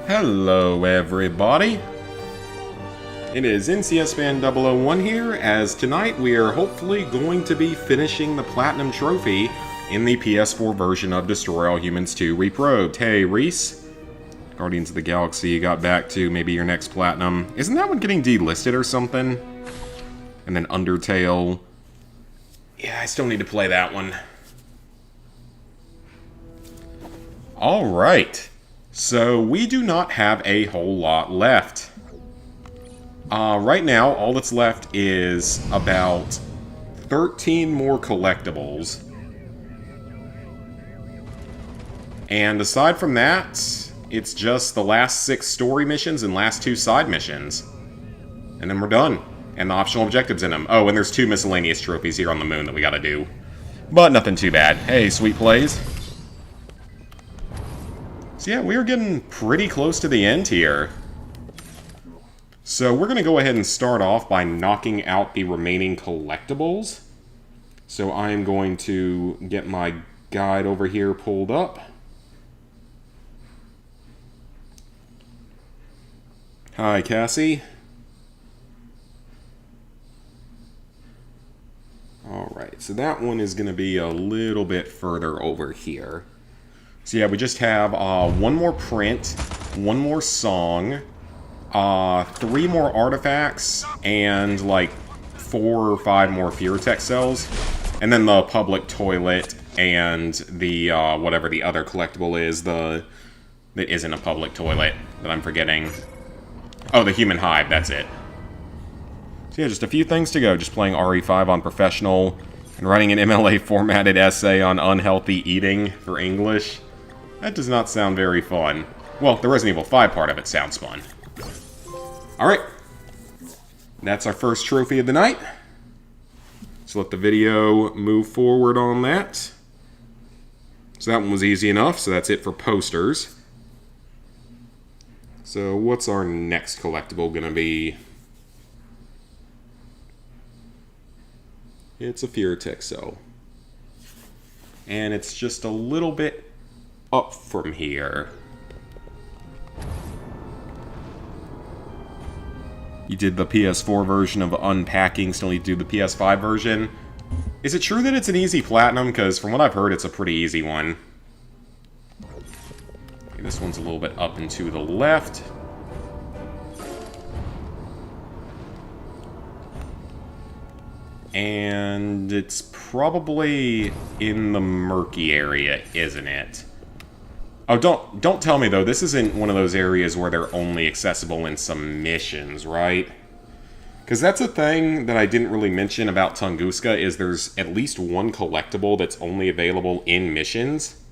Hello everybody! It is NCSFan001 here, as tonight we are hopefully going to be finishing the Platinum Trophy in the PS4 version of Destroy All Humans 2 Reprobed. Hey Reese, Guardians of the Galaxy, you got back to maybe your next Platinum. Isn't that one getting delisted or something? And then Undertale. Yeah, I still need to play that one. Alright. So, we do not have a whole lot left. Right now, all that's left is about 13 more collectibles. And aside from that, it's just the last 6 story missions and last 2 side missions. And then we're done. And the optional objectives in them. Oh, and there's 2 miscellaneous trophies here on the moon that we gotta do. But nothing too bad. Hey, sweet plays. So yeah, we are getting pretty close to the end here. So we're going to go ahead and start off by knocking out the remaining collectibles. So I am going to get my guide over here pulled up. Hi, Cassie. Alright, so that one is going to be a little bit further over here. So yeah, we just have one more print, one more song, 3 more artifacts, and like 4 or 5 more Fear-Tech cells, and then the public toilet and the whatever the other collectible is, that isn't a public toilet that I'm forgetting. Oh, the human hive, that's it. So yeah, just a few things to go. Just playing RE5 on professional and writing an MLA formatted essay on unhealthy eating for English. That does not sound very fun. Well, the Resident Evil 5 part of it sounds fun. Alright. That's our first trophy of the night. So let the video move forward on that. So that one was easy enough, so that's it for posters. So what's our next collectible gonna be? It's a Fear-Tech cell. And it's just a little bit up from here. You did the PS4 version of unpacking, still need to do the PS5 version. Is it true that it's an easy platinum? Because from what I've heard, it's a pretty easy one. Okay, this one's a little bit up and to the left. And it's probably in the murky area, isn't it? Oh, don't tell me, though, this isn't one of those areas where they're only accessible in some missions, right? Because that's a thing that I didn't really mention about Tunguska, is there's at least one collectible that's only available in missions.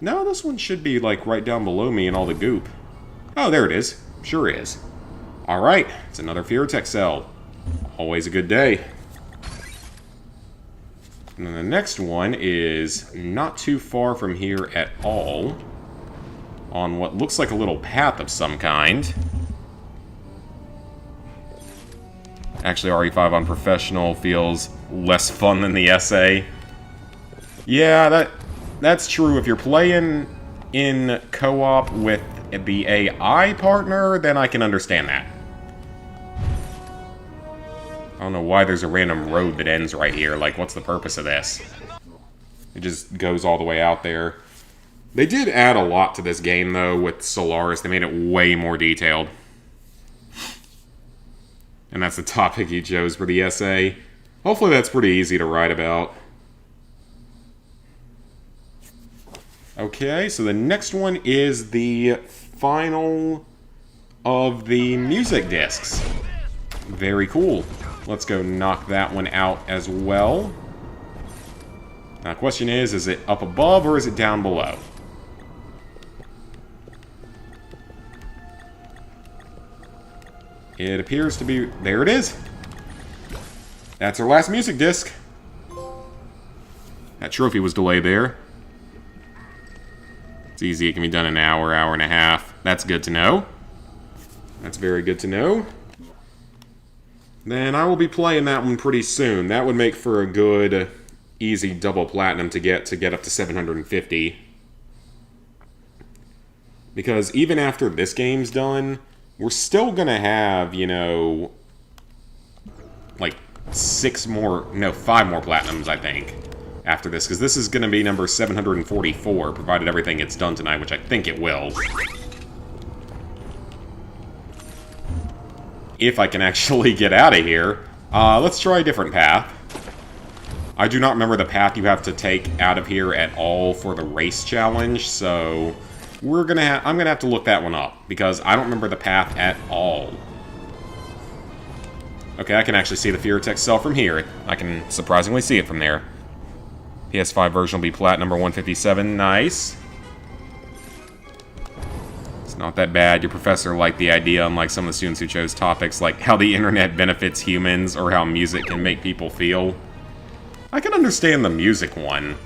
No, this one should be, like, right down below me in all the goop. Oh, there it is. Sure is. Alright, it's another Fear-Tech cell. Always a good day. And then the next one is not too far from here at all, on what looks like a little path of some kind. Actually, RE5 on professional feels less fun than the essay. Yeah, that's true. If you're playing in co-op with the AI partner, then I can understand that. I don't know why there's a random road that ends right here. Like, what's the purpose of this? It just goes all the way out there. They did add a lot to this game, though, with Solaris. They made it way more detailed. And that's the topic you chose for the essay. Hopefully that's pretty easy to write about. Okay, so the next one is the final of the music discs. Very cool. Let's go knock that one out as well. Now the question is it up above or is it down below? It appears to be... There it is! That's our last music disc. That trophy was delayed there. It's easy, it can be done in an hour, hour and a half. That's good to know. That's very good to know. Then I will be playing that one pretty soon. That would make for a good, easy double platinum to get up to 750. Because even after this game's done, we're still gonna have, you know, like 5 more platinums, I think, after this. Because this is gonna be number 744, provided everything gets done tonight, which I think it will. If I can actually get out of here. Let's try a different path. I do not remember the path you have to take out of here at all for the race challenge, so I'm gonna have to look that one up, because I don't remember the path at all. Okay, I can actually see the Fear-Tech cell from here. I can surprisingly see it from there. PS5 version will be plat number 157. Nice. It's not that bad. Your professor liked the idea, unlike some of the students who chose topics like how the internet benefits humans or how music can make people feel. I can understand the music one.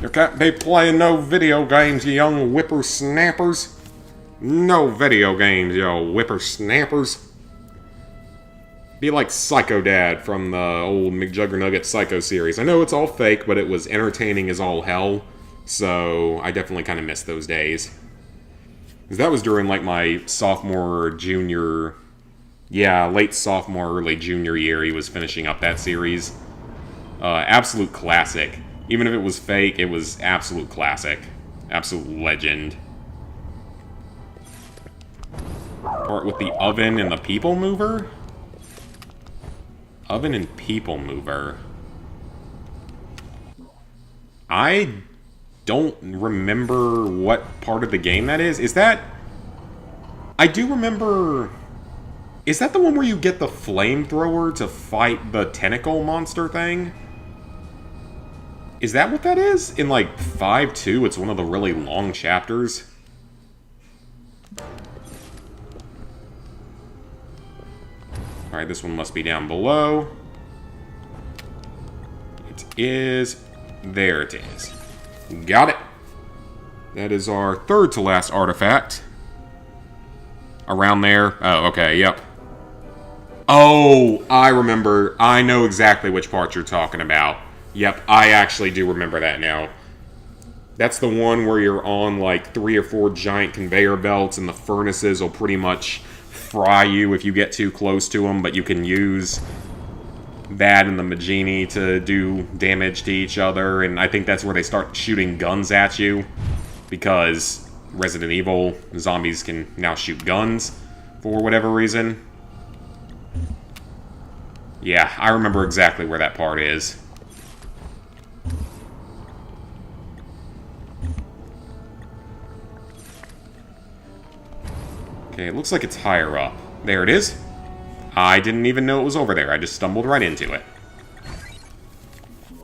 You can't be playing no video games, you young whippersnappers. No video games, you whippersnappers. Be like Psycho Dad from the old McJuggerNugget Psycho series. I know it's all fake, but it was entertaining as all hell. So I definitely kind of miss those days. Because that was during like my sophomore, junior... Yeah, late sophomore, early junior year, he was finishing up that series. Absolute classic. Even if it was fake, it was absolute classic. Absolute legend. Part with the oven and the people mover? Oven and people mover. I don't remember what part of the game that is. Is that... I do remember... Is that the one where you get the flamethrower to fight the tentacle monster thing? Is that what that is? In, like, 5.2, it's one of the really long chapters. Alright, this one must be down below. It is... There it is. Got it. That is our third to last artifact. Around there. Oh, okay, yep. Oh, I remember. I know exactly which part you're talking about. Yep, I actually do remember that now. That's the one where you're on like 3 or 4 giant conveyor belts and the furnaces will pretty much fry you if you get too close to them, but you can use that and the Magini to do damage to each other, and I think that's where they start shooting guns at you, because Resident Evil zombies can now shoot guns for whatever reason. Yeah, I remember exactly where that part is. Okay, it looks like it's higher up. There it is. I didn't even know it was over there. I just stumbled right into it.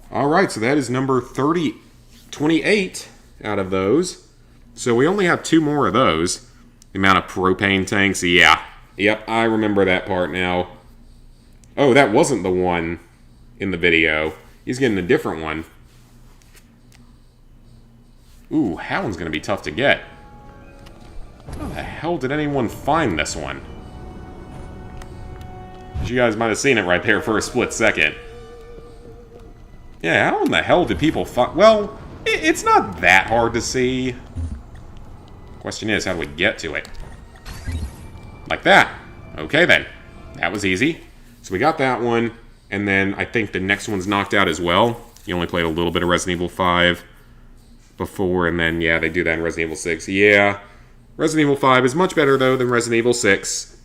Alright, so that is number 28 out of those. So we only have 2 more of those. The amount of propane tanks, yeah. Yep, I remember that part now. Oh, that wasn't the one in the video. He's getting a different one. Ooh, that one's going to be tough to get. How the hell did anyone find this one? You guys might have seen it right there for a split second. Yeah, how in the hell did people find... Well, it's not that hard to see. Question is, how do we get to it? Like that. Okay, then. That was easy. So we got that one, and then I think the next one's knocked out as well. You only played a little bit of Resident Evil 5 before, and then, yeah, they do that in Resident Evil 6. Yeah, Resident Evil 5 is much better, though, than Resident Evil 6.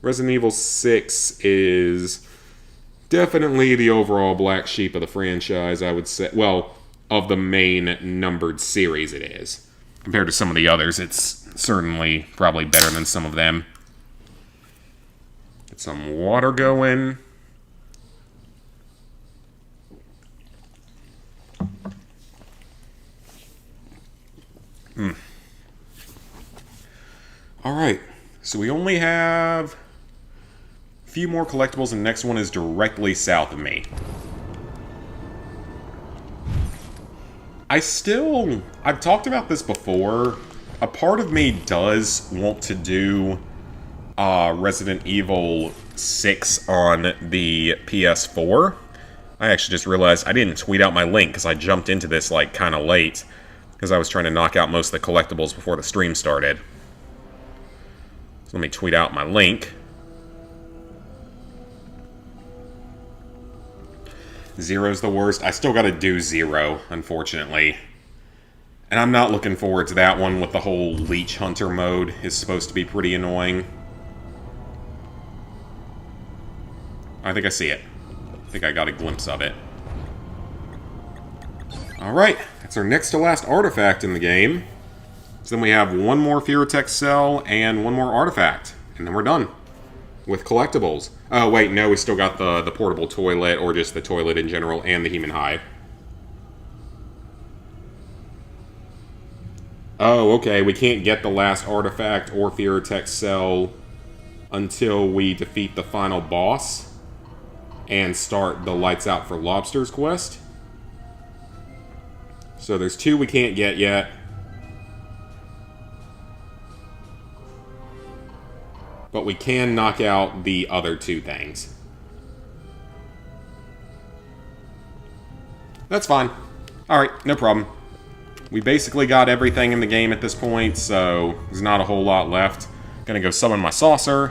Resident Evil 6 is definitely the overall black sheep of the franchise, I would say. Well, of the main numbered series it is. Compared to some of the others, it's certainly probably better than some of them. Get some water going. Alright, so we only have a few more collectibles, and the next one is directly south of me. I've talked about this before. A part of me does want to do Resident Evil 6 on the PS4. I actually just realized I didn't tweet out my link because I jumped into this like kind of late. because I was trying to knock out most of the collectibles before the stream started. So let me tweet out my link. 0's the worst. I still gotta do 0, unfortunately. And I'm not looking forward to that one with the whole Leech Hunter mode. Is supposed to be pretty annoying. I think I see it. I think I got a glimpse of it. Alright, that's our next to last artifact in the game. So then we have one more Fearotech cell and one more artifact. And then we're done with collectibles. Oh, wait, no, we still got the portable toilet, or just the toilet in general, and the human hive. Oh, okay, we can't get the last artifact or Fearotech cell until we defeat the final boss and start the Lights Out for Lobsters quest. So there's 2 we can't get yet. But we can knock out the other 2 things. That's fine. Alright, no problem. We basically got everything in the game at this point, so there's not a whole lot left. Gonna go summon my saucer.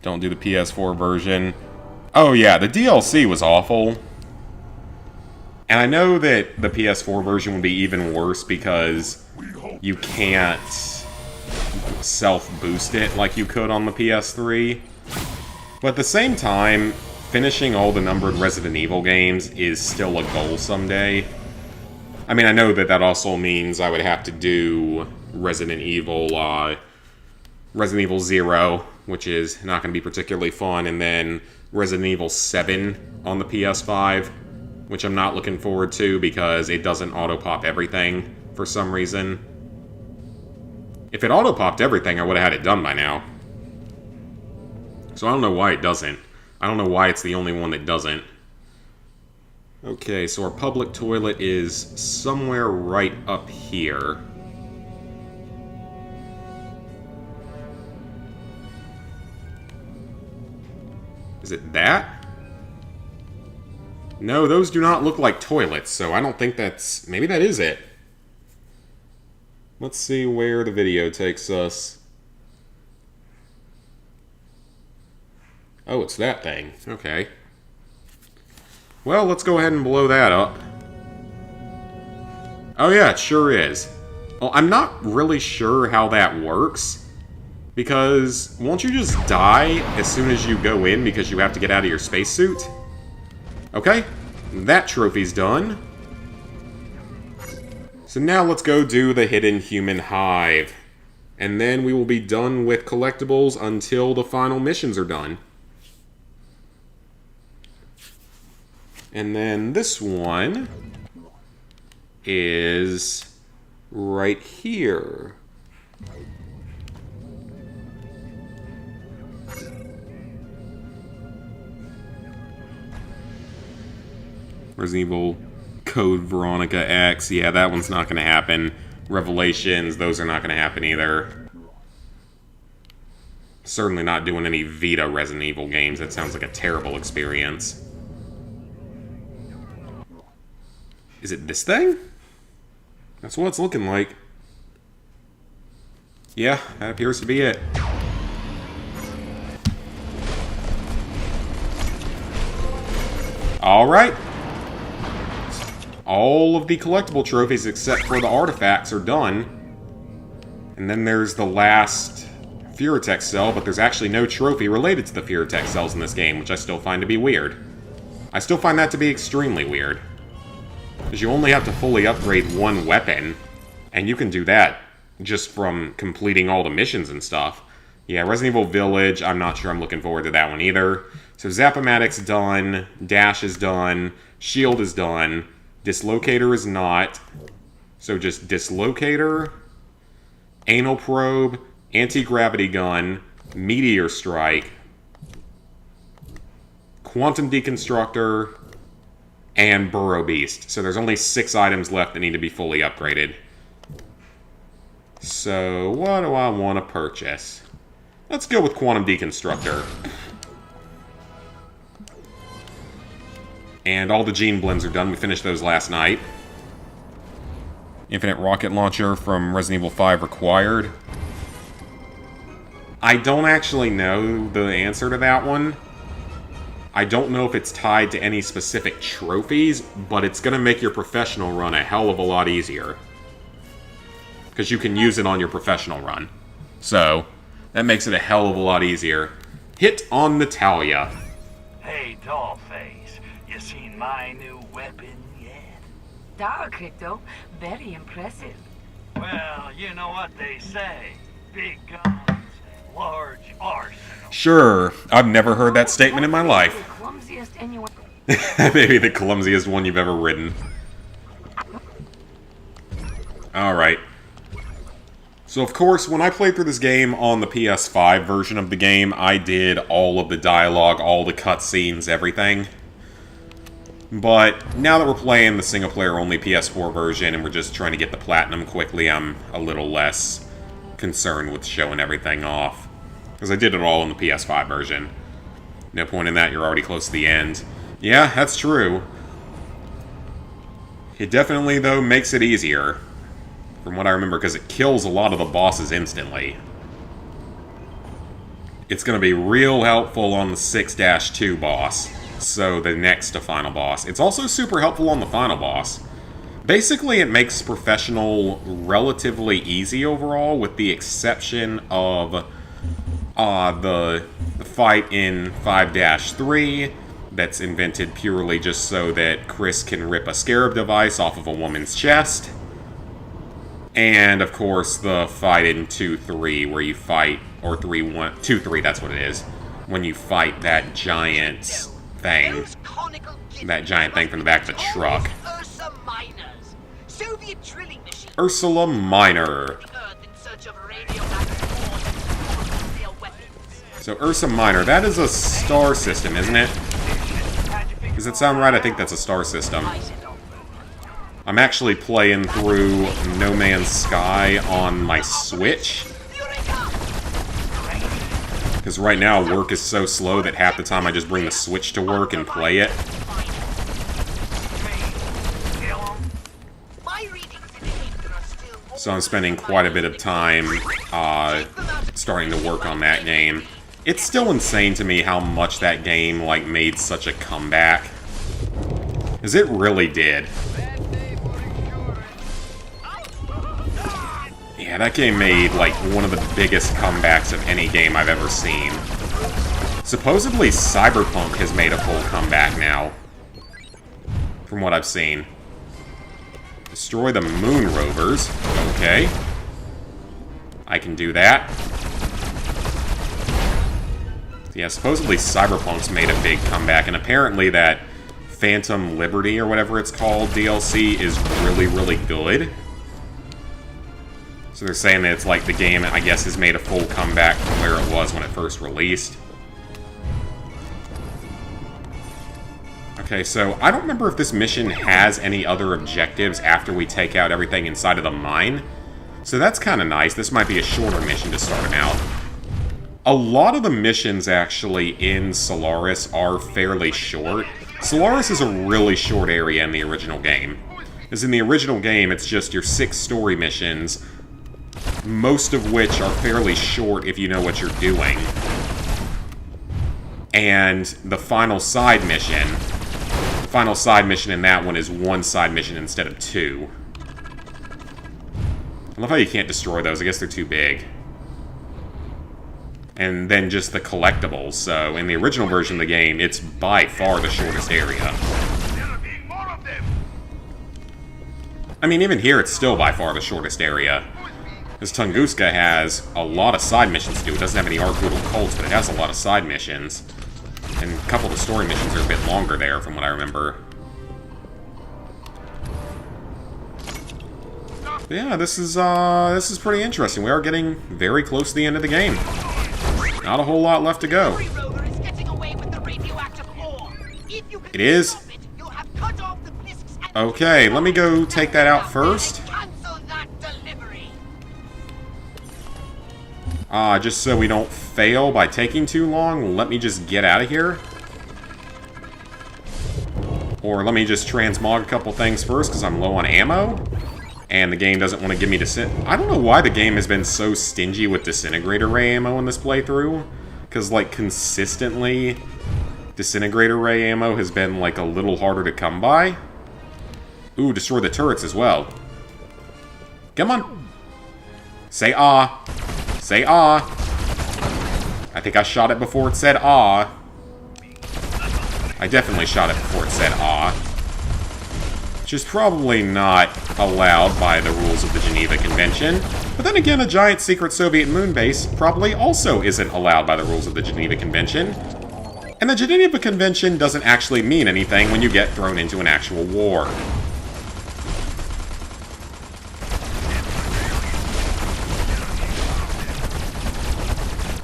Don't do the PS4 version. Oh yeah, the DLC was awful. And I know that the PS4 version would be even worse because you can't self-boost it like you could on the PS3. But at the same time, finishing all the numbered Resident Evil games is still a goal someday. I mean, I know that that also means I would have to do Resident Evil 0, which is not going to be particularly fun, and then Resident Evil 7 on the PS5, which I'm not looking forward to because it doesn't auto-pop everything for some reason. If it auto-popped everything, I would have had it done by now. So I don't know why it doesn't. I don't know why it's the only one that doesn't. Okay, so our public toilet is somewhere right up here. Is it that? No, those do not look like toilets, so I don't think that's... Maybe that is it. Let's see where the video takes us. Oh, it's that thing. Okay. Well, let's go ahead and blow that up. Oh yeah, it sure is. Well, I'm not really sure how that works. Because won't you just die as soon as you go in because you have to get out of your spacesuit? Okay, that trophy's done. So now let's go do the hidden human hive. And then we will be done with collectibles until the final missions are done. And then this one is right here. Resident Evil Code Veronica X. Yeah, that one's not going to happen. Revelations, those are not going to happen either. Certainly not doing any Vita Resident Evil games. That sounds like a terrible experience. Is it this thing? That's what it's looking like. Yeah, that appears to be it. Alright. All of the collectible trophies except for the artifacts are done. And then there's the last Fearotech cell, but there's actually no trophy related to the Fearotech cells in this game, which I still find to be weird. I still find that to be extremely weird. Because you only have to fully upgrade one weapon, and you can do that just from completing all the missions and stuff. Yeah, Resident Evil Village, I'm not sure I'm looking forward to that one either. So Zap-O-Matic's done, Dash is done, Shield is done, Dislocator is not. So just Dislocator, Anal Probe, Anti-Gravity Gun, Meteor Strike, Quantum Deconstructor, and Burrow Beast. So there's only 6 items left that need to be fully upgraded. So what do I want to purchase? Let's go with Quantum Deconstructor. And all the gene blends are done. We finished those last night. Infinite rocket launcher from Resident Evil 5 required. I don't actually know the answer to that one. I don't know if it's tied to any specific trophies, but it's going to make your professional run a hell of a lot easier. Because you can use it on your professional run. So, that makes it a hell of a lot easier. Hit on Natalia. Hey, Dollface, you seen my new weapon yet? Dar Crypto, very impressive. Well, you know what they say. Big guns, large arsenal. Sure, I've never heard that statement in my life. The clumsiest anyone. Maybe the clumsiest one you've ever ridden. Alright. So of course, when I played through this game on the PS5 version of the game, I did all of the dialogue, all the cutscenes, everything. But now that we're playing the single-player only PS4 version and we're just trying to get the platinum quickly, I'm a little less concerned with showing everything off. Because I did it all in the PS5 version. No point in that, you're already close to the end. Yeah, that's true. It definitely, though, makes it easier. From what I remember, because it kills a lot of the bosses instantly. It's going to be real helpful on the 6-2 boss. So, the next to final boss. It's also super helpful on the final boss. Basically, it makes Professional relatively easy overall, with the exception of the fight in 5-3 that's invented purely just so that Chris can rip a scarab device off of a woman's chest. And, of course, the fight in 2-3 where you fight, or 3-1, 2-3, that's what it is, when you fight that giant thing. That giant thing from the back of the truck. Ursula Minor. So Ursa Minor, that is a star system, isn't it? Does it sound right? I think that's a star system. I'm actually playing through No Man's Sky on my Switch. Because right now, work is so slow that half the time I just bring the Switch to work and play it. So I'm spending quite a bit of time starting to work on that game. It's still insane to me how much that game made such a comeback. Because it really did. Yeah, that game made, one of the biggest comebacks of any game I've ever seen. Supposedly, Cyberpunk has made a full comeback now. From what I've seen. Destroy the moon rovers. Okay. I can do that. Yeah, supposedly Cyberpunk's made a big comeback, and apparently that Phantom Liberty, or whatever it's called, DLC is really, really good. So they're saying that it's the game, I guess, has made a full comeback from where it was when it first released. Okay, so I don't remember if this mission has any other objectives after we take out everything inside of the mine. So that's kind of nice. This might be a shorter mission to start out. A lot of the missions, actually, in Solaris are fairly short. Solaris is a really short area in the original game. Because in the original game, it's just your 6 story missions, most of which are fairly short if you know what you're doing. And the final side mission in that one is 1 side mission instead of 2. I love how you can't destroy those. I guess they're too big. And then just the collectibles. So, in the original version of the game, it's by far the shortest area. I mean, even here, it's still by far the shortest area. Because Tunguska has a lot of side missions to do. It doesn't have any Arcboodle cults, but it has a lot of side missions. And a couple of the story missions are a bit longer there, from what I remember. But yeah, this is pretty interesting. We are getting very close to the end of the game. Not a whole lot left to go. It is? Okay, let me go take that out first. Just so we don't fail by taking too long, let me just get out of here. Or let me just transmog a couple things first, because I'm low on ammo. And the game doesn't want to give me I don't know why the game has been so stingy with disintegrator ray ammo in this playthrough. Because, like, consistently, disintegrator ray ammo has been, like, a little harder to come by. Ooh, destroy the turrets as well. Come on. Say ah. Say ah. I think I shot it before it said ah. I definitely shot it before it said ah. Which is probably not allowed by the rules of the Geneva Convention. But then again, a giant secret Soviet moon base probably also isn't allowed by the rules of the Geneva Convention. And the Geneva Convention doesn't actually mean anything when you get thrown into an actual war.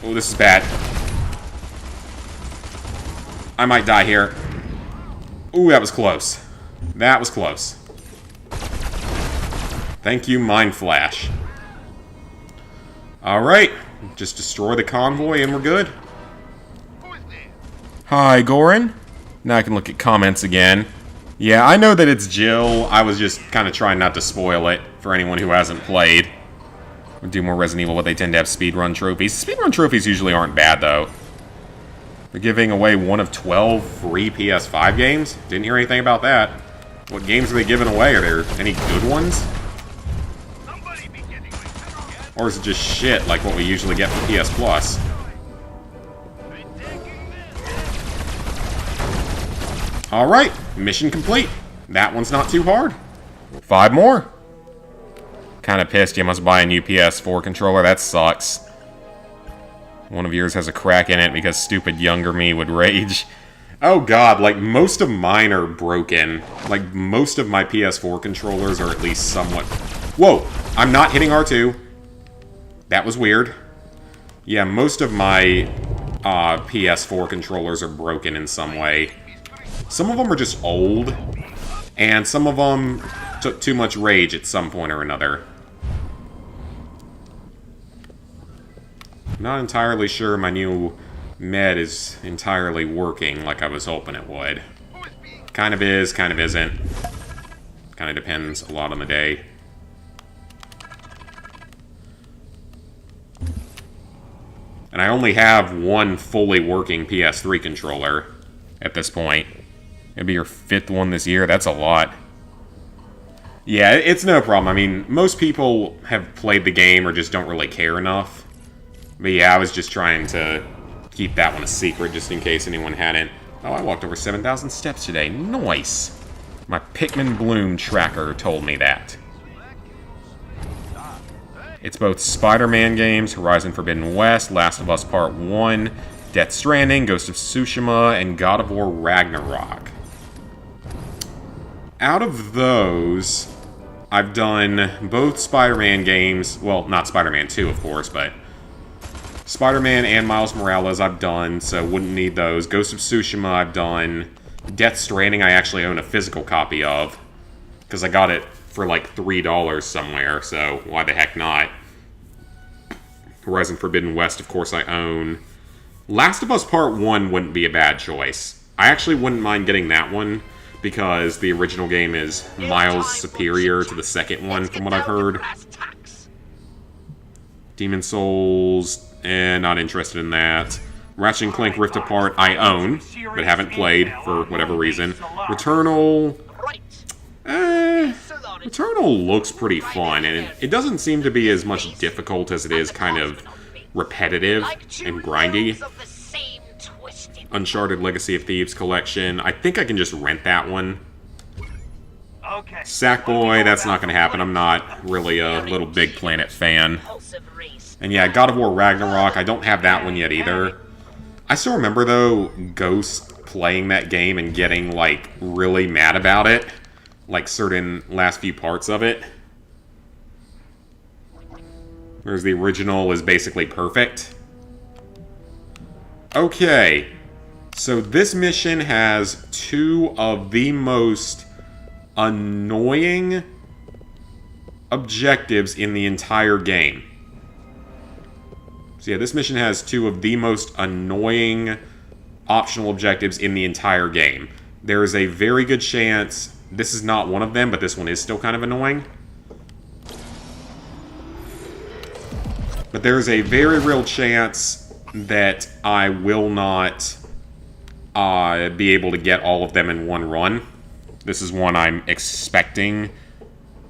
Oh, this is bad. I might die here. Ooh, that was close. That was close. Thank you, Mind Flash. Alright, just destroy the convoy and we're good. Hi, Goran. Now I can look at comments again. Yeah, I know that it's Jill. I was just kind of trying not to spoil it for anyone who hasn't played. We'll do more Resident Evil, but they tend to have speedrun trophies. Speedrun trophies usually aren't bad, though. They're giving away one of 12 free PS5 games? Didn't hear anything about that. What games are they giving away? Are there any good ones? Or is it just shit like what we usually get for PS Plus? Alright, mission complete. That one's not too hard. 5 more. Kinda pissed you must buy a new PS4 controller. That sucks. One of yours has a crack in it because stupid younger me would rage. Oh god, like, most of mine are broken. Like, most of my PS4 controllers are at least somewhat... Whoa! I'm not hitting R2. That was weird. Yeah, most of my PS4 controllers are broken in some way. Some of them are just old, and some of them took too much rage at some point or another. Not entirely sure my new med is entirely working like I was hoping it would. Kind of is, kind of isn't. Kind of depends a lot on the day. And I only have one fully working PS3 controller at this point. It'll be your 5th one this year. That's a lot. Yeah, it's no problem. I mean, most people have played the game or just don't really care enough. But yeah, I was just trying to keep that one a secret just in case anyone hadn't. Oh, I walked over 7,000 steps today. Nice! My Pikmin Bloom tracker told me that. It's both Spider-Man games, Horizon Forbidden West, Last of Us Part 1, Death Stranding, Ghost of Tsushima, and God of War Ragnarok. Out of those, I've done both Spider-Man games. Well, not Spider-Man 2, of course, but Spider-Man and Miles Morales I've done, so wouldn't need those. Ghost of Tsushima I've done. Death Stranding I actually own a physical copy of, because I got it for like $3 somewhere, so why the heck not? Horizon Forbidden West, of course, I own. Last of Us Part 1 wouldn't be a bad choice. I actually wouldn't mind getting that one, because the original game is miles superior to the second one, from what I've heard. Demon Souls, not interested in that. Ratchet & Clank Rift Apart, I own, but haven't played for whatever reason. Returnal... Returnal looks pretty fun, and it doesn't seem to be as much difficult as it is kind of repetitive and grindy. Uncharted Legacy of Thieves Collection, I think I can just rent that one. Sackboy, that's not going to happen. I'm not really a Little Big Planet fan. And yeah, God of War Ragnarok, I don't have that one yet either. I still remember, though, Ghost playing that game and getting, like, really mad about it. Like, certain last few parts of it. Whereas the original is basically perfect. Okay. So this mission has 2 of the most annoying objectives in the entire game. So yeah, this mission has 2 of the most annoying optional objectives in the entire game. There is a very good chance this is not one of them, but this one is still kind of annoying. But there's a very real chance that I will not be able to get all of them in one run. This is one I'm expecting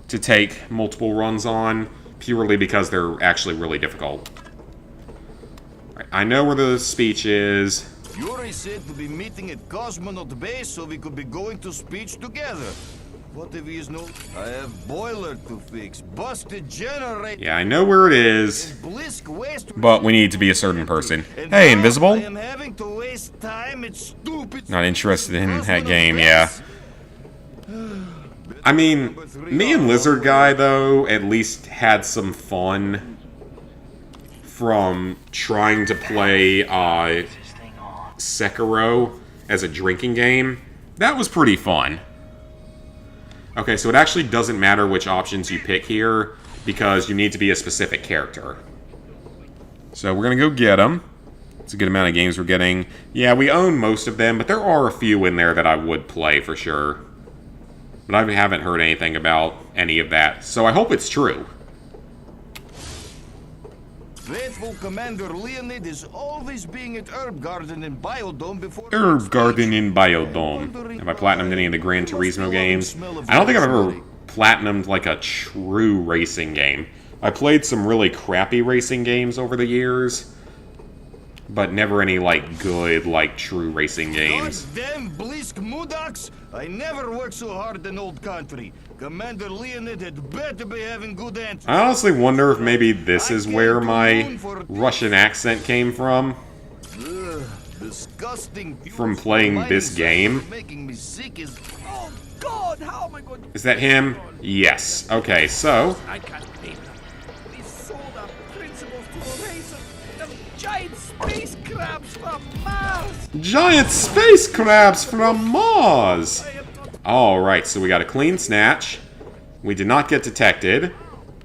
to take multiple runs on, purely because they're actually really difficult. Right, I know where the speech is. Yuri said to be meeting at Cosmonaut Base so we could be going to speech together. What if he is no? I have boiler to fix, busted generator. Yeah, I know where it is, Blisque West. but we need to be a certain person. Hey, Invisible. I am having to waste time. It's stupid. Not interested in that game, yeah. I mean, me and Lizard Guy, though, at least had some fun from trying to play Sekiro as a drinking game. That was pretty fun. Okay, so it actually doesn't matter which options you pick here, because you need to be a specific character. So we're going to go get them. It's a good amount of games we're getting. Yeah, we own most of them, but there are a few in there that I would play for sure. But I haven't heard anything about any of that, so I hope it's true. Faithful Commander Leonid is always being at Herb Garden in Biodome before... Herb Garden in Biodome. Have I platinumed any of the Gran Turismo games? I don't think I've ever platinumed, like, a true racing game. I played some really crappy racing games over the years, but never any, like, good, like, true racing games. Goddamn Blisque Mudax! I never worked so hard in old country. Commander Leonid had better be having good answers. I honestly wonder if maybe this is where my Russian accent came from. Ugh, disgusting. From playing this game. Making me sick is... Oh God, how am I going to... Is that him? Yes. Okay, so... I can't blame them. They sold our principles to the race of giant space crabs from Mars. Giant space crabs from Mars! Alright, so we got a clean snatch. We did not get detected.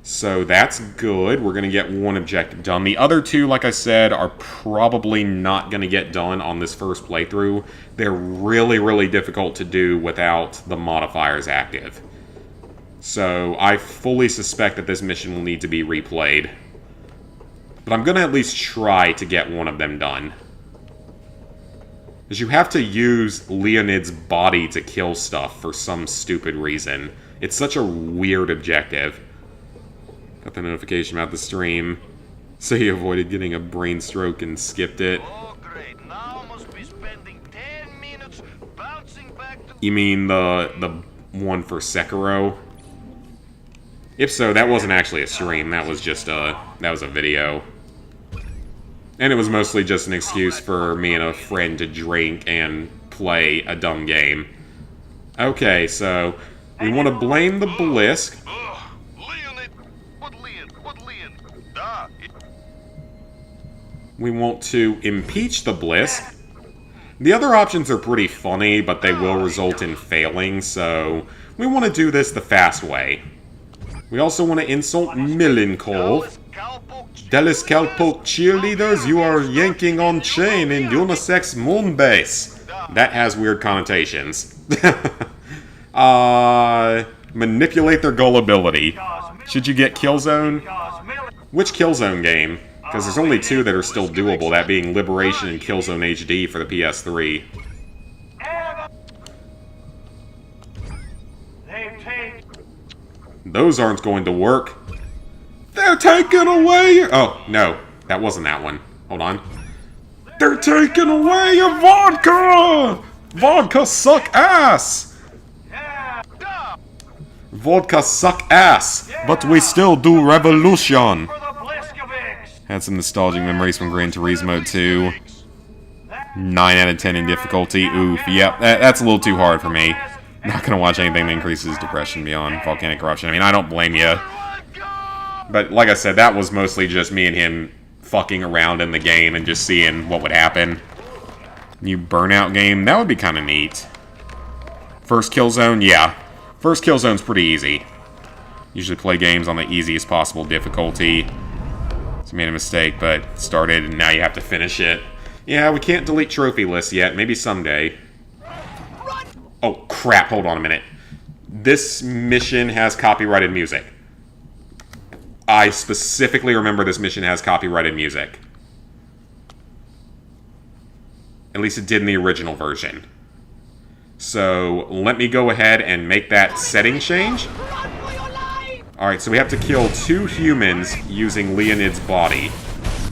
So that's good. We're going to get one objective done. The other two, like I said, are probably not going to get done on this first playthrough. They're really, really difficult to do without the modifiers active. So I fully suspect that this mission will need to be replayed. But I'm going to at least try to get one of them done. Because you have to use Leonid's body to kill stuff for some stupid reason. It's such a weird objective. Got the notification about the stream. So you avoided getting a brain stroke and skipped it. Oh great, now must be spending 10 minutes bouncing back to... You mean the one for Sekiro? If so, that wasn't actually a stream. That was just a video. And it was mostly just an excuse for me and a friend to drink and play a dumb game. Okay, so we want to blame the Blisque. Leonid! What Leon? We want to impeach the Blisque. The other options are pretty funny, but they will result in failing, so we want to do this the fast way. We also want to insult Milenkov. Dallas Cowpoke cheerleaders, you are yanking on chain in unisex moonbase. That has weird connotations. Manipulate their gullibility. Should you get Killzone? Which Killzone game? Because there's only two that are still doable, that being Liberation and Killzone HD for the PS3. Those aren't going to work. They're taking away your... Oh, no. That wasn't that one. Hold on. They're taking away your vodka! Vodka suck ass! Vodka suck ass, but we still do revolution. Had some nostalgic memories from Gran Turismo 2. 9 out of 10 in difficulty. Oof. Yep, that's a little too hard for me. Not gonna watch anything that increases depression beyond volcanic eruption. I mean, I don't blame you. But like I said, that was mostly just me and him fucking around in the game and just seeing what would happen. New Burnout game, that would be kind of neat. First Killzone, yeah. First Killzone's pretty easy. Usually play games on the easiest possible difficulty. So made a mistake, but started and now you have to finish it. Yeah, we can't delete trophy lists yet. Maybe someday. Oh, crap. Hold on a minute. This mission has copyrighted music. I specifically remember this mission has copyrighted music. At least it did in the original version. So, let me go ahead and make that setting change. Alright, so we have to kill 2 humans using Leonid's body.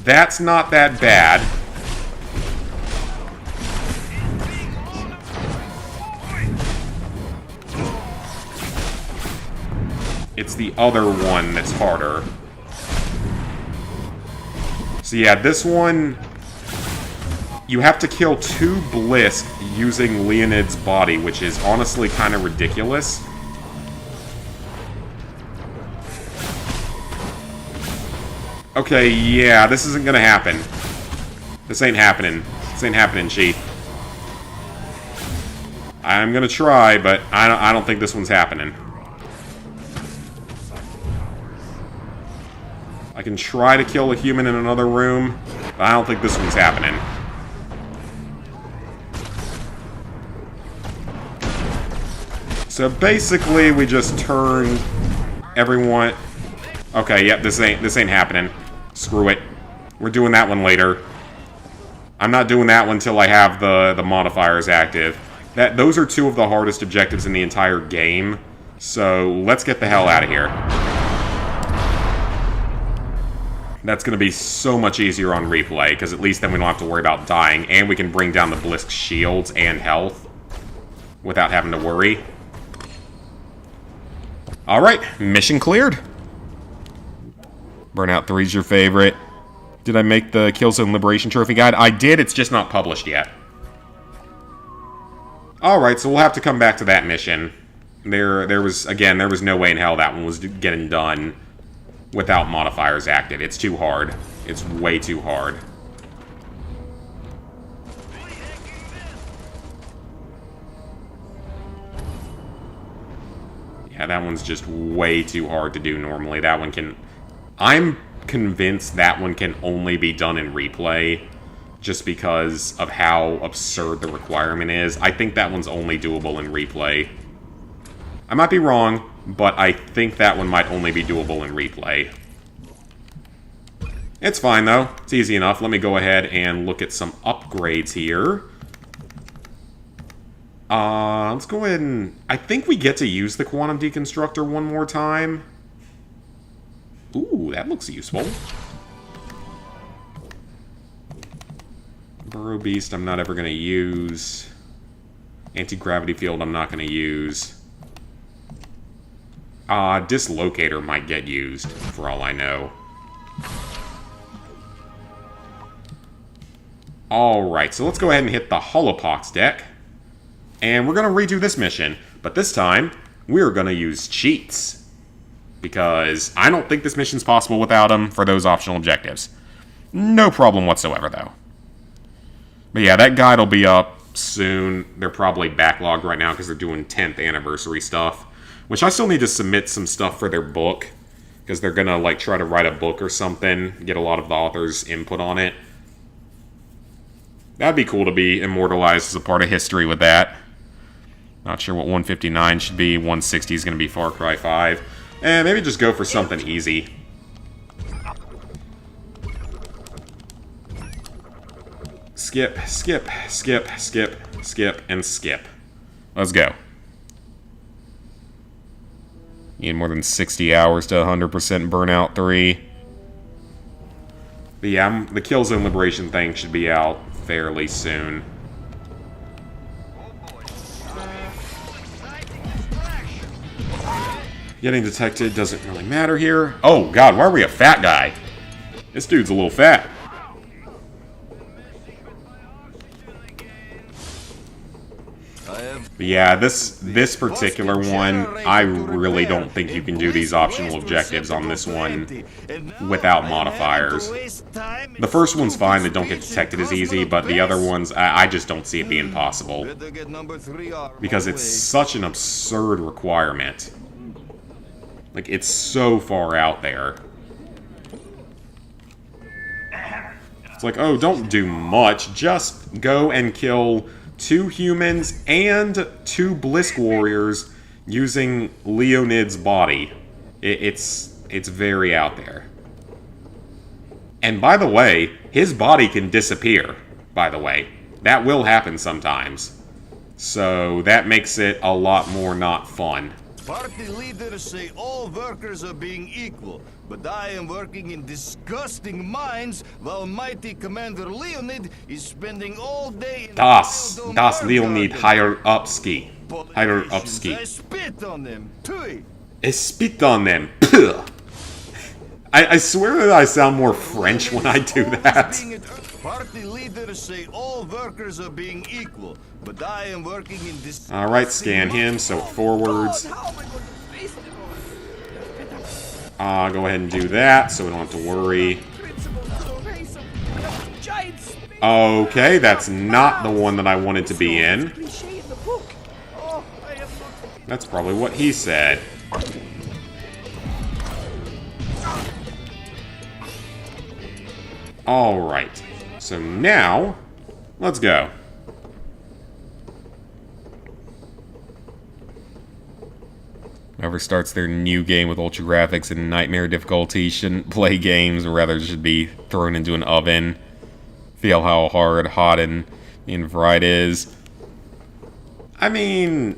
That's not that bad. It's the other one that's harder. So yeah, this one... You have to kill 2 Blisque using Leonid's body, which is honestly kind of ridiculous. Okay, yeah, this isn't gonna happen. This ain't happening. This ain't happening, Chief. I'm gonna try, but I don't think this one's happening. I can try to kill a human in another room, but I don't think this one's happening. So basically, we just turned everyone... Okay, yep, this ain't happening. Screw it. We're doing that one later. I'm not doing that one until I have the modifiers active. Those are 2 of the hardest objectives in the entire game. So let's get the hell out of here. That's going to be so much easier on replay, because at least then we don't have to worry about dying, and we can bring down the Blisque shields and health without having to worry. Alright, mission cleared. Burnout 3's your favorite. Did I make the Killzone Liberation Trophy guide? I did, it's just not published yet. Alright, so we'll have to come back to that mission. There was no way in hell that one was getting done without modifiers active. It's too hard. It's way too hard. Yeah, that one's just way too hard to do normally. That one can... I'm convinced that one can only be done in replay just because of how absurd the requirement is. I think that one's only doable in replay. I might be wrong, but I think that one might only be doable in replay. It's fine, though. It's easy enough. Let me go ahead and look at some upgrades here. Let's go ahead and... I think we get to use the Quantum Deconstructor one more time. Ooh, that looks useful. Burrow Beast I'm not ever going to use. Anti-Gravity Field I'm not going to use. Dislocator might get used, for all I know. Alright, so let's go ahead and hit the Holopox deck. And we're going to redo this mission. But this time, we're going to use cheats. Because I don't think this mission's possible without them for those optional objectives. No problem whatsoever, though. But yeah, that guide will be up soon. They're probably backlogged right now because they're doing 10th anniversary stuff. Which I still need to submit some stuff for their book. Because they're going to, like, try to write a book or something. Get a lot of the author's input on it. That'd be cool to be immortalized as a part of history with that. Not sure what 159 should be. 160 is going to be Far Cry 5. And maybe just go for something easy. Skip, skip, skip, skip, skip, and skip. Let's go. Need more than 60 hours to 100% Burnout 3. But yeah, the Killzone Liberation thing should be out fairly soon. Getting detected doesn't really matter here. Oh god, why are we a fat guy? This dude's a little fat. But yeah, this particular one, I really don't think you can do these optional objectives on this one without modifiers. The first one's fine, they don't get detected as easy, but the other ones, I just don't see it being possible. Because it's such an absurd requirement. Like, it's so far out there. It's like, oh, don't do much, just go and kill 2 humans and 2 Blisque warriors using Leonid's body. It's It's very out there. And by the way, his body can disappear, by the way. That will happen sometimes. So that makes it a lot more not fun. Party leaders say all workers are being equal, but I am working in disgusting mines while mighty Commander Leonid is spending all day in Das Wild Leonid Garden. higher upski. Higher Politicians, I upski. spit on them. Tui. I spit on them. Puh. I swear that I sound more French when I do that. Party leaders say all workers are being equal, but I am working in this. Alright, scan him, so it forwards. God, how am I going to face them all? Go ahead and do that, so we don't have to worry. Principles to the race of giant space Okay, that's not the one that I wanted to be in. cliché in the book. Oh, I am not. That's probably what he said. Alright, so now, let's go. Whoever starts their new game with ultra graphics and nightmare difficulty shouldn't play games, or rather should be thrown into an oven. Feel how hot, and fried is. I mean,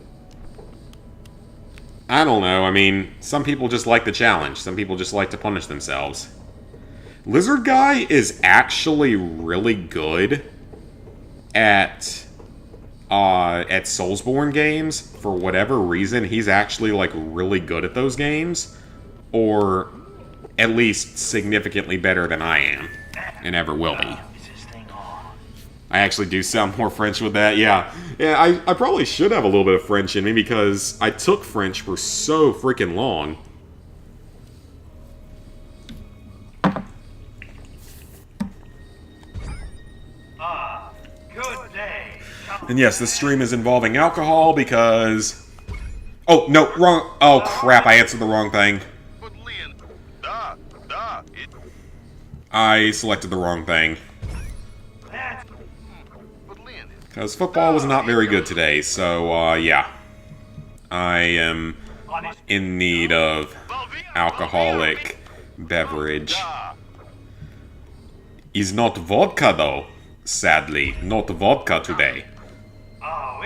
I don't know. I mean, some people just like the challenge. Some people just like to punish themselves. Lizard Guy is actually really good at Soulsborne games. For whatever reason, he's actually, like, really good at those games. Or at least significantly better than I am. And ever will be. Is this thing on? I actually do sound more French with that, yeah. Yeah, I probably should have a little bit of French in me because I took French for so freaking long. Good day. And yes, this stream is involving alcohol because... Oh, no, wrong. Oh, crap, I answered the wrong thing. But Leon, da, it. I selected the wrong thing. But Leon, Because football was not very good today, so, yeah. I am in need of alcoholic beverage. Is not vodka, though. Sadly, not vodka today. Oh,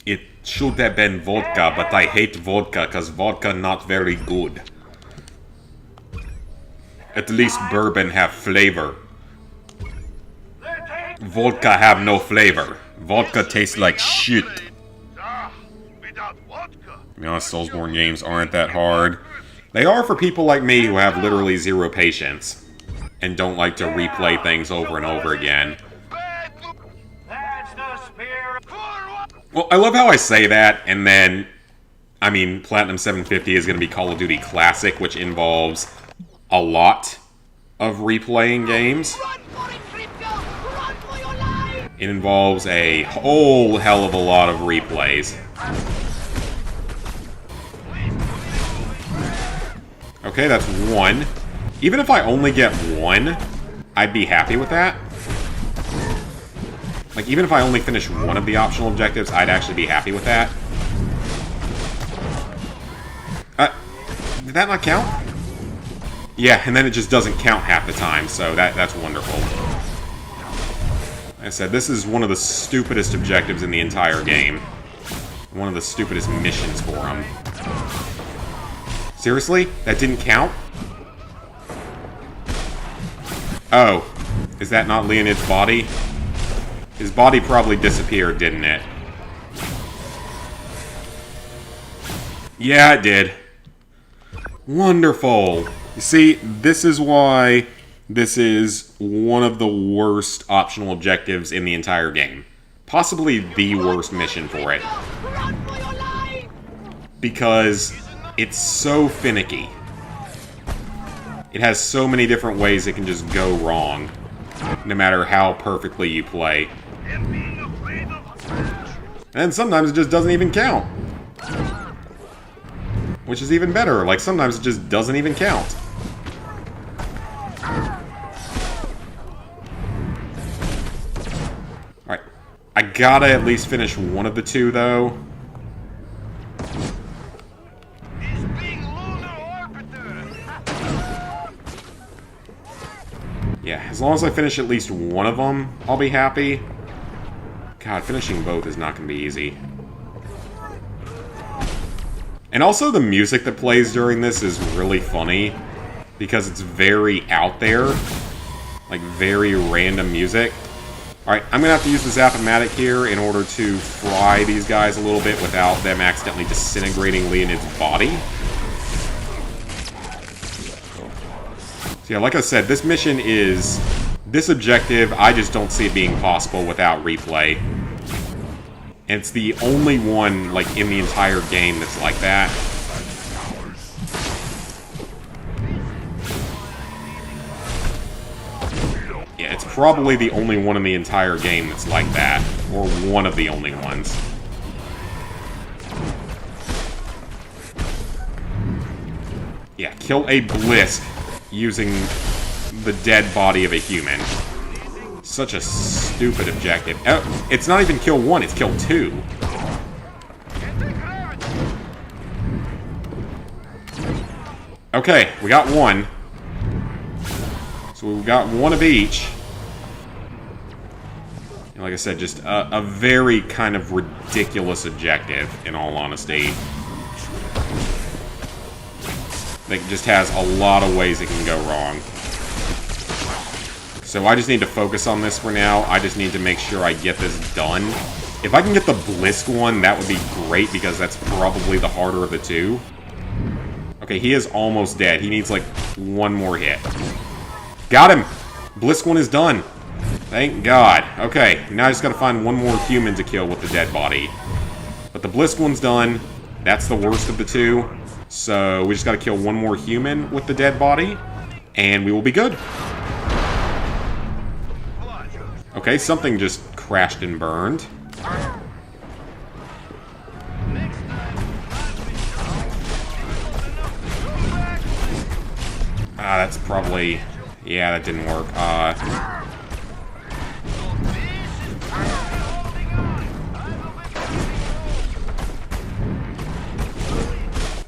It should have been vodka, but I hate vodka because vodka not very good. At least bourbon have flavor. Vodka have no flavor. Vodka tastes like shit. without vodka. To be honest, Soulsborne games aren't that hard. They are for people like me who have literally zero patience and don't like to replay things over and over again. that's the spirit. Well, I love how I say that, and then, I mean, Platinum 750 is going to be Call of Duty Classic, which involves a lot of replaying games. Run for it, Crypto! Run for your life! It involves a whole hell of a lot of replays. Okay, that's one. Even if I only get one, I'd be happy with that. Like, even if I only finish one of the optional objectives, I'd actually be happy with that. Did that not count? Yeah, and then it just doesn't count half the time, so that's wonderful. Like I said, this is one of the stupidest objectives in the entire game. One of the stupidest missions for them. Seriously? That didn't count? Oh. Is that not Leonid's body? His body probably disappeared, didn't it? Yeah, it did. Wonderful. You see, this is why this is one of the worst optional objectives in the entire game. Possibly the worst mission for it. Run for your life! Because it's so finicky. It has so many different ways it can just go wrong, no matter how perfectly you play. And sometimes it just doesn't even count. Which is even better, like sometimes it just doesn't even count. Alright, I gotta at least finish one of the two, though. Yeah, as long as I finish at least one of them, I'll be happy. God, finishing both is not going to be easy. And also the music that plays during this is really funny, because it's very out there. Like, very random music. Alright, I'm going to have to use the Zap-O-Matic here in order to fry these guys a little bit without them accidentally disintegrating Leonid's body. So yeah, like I said, this mission is... This objective, I just don't see it being possible without replay. And it's the only one, like, in the entire game that's like that. Yeah, it's probably the only one in the entire game that's like that. Or one of the only ones. Yeah, kill a Blisque using the dead body of a human. Such a stupid objective. It's not even kill one, it's kill two. Okay, we got one. So we've got one of each. And like I said, just a very kind of ridiculous objective, in all honesty. That just has a lot of ways it can go wrong. So I just need to focus on this for now. I just need to make sure I get this done. If I can get the Blisque one, that would be great, because that's probably the harder of the two. Okay, he is almost dead. He needs, like, one more hit. Got him! Blisque one is done. Thank God. Okay, now I just gotta find one more human to kill with the dead body. But the Blisque one's done. That's the worst of the two. So we just gotta kill one more human with the dead body, and we will be good. Okay, something just crashed and burned. That's probably... Yeah, that didn't work.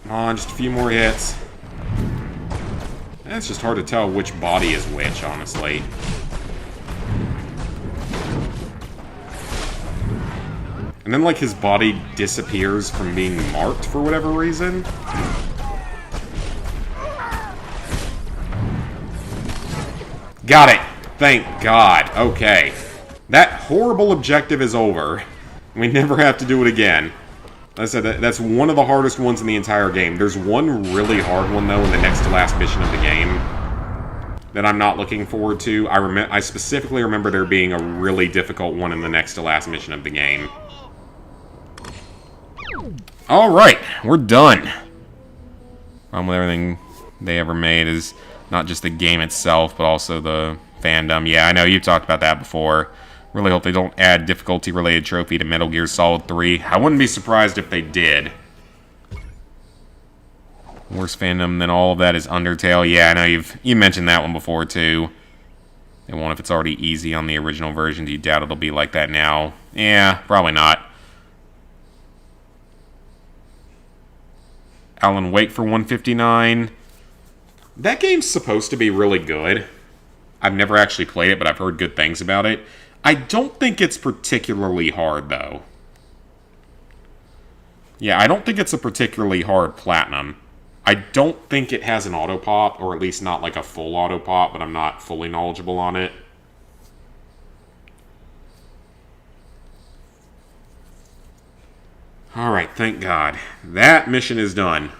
Come on, just a few more hits. It's just hard to tell which body is which, honestly. And then, like, his body disappears from being marked for whatever reason. Got it! Thank God. Okay. That horrible objective is over. We never have to do it again. Like I said, that's one of the hardest ones in the entire game. There's one really hard one, though, in the next to last mission of the game that I'm not looking forward to. I specifically remember there being a really difficult one in the next to last mission of the game. Alright, we're done. With everything they ever made is not just the game itself, but also the fandom. Yeah, I know, you talked about that before. Really hope they don't add difficulty-related trophy to Metal Gear Solid 3. I wouldn't be surprised if they did. Worst fandom than all of that is Undertale. Yeah, I know you mentioned that one before, too. They won't if it's already easy on the original version. Do you doubt it'll be like that now? Yeah, probably not. Alan Wake for 159. That game's supposed to be really good. I've never actually played it, but I've heard good things about it. I don't think it's particularly hard, though. Yeah, I don't think it's a particularly hard platinum. I don't think it has an auto-pop, or at least not like a full auto-pop, but I'm not fully knowledgeable on it. Alright, thank God. That mission is done.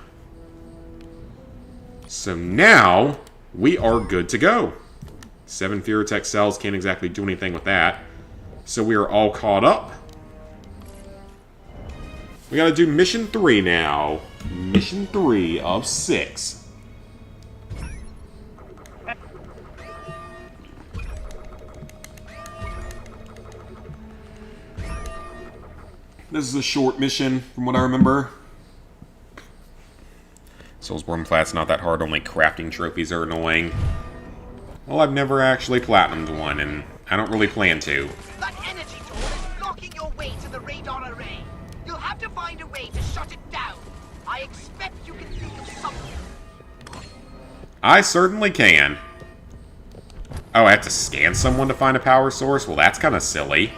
So now, we are good to go. 7 Furotech cells, can't exactly do anything with that. So we are all caught up. We gotta do mission 3 now. Mission 3 of 6. This is a short mission, from what I remember. Soulsborne Plat's not that hard, only crafting trophies are annoying. Well, I've never actually platinumed one, and I don't really plan to. That energy door is blocking your way to the radar array. You'll have to find a way to shut it down. I expect you can think of something. I certainly can. Oh, I have to scan someone to find a power source? Well, that's kind of silly.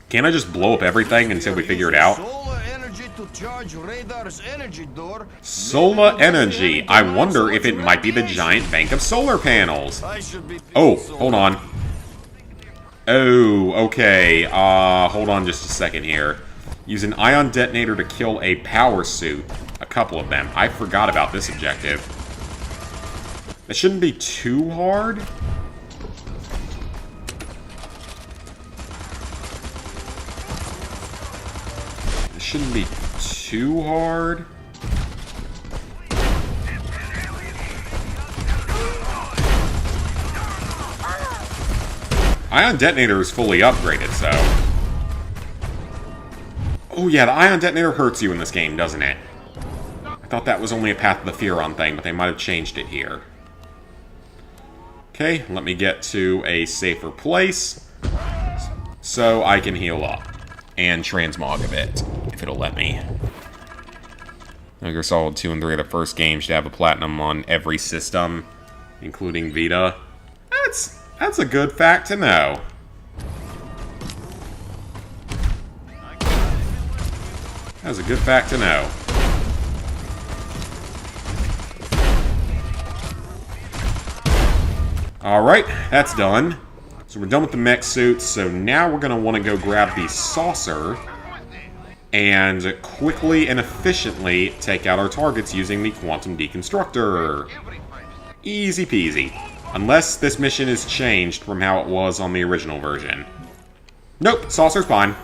Can't I just blow up everything until we figure it out? Solar energy to charge radar's energy door. Solar energy. I wonder if it might be the giant bank of solar panels. Oh, hold on. Oh, okay. Hold on just a second here. Use an ion detonator to kill a power suit. A couple of them. I forgot about this objective. It shouldn't be too hard. It shouldn't be too hard. Ion detonator is fully upgraded, so... Oh yeah, the ion detonator hurts you in this game, doesn't it? I thought that was only a Path of the Furon thing, but they might have changed it here. Okay, let me get to a safer place so I can heal up. And transmog a bit, if it'll let me. Metal Gear Solid 2 and 3 are the first games to have a platinum on every system, including Vita. That's a good fact to know. That's a good fact to know. Alright, that's done. So we're done with the mech suits, so now we're going to want to go grab the saucer and quickly and efficiently take out our targets using the quantum deconstructor. Easy peasy. Unless this mission is changed from how it was on the original version. Nope, saucer's fine.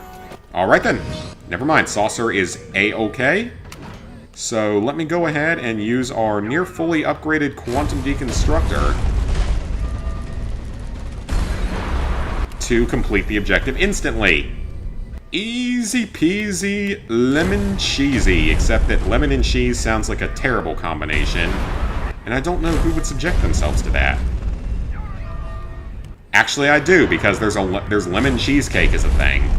Alright then. Never mind, saucer is A-okay. So let me go ahead and use our near fully upgraded quantum deconstructor to complete the objective instantly. Easy peasy, lemon cheesy, except that lemon and cheese sounds like a terrible combination, and I don't know who would subject themselves to that. Actually, I do, because there's lemon cheesecake as a thing.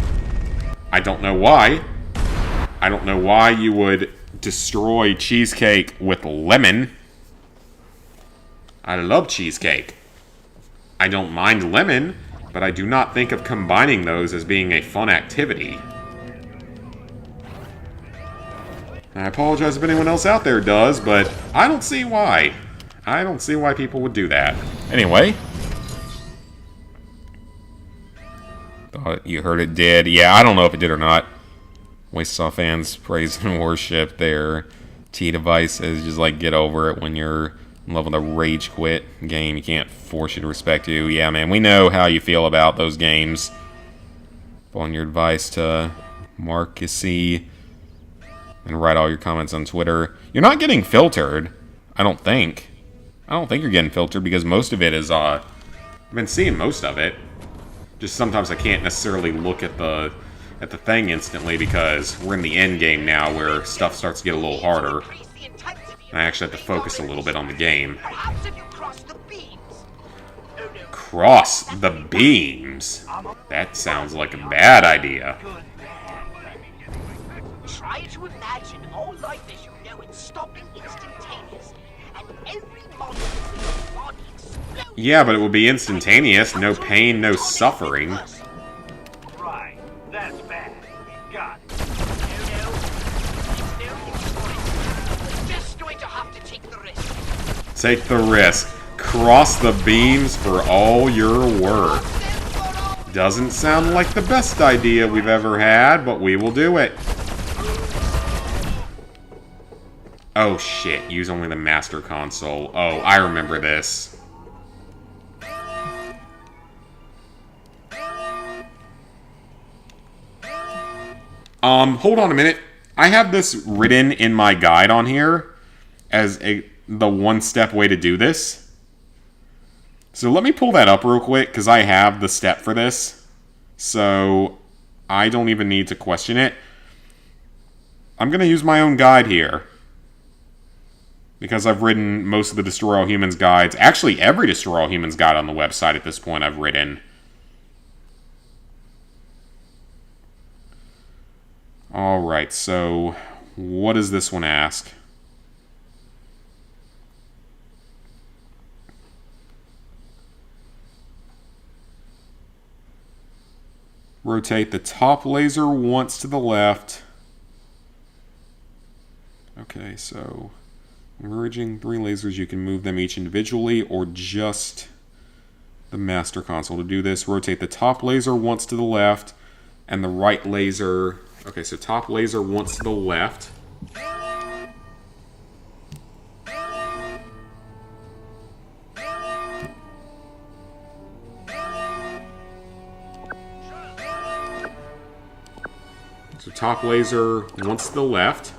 I don't know why. I don't know why you would destroy cheesecake with lemon. I love cheesecake. I don't mind lemon, but I do not think of combining those as being a fun activity. I apologize if anyone else out there does, but I don't see why. I don't see why people would do that. Anyway. Thought you heard it did. Yeah, I don't know if it did or not. We saw fans praise and worship their T devices. Just like get over it when you're in love with a rage quit game. You can't force you to respect you. Yeah, man, we know how you feel about those games. Following your advice to Marcusy and write all your comments on Twitter. You're not getting filtered, I don't think. I don't think you're getting filtered because most of it is, I've been seeing most of it. Just sometimes I can't necessarily look at the thing instantly because we're in the end game now where stuff starts to get a little harder. And I actually have to focus a little bit on the game. Cross the beams? That sounds like a bad idea. Try to imagine all life as you know it stopping instantaneously, and every molecule in your body explodes. Yeah, but it will be instantaneous. No pain, no suffering. Right. That's bad. Got it. No, it's no use for it. We're just going to have to take the risk. Take the risk. Cross the beams for all your worth. Doesn't sound like the best idea we've ever had, but we will do it. Oh shit, use only the master console. Oh, I remember this. Hold on a minute. I have this written in my guide on here as the one-step way to do this. So let me pull that up real quick, because I have the step for this. So I don't even need to question it. I'm going to use my own guide here. Because I've written most of the Destroy All Humans guides. Actually, every Destroy All Humans guide on the website at this point I've written. Alright, so what does this one ask? Rotate the top laser once to the left. Okay, so merging 3 lasers, you can move them each individually or just the master console. To do this, rotate the top laser once to the left and the right laser. Okay, so top laser once to the left. So top laser once to the left.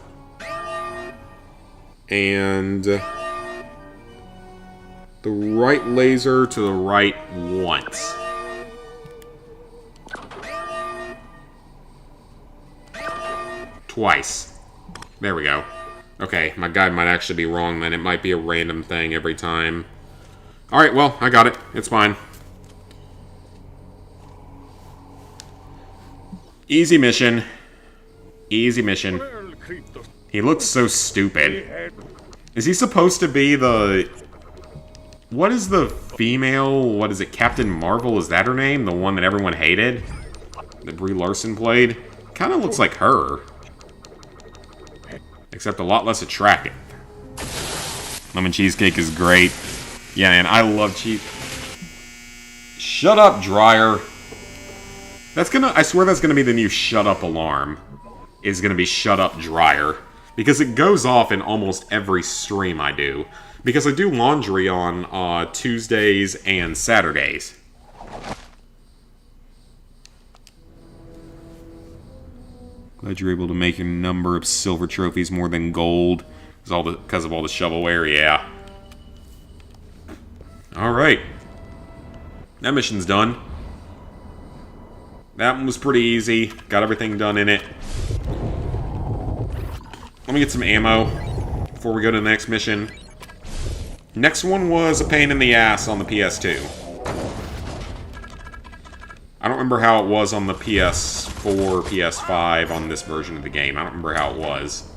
And the right laser to the right once. Twice. There we go. Okay, my guide might actually be wrong then. It might be a random thing every time. Alright, well, I got it. It's fine. Easy mission. Easy mission. He looks so stupid. Is he supposed to be the... What is the female... What is it? Captain Marvel? Is that her name? The one that everyone hated? That Brie Larson played? Kind of looks like her. Except a lot less attractive. Lemon cheesecake is great. Yeah, man, I love cheese. Shut up, dryer. That's gonna... I swear that's gonna be the new shut up alarm. Is gonna be shut up, dryer. Because it goes off in almost every stream I do. Because I do laundry on Tuesdays and Saturdays. Glad you're able to make your number of silver trophies more than gold. Because of all the shovelware, yeah. Alright. That mission's done. That one was pretty easy. Got everything done in it. Let me get some ammo before we go to the next mission. Next one was a pain in the ass on the PS2. I don't remember how it was on the PS4, PS5 on this version of the game. I don't remember how it was.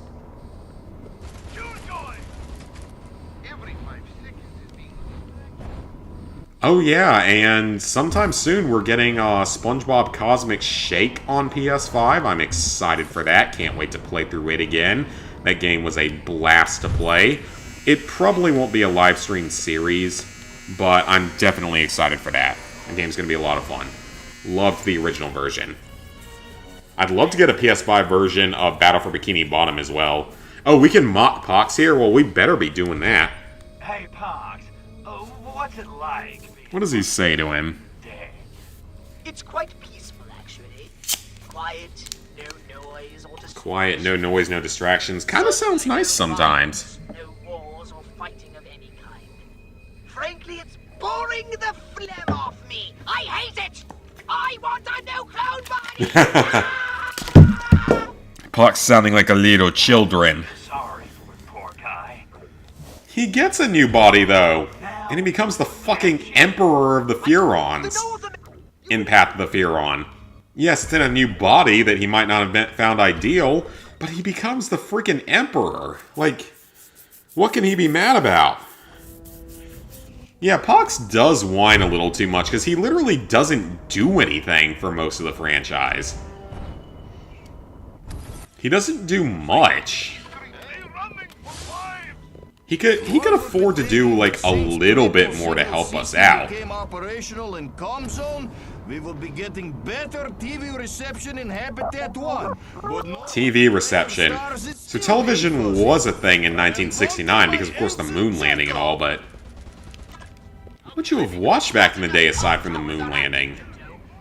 Oh yeah, and sometime soon we're getting SpongeBob Cosmic Shake on PS5. I'm excited for that. Can't wait to play through it again. That game was a blast to play. It probably won't be a live stream series, but I'm definitely excited for that. The game's going to be a lot of fun. Loved the original version. I'd love to get a PS5 version of Battle for Bikini Bottom as well. Oh, we can mock Pox here? Well, we better be doing that. Hey, Pox. What's it like? What does he say to him? It's quite peaceful, actually. Quiet, no noise, or distractions. Quiet, no noise, no distractions. Kind of sounds nice sometimes. No wars or fighting of any kind. Frankly, it's boring the phlegm off me. I hate it. I want a new clone body. Pox sounding like a little children. Sorry for the poor guy. He gets a new body, though. And he becomes the fucking Emperor of the Furons. In Path of the Furon. Yes, it's in a new body that he might not have found ideal, but he becomes the freaking Emperor. Like, what can he be mad about? Yeah, Pox does whine a little too much, because he literally doesn't do anything for most of the franchise. He doesn't do much. He could afford to do, like, a little bit more to help us out. Operational in Com Zone, we will be getting better TV reception in Habitat 1. TV reception. So television was a thing in 1969 because, of course, the moon landing and all, but... What would you have watched back in the day aside from the moon landing?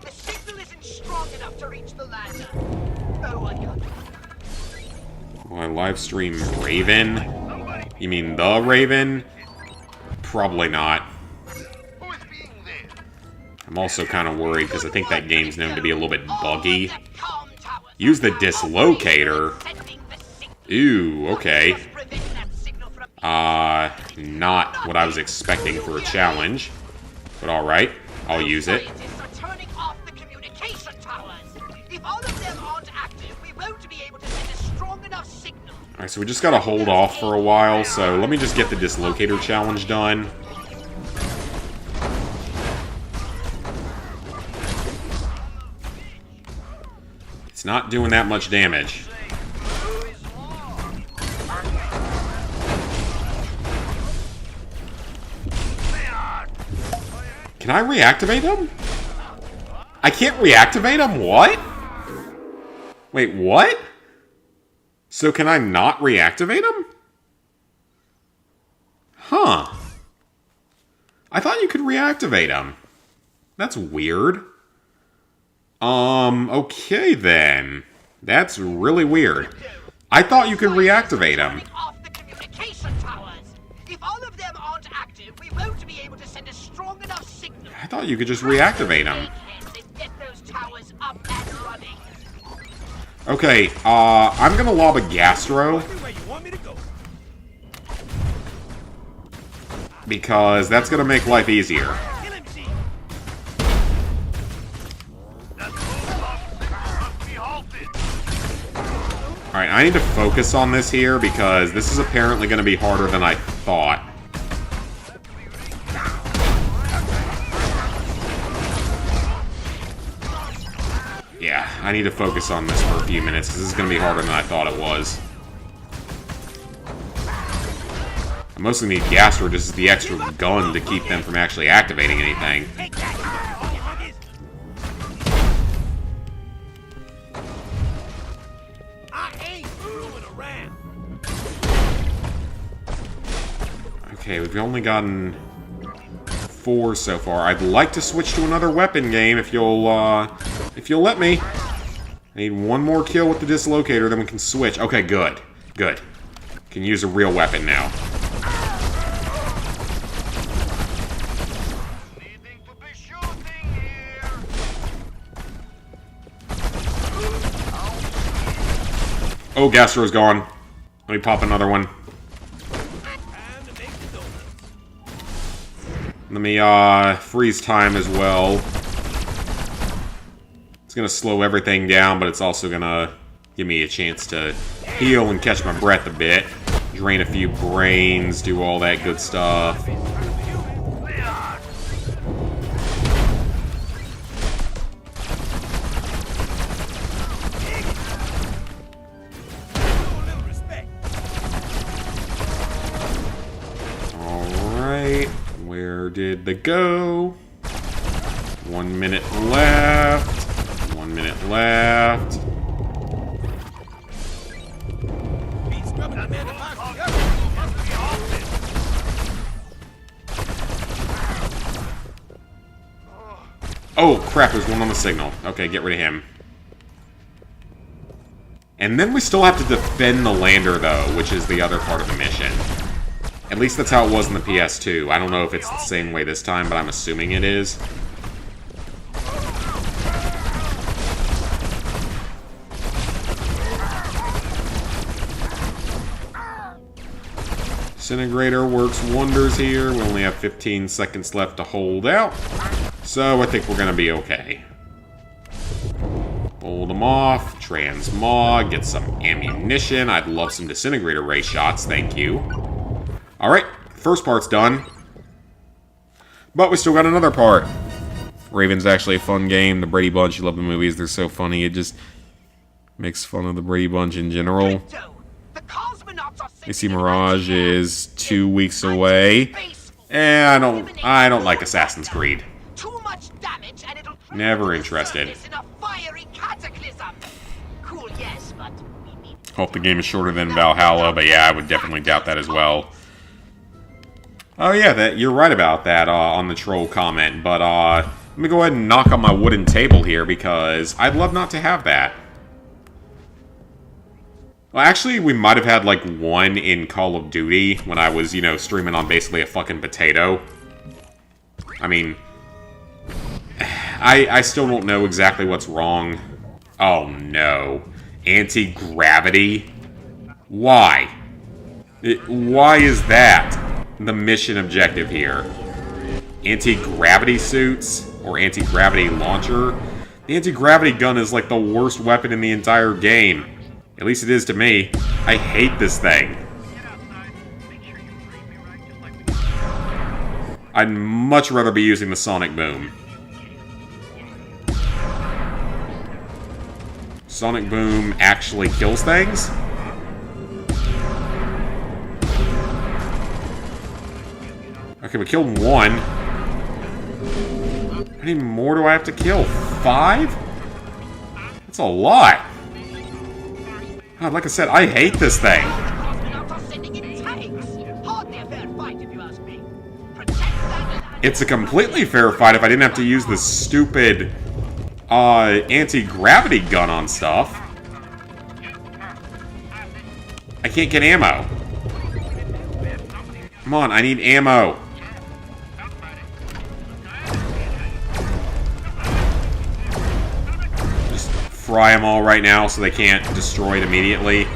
The signal isn't strong enough to reach the lander. Oh, I got it. Will I live stream Raven? You mean the Raven? Probably not. I'm also kind of worried because I think that game's known to be a little bit buggy. Use the dislocator. Ooh, okay. Not what I was expecting for a challenge. But alright, I'll use it. Alright, so we just gotta hold off for a while, so let me just get the dislocator challenge done. It's not doing that much damage. Can I reactivate him? I can't reactivate him? What? Wait, what? So can I not reactivate him? Huh. I thought you could reactivate him. That's weird. Okay then. That's really weird. I thought you could reactivate him. Off the communication towers. If all of them aren't active, we won't be able to send a strong enough signal. I thought you could just reactivate him. Get those towers up and running. Okay, I'm gonna lob a gastro. Because that's gonna make life easier. Alright, I need to focus on this here because this is apparently gonna be harder than I thought. Yeah, I need to focus on this for a few minutes because this is gonna be harder than I thought it was. I mostly need Gastro just as the extra gun to keep them from actually activating anything. Okay, we've only gotten 4 so far. I'd like to switch to another weapon game if you'll let me. I need one more kill with the dislocator, then we can switch. Okay, good. Good. Can use a real weapon now. Oh, Gastro's gone. Let me pop another one. Let me, freeze time as well. It's gonna slow everything down, but it's also gonna give me a chance to heal and catch my breath a bit. Drain a few brains, do all that good stuff. Alright. Where did they go? 1 minute left. 1 minute left. Oh, crap, there's one on the signal. Okay, get rid of him. And then we still have to defend the lander, though, which is the other part of the mission. At least that's how it was in the PS2. I don't know if it's the same way this time, but I'm assuming it is. Disintegrator works wonders here. We only have 15 seconds left to hold out. So I think we're going to be okay. Hold them off. Transmog. Get some ammunition. I'd love some disintegrator ray shots. Thank you. Alright, first part's done. But we still got another part. Raven's actually a fun game. The Brady Bunch, you love the movies, they're so funny. It just makes fun of the Brady Bunch in general. AC Mirage is 2 weeks away. And I don't like Assassin's Creed. Never interested. Hope the game is shorter than Valhalla, but yeah, I would definitely doubt that as well. Oh yeah, you're right about that on the troll comment, but let me go ahead and knock on my wooden table here because I'd love not to have that. Well, actually, we might have had, like, one in Call of Duty when I was, you know, streaming on basically a fucking potato. I mean, I still don't know exactly what's wrong. Oh, no. Anti-gravity? Why? Why is that the mission objective here? Anti-gravity suits? Or anti-gravity launcher? The anti-gravity gun is like the worst weapon in the entire game. At least it is to me. I hate this thing. I'd much rather be using the sonic boom. Sonic Boom actually kills things? Okay, we killed one. How many more do I have to kill? 5? That's a lot. God, like I said, I hate this thing. It's a completely fair fight if I didn't have to use this stupid anti-gravity gun on stuff. I can't get ammo. Come on, I need ammo. Just fry them all right now so they can't destroy it immediately.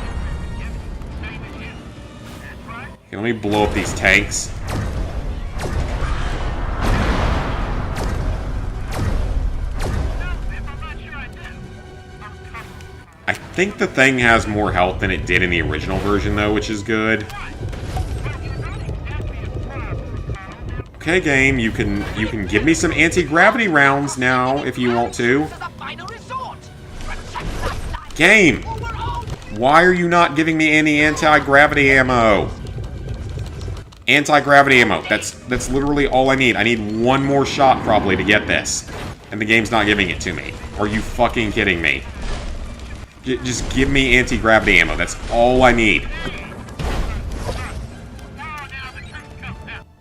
Okay, let me blow up these tanks. I think the thing has more health than it did in the original version, though, which is good. Okay, game, you can give me some anti-gravity rounds now if you want to. Game, why are you not giving me any anti-gravity ammo? Anti-gravity ammo. That's literally all I need. I need one more shot probably to get this, and the game's not giving it to me. Are you fucking kidding me? Just give me anti-gravity ammo. That's all I need.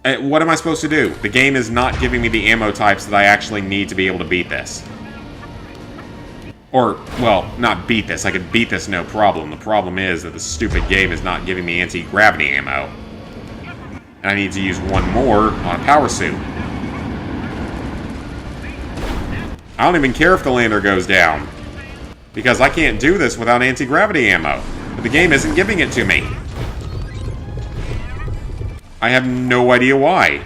What am I supposed to do? The game is not giving me the ammo types that I actually need to be able to beat this. Or, well, not beat this. I could beat this no problem. The problem is that the stupid game is not giving me anti-gravity ammo. And I need to use one more on a power suit. I don't even care if the lander goes down, because I can't do this without anti-gravity ammo. But the game isn't giving it to me. I have no idea why.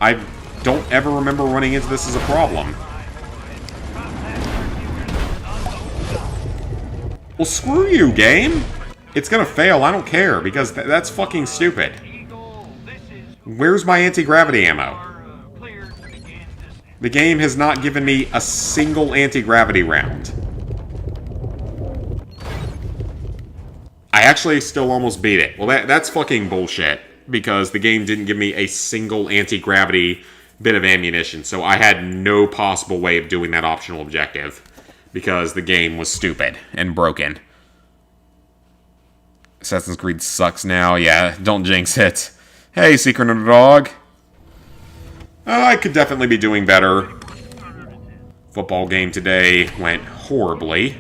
I don't ever remember running into this as a problem. Well, screw you, game! It's gonna fail, I don't care, because that's fucking stupid. Where's my anti-gravity ammo? The game has not given me a single anti-gravity round. I actually still almost beat it. Well, that's fucking bullshit, because the game didn't give me a single anti-gravity bit of ammunition, so I had no possible way of doing that optional objective, because the game was stupid and broken. Assassin's Creed sucks now. Yeah, don't jinx it. Hey, Secret Underdog. I could definitely be doing better. Football game today went horribly.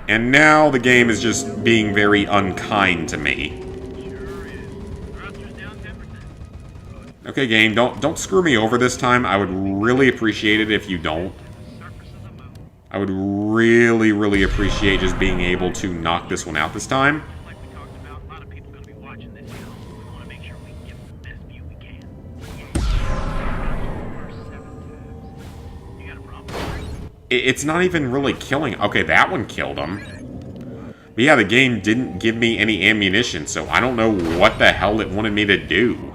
And now the game is just being very unkind to me. Okay, game, don't screw me over this time. I would really appreciate it if you don't. I would really, really appreciate just being able to knock this one out this time. It's not even really killing. Okay, that one killed him. But yeah, the game didn't give me any ammunition, so I don't know what the hell it wanted me to do.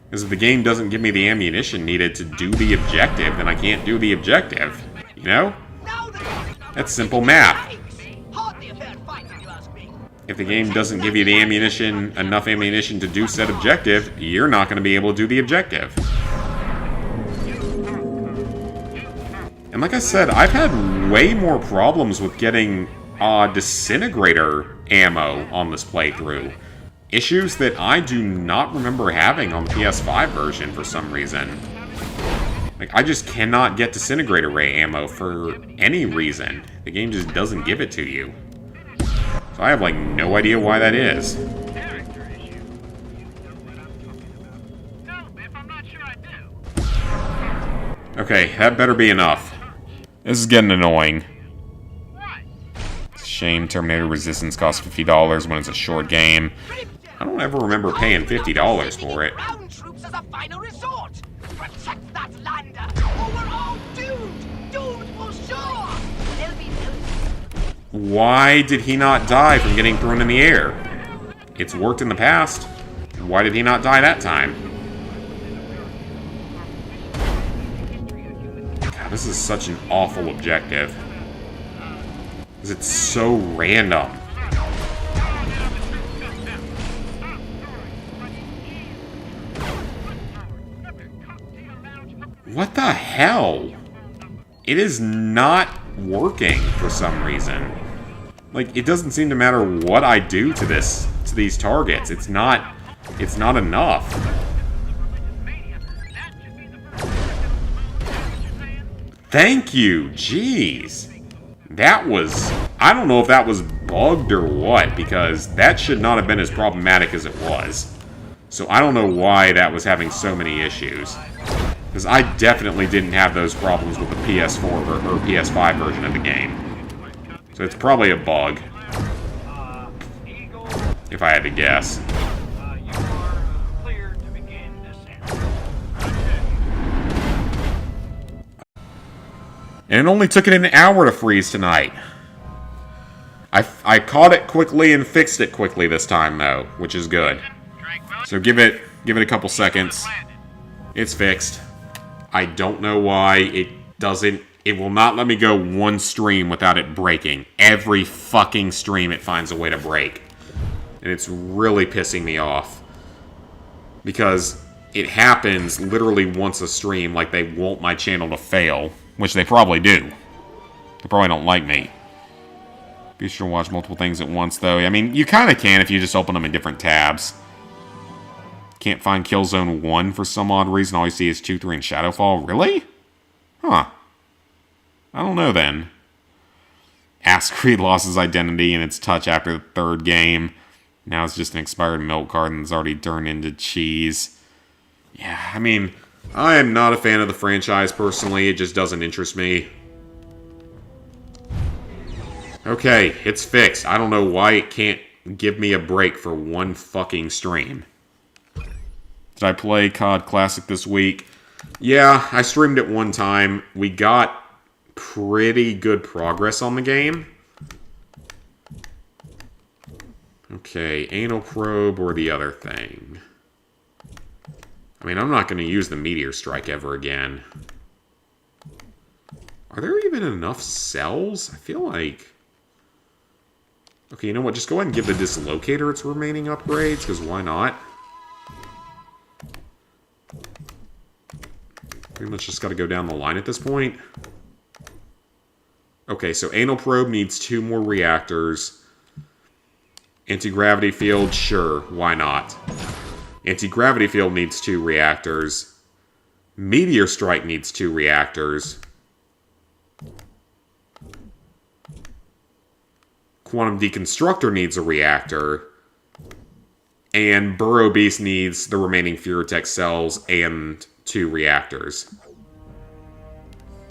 Because if the game doesn't give me the ammunition needed to do the objective, then I can't do the objective. You know? That's simple math. If the game doesn't give you the ammunition, enough ammunition to do said objective, you're not going to be able to do the objective. And like I said, I've had way more problems with getting disintegrator ammo on this playthrough. Issues that I do not remember having on the PS5 version for some reason. Like, I just cannot get disintegrator ray ammo for any reason. The game just doesn't give it to you. So I have, like, no idea why that is. Okay, that better be enough. This is getting annoying. It's a shame Terminator Resistance costs $50 when it's a short game. I don't ever remember paying $50 for it. Why did he not die from getting thrown in the air? It's worked in the past. Why did he not die that time? this is such an awful objective. Because it's so random. What the hell? It is not working for some reason. Like, it doesn't seem to matter what I do to these targets. It's not enough. Thank you, jeez. That was, I don't know if that was bugged or what, because that should not have been as problematic as it was. So I don't know why that was having so many issues. Because I definitely didn't have those problems with the PS4 or PS5 version of the game. So it's probably a bug. If I had to guess. You are cleared to begin descent. And it only took it an hour to freeze tonight. I caught it quickly and fixed it quickly this time, though, which is good. So give it a couple seconds. It's fixed. I don't know why it will not let me go one stream without it breaking. Every fucking stream it finds a way to break. And it's really pissing me off. Because it happens literally once a stream, like they want my channel to fail. Which they probably do. They probably don't like me. Be sure to watch multiple things at once, though. I mean, you kind of can if you just open them in different tabs. Can't find Killzone 1 for some odd reason. All you see is 2, 3, and Shadowfall. Really? Huh. I don't know, then. Ass Creed lost his identity and its touch after the third game. Now it's just an expired milk carton that's already turned into cheese. Yeah, I mean, I am not a fan of the franchise, personally. It just doesn't interest me. Okay, it's fixed. I don't know why it can't give me a break for one fucking stream. Did I play COD Classic this week? Yeah, I streamed it one time. We got pretty good progress on the game. Okay, anal probe or the other thing. I mean, I'm not going to use the meteor strike ever again. Are there even enough cells? I feel like... Okay, you know what? Just go ahead and give the dislocator its remaining upgrades, because why not? Pretty much just got to go down the line at this point. Okay, so anal probe needs 2 more reactors. Anti-gravity field, sure, why not? Anti-gravity field needs 2 reactors. Meteor strike needs 2 reactors. Quantum deconstructor needs a reactor. And Burrow Beast needs the remaining Furitech cells and 2 reactors.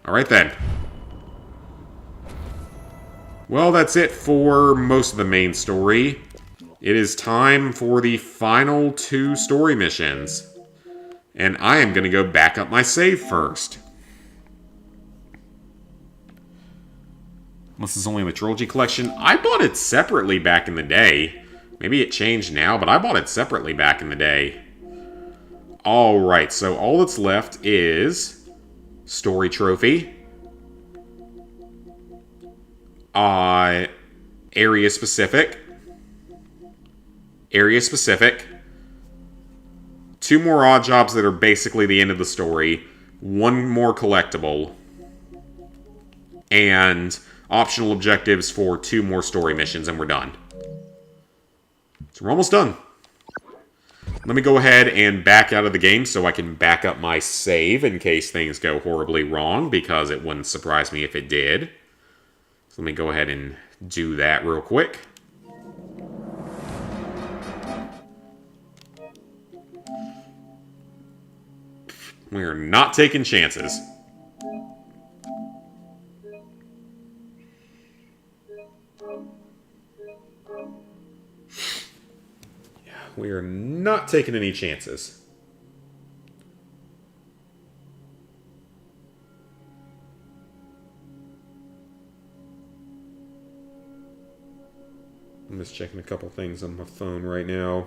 Alright then. Well, that's it for most of the main story. It is time for the final 2 story missions. And I am going to go back up my save first. This is only in the Trilogy Collection. I bought it separately back in the day. Maybe it changed now, but I bought it separately back in the day. Alright, so all that's left is... Story Trophy. Area Specific. Area Specific. 2 more odd jobs that are basically the end of the story. 1 more collectible. And optional objectives for 2 more story missions, and we're done. So we're almost done. Let me go ahead and back out of the game so I can back up my save in case things go horribly wrong, because it wouldn't surprise me if it did. So let me go ahead and do that real quick. We're not taking chances. Yeah, we are not taking any chances. I'm just checking a couple things on my phone right now.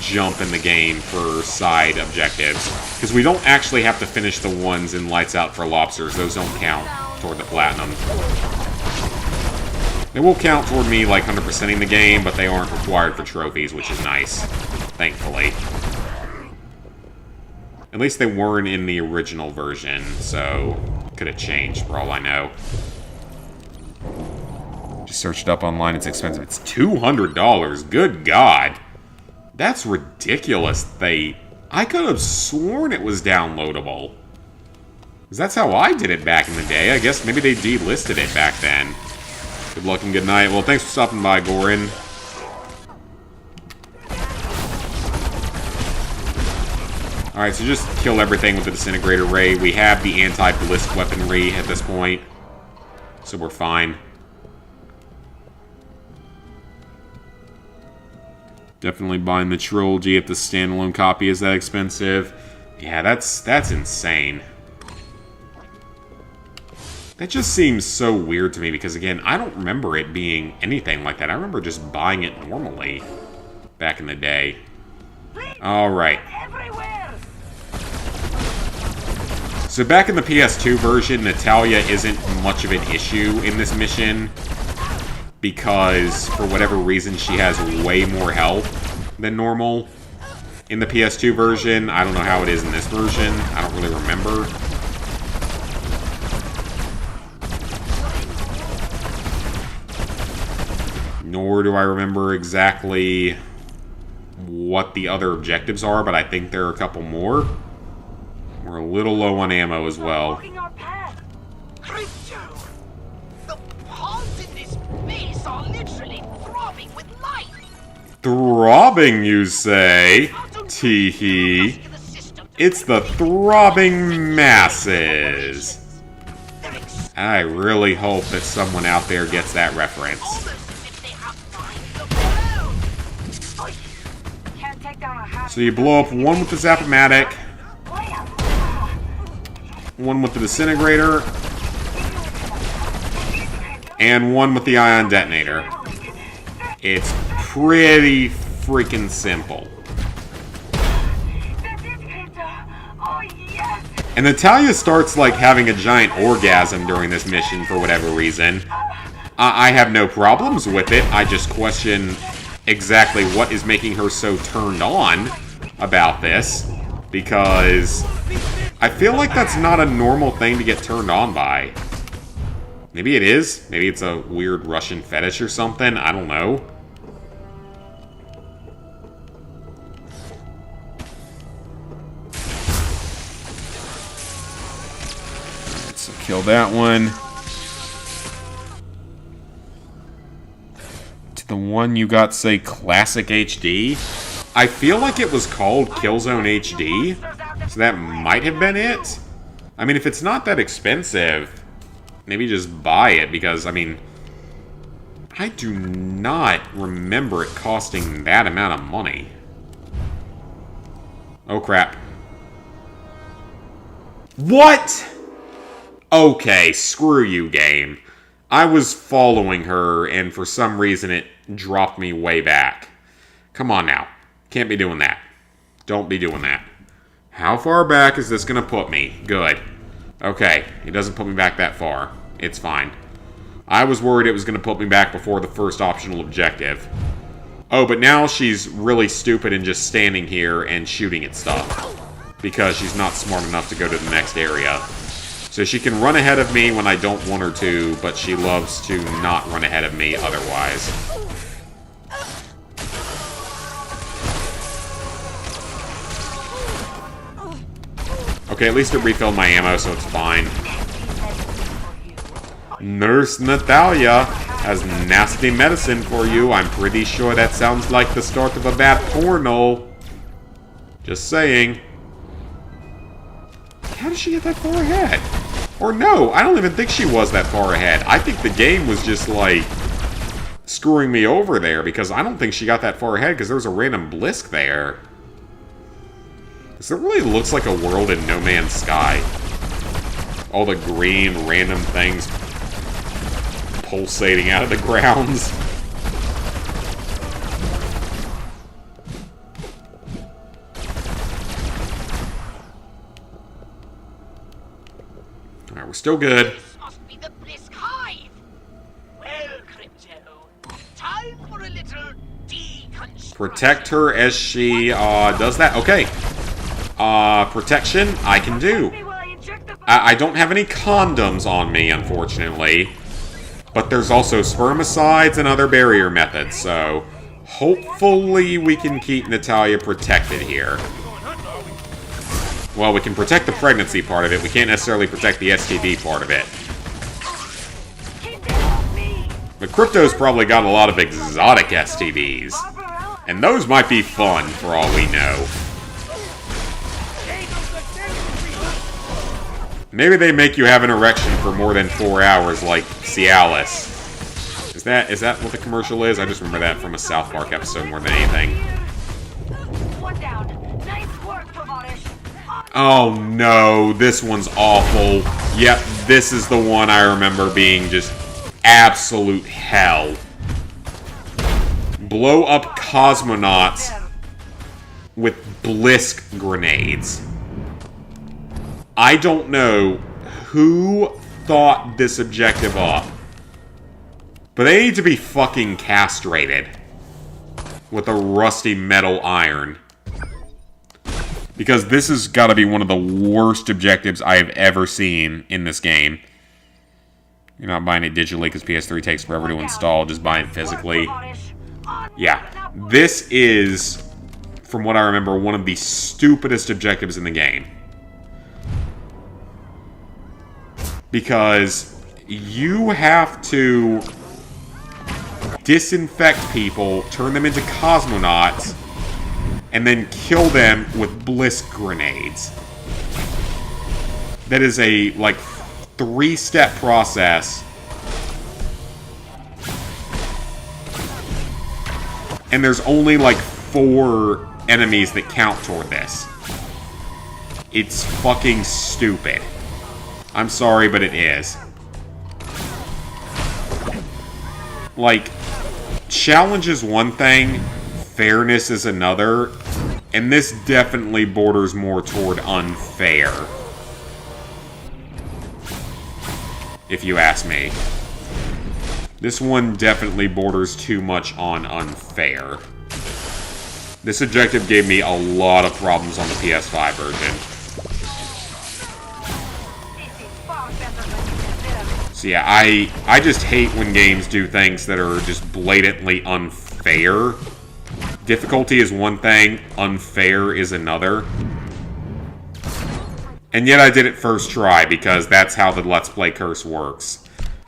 jump in the game for side objectives. Because we don't actually have to finish the ones in Lights Out for Lobsters. Those don't count toward the platinum. They will count toward me, like, 100%ing the game, but they aren't required for trophies, which is nice. Thankfully. At least they weren't in the original version, so could have changed for all I know. Just searched it up online, it's expensive. It's $200, good God. That's ridiculous. I could have sworn it was downloadable. Because that's how I did it back in the day. I guess maybe they delisted it back then. Good luck and good night. Well, thanks for stopping by, Gorin. Alright, so just kill everything with the disintegrator ray. We have the anti-Blisque weaponry at this point. So we're fine. Definitely buying the trilogy if the standalone copy is that expensive. Yeah, that's insane. That just seems so weird to me because, again, I don't remember it being anything like that. I remember just buying it normally back in the day. Alright. So back in the PS2 version, Natalia isn't much of an issue in this mission because, for whatever reason, she has way more health than normal. In the PS2 version, I don't know how it is in this version. I don't really remember. Nor do I remember exactly what the other objectives are, but I think there are a couple more. We're a little low on ammo as well. Crypto! The ponds in this base are literally throbbing with life! Throbbing, you say? Tee-hee. It's the throbbing masses. I really hope that someone out there gets that reference. So you blow up one with the Zap-O-Matic, one with the disintegrator, and one with the ion detonator. It's pretty freaking simple. And Natalia starts, like, having a giant orgasm during this mission for whatever reason. I have no problems with it. I just question exactly what is making her so turned on about this. Because I feel like that's not a normal thing to get turned on by. Maybe it is. Maybe it's a weird Russian fetish or something. I don't know. Alright, so kill that one. To the one you got, say, Classic HD? I feel like it was called Killzone HD, so that might have been it. I mean, if it's not that expensive, maybe just buy it, because, I mean, I do not remember it costing that amount of money. Oh, crap. What? Okay, screw you, game. I was following her, and for some reason it dropped me way back. Come on now. Can't be doing that. Don't be doing that. How far back is this going to put me? Good. Okay, it doesn't put me back that far. It's fine. I was worried it was going to put me back before the first optional objective. Oh, but now she's really stupid and just standing here and shooting at stuff. Because she's not smart enough to go to the next area. So she can run ahead of me when I don't want her to, but she loves to not run ahead of me otherwise. Okay, at least it refilled my ammo, so it's fine. Nurse Natalia has nasty medicine for you. I'm pretty sure that sounds like the start of a bad porno. Just saying. How did she get that far ahead? Or no, I don't even think she was that far ahead. I think the game was just, like, screwing me over there, because I don't think she got that far ahead, because there was a random Blisque there. This really looks like a world in No Man's Sky. All the green random things pulsating out of the grounds. Alright, we're still good. This must be the Blisque Hive. Well, Crypto, time for a little deconstruction. Protect her as she does that. Okay. Protection, I can do. I don't have any condoms on me, unfortunately. But there's also spermicides and other barrier methods, so hopefully we can keep Natalia protected here. Well, we can protect the pregnancy part of it. We can't necessarily protect the STD part of it. But Crypto's probably got a lot of exotic STDs. And those might be fun, for all we know. Maybe they make you have an erection for more than 4 hours, like Cialis. Is that what the commercial is? I just remember that from a South Park episode more than anything. Oh no, this one's awful. Yep, this is the one I remember being just absolute hell. Blow up cosmonauts with Blisque grenades. I don't know who thought this objective up, but they need to be fucking castrated with a rusty metal iron. Because this has got to be one of the worst objectives I have ever seen in this game. You're not buying it digitally because PS3 takes forever to install, just buy it physically. Yeah, this is, from what I remember, one of the stupidest objectives in the game. Because you have to disinfect people, turn them into cosmonauts, and then kill them with Blisque grenades. That is a, like, 3-step process. And there's only, like, 4 enemies that count toward this. It's fucking stupid. I'm sorry, but it is. Like, challenge is one thing, fairness is another, and this definitely borders more toward unfair. If you ask me. This one definitely borders too much on unfair. This objective gave me a lot of problems on the PS5 version. So yeah, I just hate when games do things that are just blatantly unfair. Difficulty is one thing, unfair is another. And yet I did it first try, because that's how the Let's Play curse works.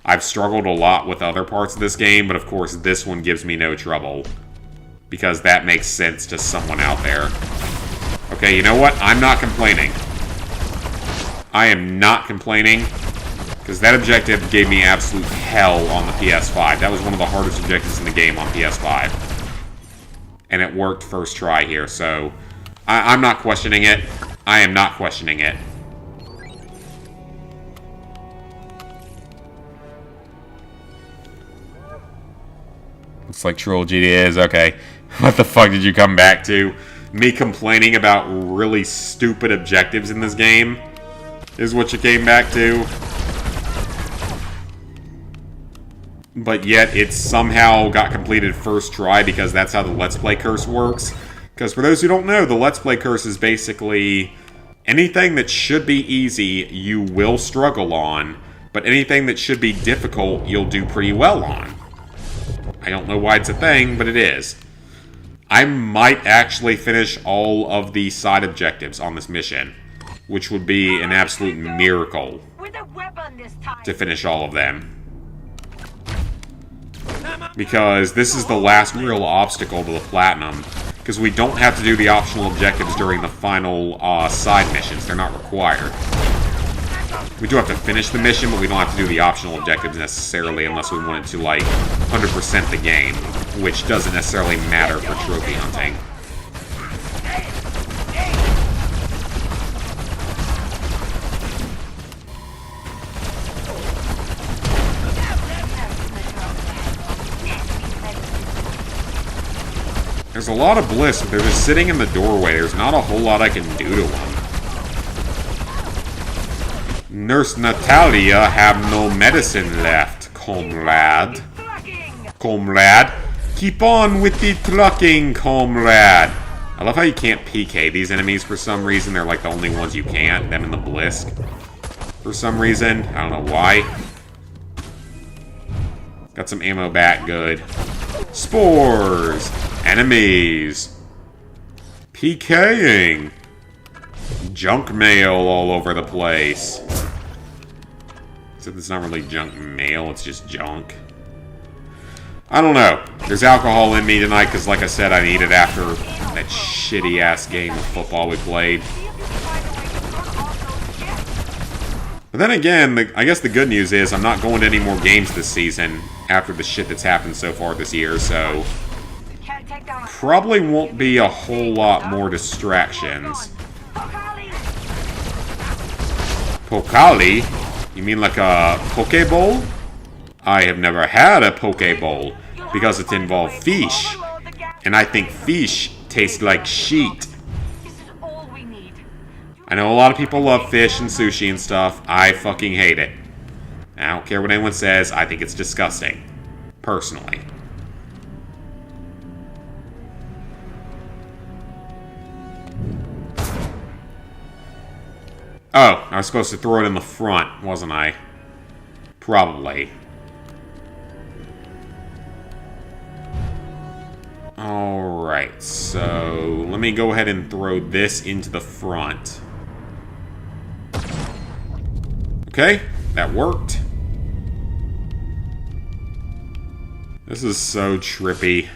I've struggled a lot with other parts of this game, but of course this one gives me no trouble. Because that makes sense to someone out there. Okay, you know what? I'm not complaining. I am not complaining. Because that objective gave me absolute hell on the PS5. That was one of the hardest objectives in the game on PS5. And it worked first try here, so I'm not questioning it. I am not questioning it. Looks like Trilogy it is. Okay. What the fuck did you come back to? Me complaining about really stupid objectives in this game? Is what you came back to? But yet, it somehow got completed first try because that's how the Let's Play curse works. Because for those who don't know, the Let's Play curse is basically anything that should be easy, you will struggle on. But anything that should be difficult, you'll do pretty well on. I don't know why it's a thing, but it is. I might actually finish all of the side objectives on this mission, which would be an absolute miracle to finish all of them. Because this is the last real obstacle to the Platinum. Because we don't have to do the optional objectives during the final side missions. They're not required. We do have to finish the mission, but we don't have to do the optional objectives necessarily unless we wanted to, like, 100% the game. Which doesn't necessarily matter for trophy hunting. There's a lot of Blisque, but they're just sitting in the doorway. There's not a whole lot I can do to them. Nurse Natalia have no medicine left, comrade. Comrade. Keep on with the trucking, comrade. I love how you can't PK these enemies for some reason. They're like the only ones you can't. Them and the Blisque. For some reason. I don't know why. Got some ammo back. Good. Spores. Enemies. PKing. Junk mail all over the place. Except it's not really junk mail. It's just junk. I don't know. There's alcohol in me tonight because, like I said, I need it after that shitty-ass game of football we played. But then again, I guess the good news is I'm not going to any more games this season after the shit that's happened so far this year, so probably won't be a whole lot more distractions. Pokali? You mean like a Pokeball? I have never had a Pokeball because it involved fish. And I think fish tastes like shit. I know a lot of people love fish and sushi and stuff. I fucking hate it. I don't care what anyone says. I think it's disgusting. Personally. Oh, I was supposed to throw it in the front, wasn't I? Probably. Alright, so let me go ahead and throw this into the front. Okay, that worked. This is so trippy.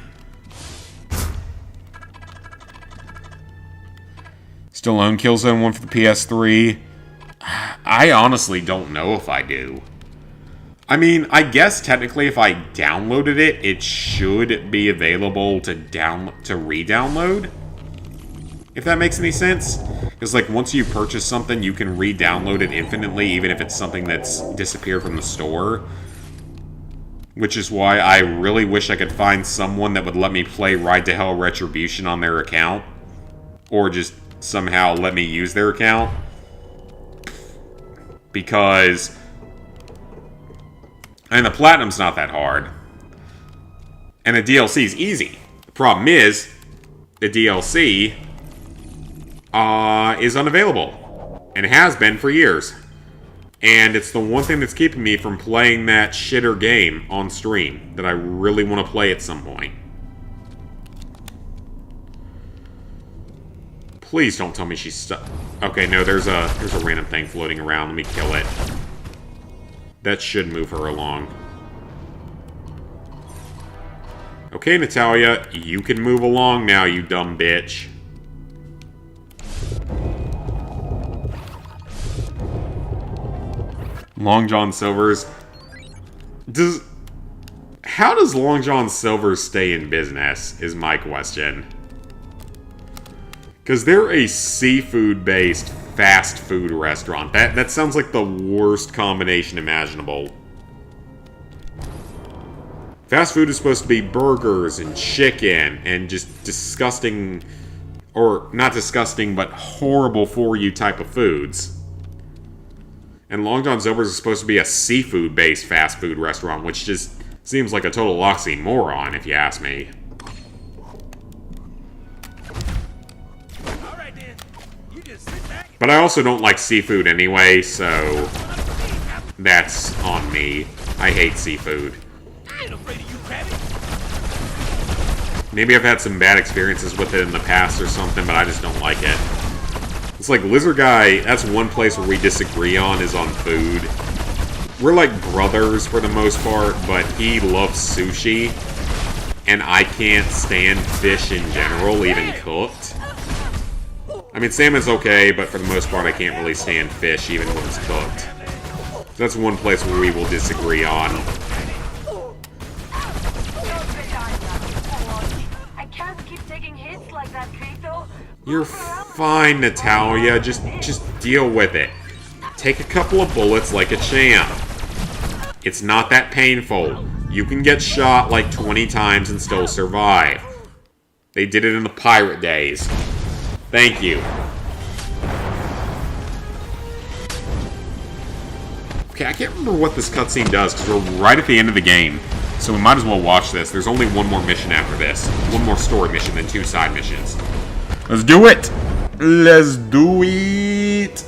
Still own Killzone 1 for the PS3? I honestly don't know if I do. I mean, I guess technically if I downloaded it, it should be available to re-download. If that makes any sense. Because, like, once you purchase something, you can re-download it infinitely, even if it's something that's disappeared from the store. Which is why I really wish I could find someone that would let me play Ride to Hell Retribution on their account. Or just somehow let me use their account. Because... and the Platinum's not that hard. And the DLC's easy. The problem is, the DLC is unavailable. And it has been for years. And it's the one thing that's keeping me from playing that shitter game on stream that I really want to play at some point. Please don't tell me she's stuck. Okay, no, there's a random thing floating around. Let me kill it. That should move her along. Okay, Natalia, you can move along now, you dumb bitch. Long John Silver's... how does Long John Silver's stay in business, is my question. Because they're a seafood-based fast food restaurant. That sounds like the worst combination imaginable. Fast food is supposed to be burgers and chicken and just disgusting, or not disgusting, but horrible for you type of foods. And Long John Silver's is supposed to be a seafood-based fast food restaurant, which just seems like a total oxymoron, if you ask me. But I also don't like seafood anyway, so that's on me. I hate seafood. Maybe I've had some bad experiences with it in the past or something, but I just don't like it. It's like Lizard Guy, that's one place where we disagree on, is on food. We're like brothers for the most part, but he loves sushi, and I can't stand fish in general, even cooked. I mean, salmon's okay, but for the most part, I can't really stand fish, even when it's cooked. That's one place where we will disagree on. I can't keep taking hits like that, Krito. You're fine, Natalia. Just deal with it. Take a couple of bullets like a champ. It's not that painful. You can get shot like 20 times and still survive. They did it in the pirate days. Thank you. Okay, I can't remember what this cutscene does, because we're right at the end of the game. So we might as well watch this. There's only one more mission after this. One more story mission, then 2 side missions. Let's do it! Let's do it!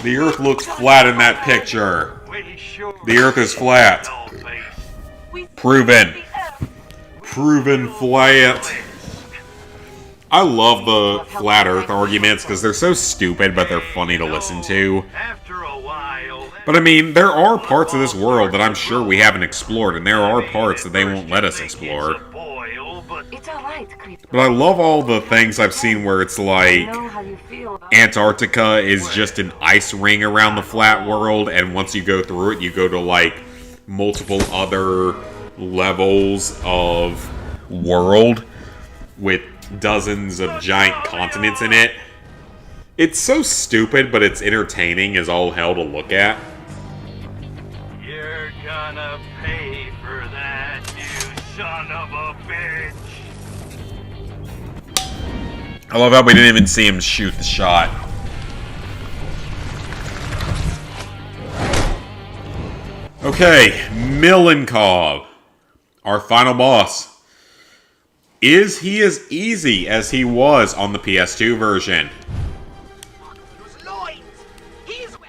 The Earth looks flat in that picture. The Earth is flat. Proven. Proven flat. I love the flat Earth arguments because they're so stupid, but they're funny to listen to. But I mean, there are parts of this world that I'm sure we haven't explored, and there are parts that they won't let us explore. It's alright, Creeper. But I love all the things I've seen where it's like Know how you feel about Antarctica is just an ice ring around the flat world, and once you go through it, you go to like multiple other levels of world with dozens of giant continents in it. It's so stupid, but it's entertaining as all hell to look at. You're gonna pay for that, you son of a bitch. I love how we didn't even see him shoot the shot. Okay, Milenkov, our final boss. Is he as easy as he was on the PS2 version?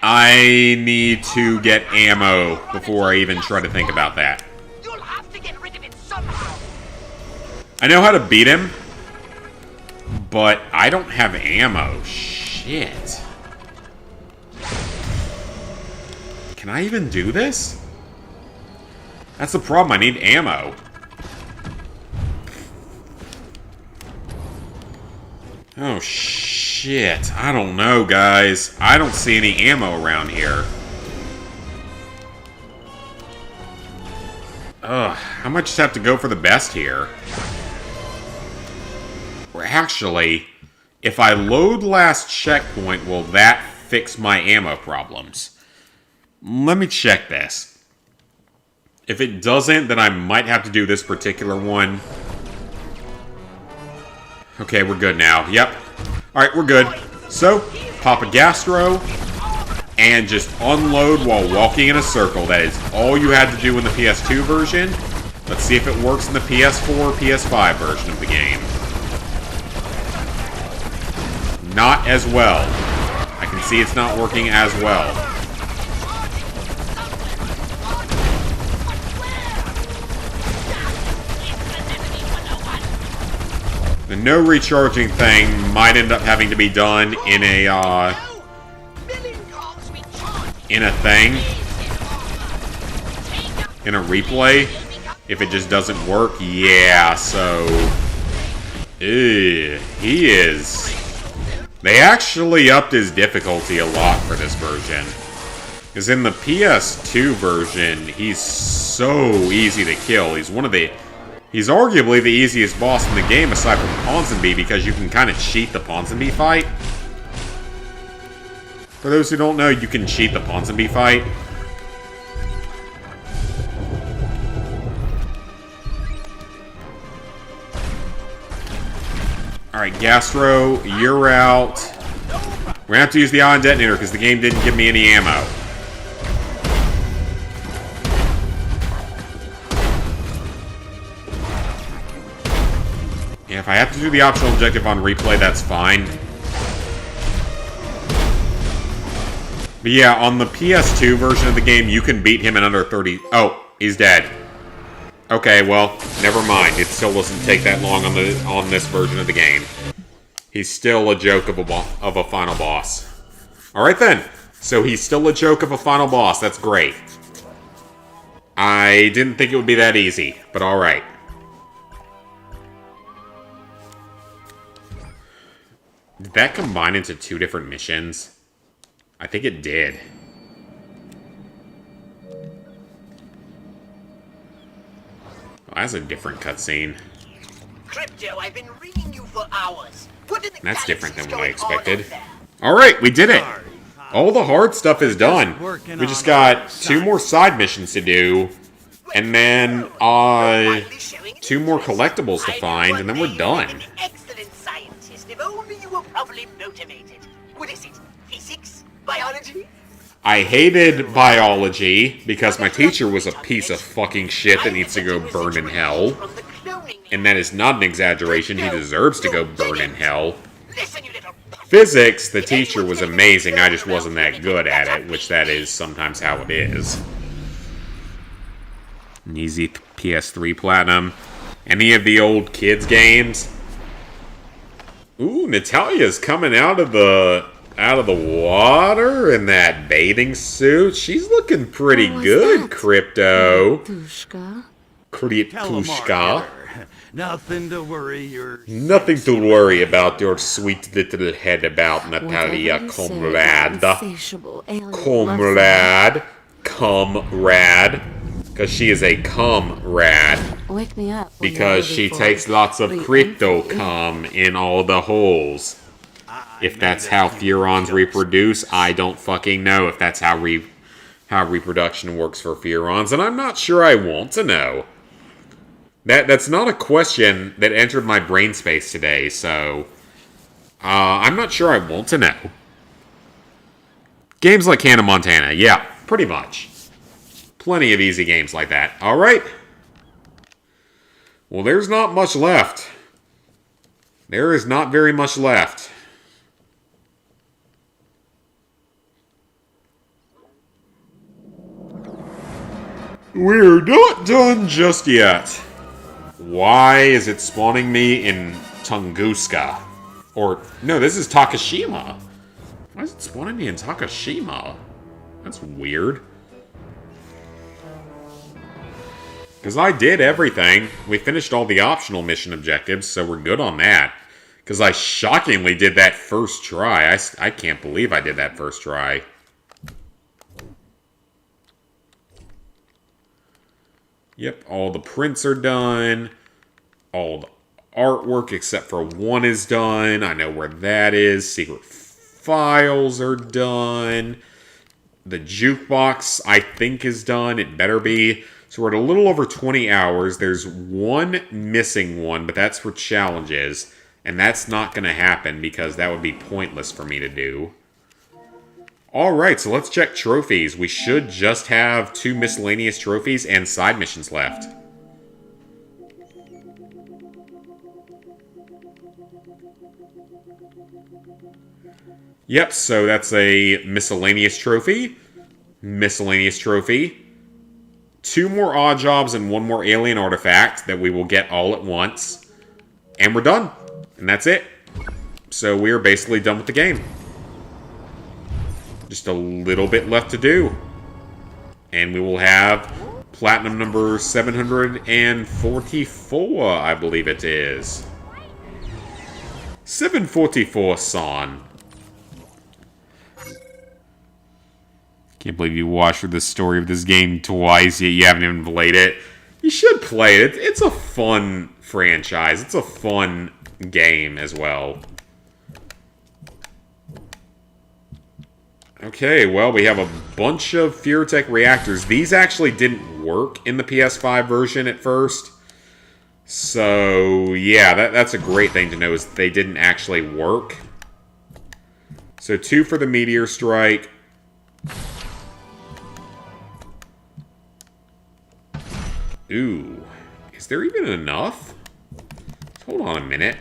I need to get ammo before I even try to think about that. You'll have to get rid of it somehow. I know how to beat him, but I don't have ammo. Shit. Can I even do this? That's the problem. I need ammo. Oh, shit. I don't know, guys. I don't see any ammo around here. Ugh, I might just have to go for the best here. Or actually, if I load last checkpoint, will that fix my ammo problems? Let me check this. If it doesn't, then I might have to do this particular one. Okay, we're good now. Yep. Alright, we're good. So, pop a gastro, and just unload while walking in a circle. That is all you had to do in the PS2 version. Let's see if it works in the PS4 or PS5 version of the game. Not as well. I can see it's not working as well. The no recharging thing might end up having to be done in a replay. If it just doesn't work, yeah, so... Ew, he is... They actually upped his difficulty a lot for this version. Because in the PS2 version, he's so easy to kill. He's arguably the easiest boss in the game aside from Ponsonby because you can kind of cheat the Ponsonby fight. For those who don't know, you can cheat the Ponsonby fight. Alright, Gastro, you're out. We're gonna have to use the ion detonator because the game didn't give me any ammo. Yeah, if I have to do the optional objective on replay, that's fine. But yeah, on the PS2 version of the game, you can beat him in under 30... Oh, he's dead. Okay, well, never mind. It still doesn't take that long on this version of the game. He's still a joke of a final boss. Alright then. So he's still a joke of a final boss. That's great. I didn't think it would be that easy, but alright. Did that combine into 2 different missions? I think it did. Well, that's a different cutscene. Crypto, I've been ringing you for hours. That's different than what I expected. Alright, we did it! All the hard stuff is done. We just got 2 more side missions to do, And then, 2 more collectibles to find, and then we're done. An excellent scientist, if only you were properly motivated. What is it? Physics? Biology? I hated biology because my teacher was a piece of fucking shit that needs to go burn in hell. And that is not an exaggeration, he deserves to go burn in hell. Listen, you little... Physics, the teacher was amazing, I just wasn't that good at it, which that is sometimes how it is. An easy PS3 Platinum. Any of the old kids games? Ooh, Natalia's coming out of the water in that bathing suit. She's looking pretty good, Crypto. Kryptushka. Nothing to worry Nothing to worry about your sweet little head about, Natalia, comrade. Comrade. Because she is a comrade. Wake me up. Because she takes lots of crypto cum in all the holes. If that's how Furons reproduce, I don't fucking know if that's how reproduction works for Furons, and I'm not sure I want to know. That's not a question that entered my brain space today, so I'm not sure I want to know. Games like Hannah Montana, yeah, pretty much. Plenty of easy games like that. Alright. Well, there's not much left. There is not very much left. We're not done just yet. Why is it spawning me in Tunguska? Or, no, this is Takashima. Why is it spawning me in Takashima? That's weird. Because I did everything. We finished all the optional mission objectives, so we're good on that. Because I shockingly did that first try. I can't believe I did that first try. Yep, all the prints are done. All the artwork except for one is done. I know where that is. Secret files are done. The jukebox, I think, is done. It better be. So we're at a little over 20 hours. There's one missing one, but that's for challenges. And that's not going to happen because that would be pointless for me to do. Alright, so let's check trophies. We should just have 2 miscellaneous trophies and side missions left. Yep, so that's a miscellaneous trophy. Miscellaneous trophy. 2 more odd jobs and 1 more alien artifact that we will get all at once. And we're done. And that's it. So we're basically done with the game. Just a little bit left to do. And we will have platinum number 744, I believe it is. 744, son. Can't believe you watched through the story of this game twice, yet you haven't even played it. You should play it. It's a fun franchise. It's a fun game as well. Okay, well, we have a bunch of Furitech reactors. These actually didn't work in the PS5 version at first. So, yeah, that's a great thing to know, is they didn't actually work. So, 2 for the Meteor Strike. Ooh, is there even enough? Hold on a minute.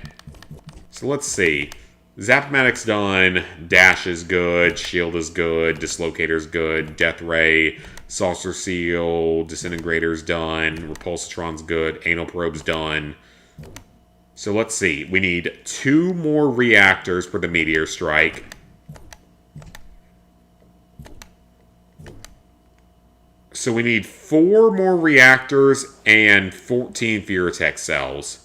So, let's see. Zap-O-Matic's done, Dash is good, Shield is good, Dislocator's good, Death Ray, Saucer Seal, Disintegrator's done, Repulsatron's good, Anal Probe's done. So let's see, we need 2 more reactors for the Meteor Strike. So we need 4 more reactors and 14 Furitech cells.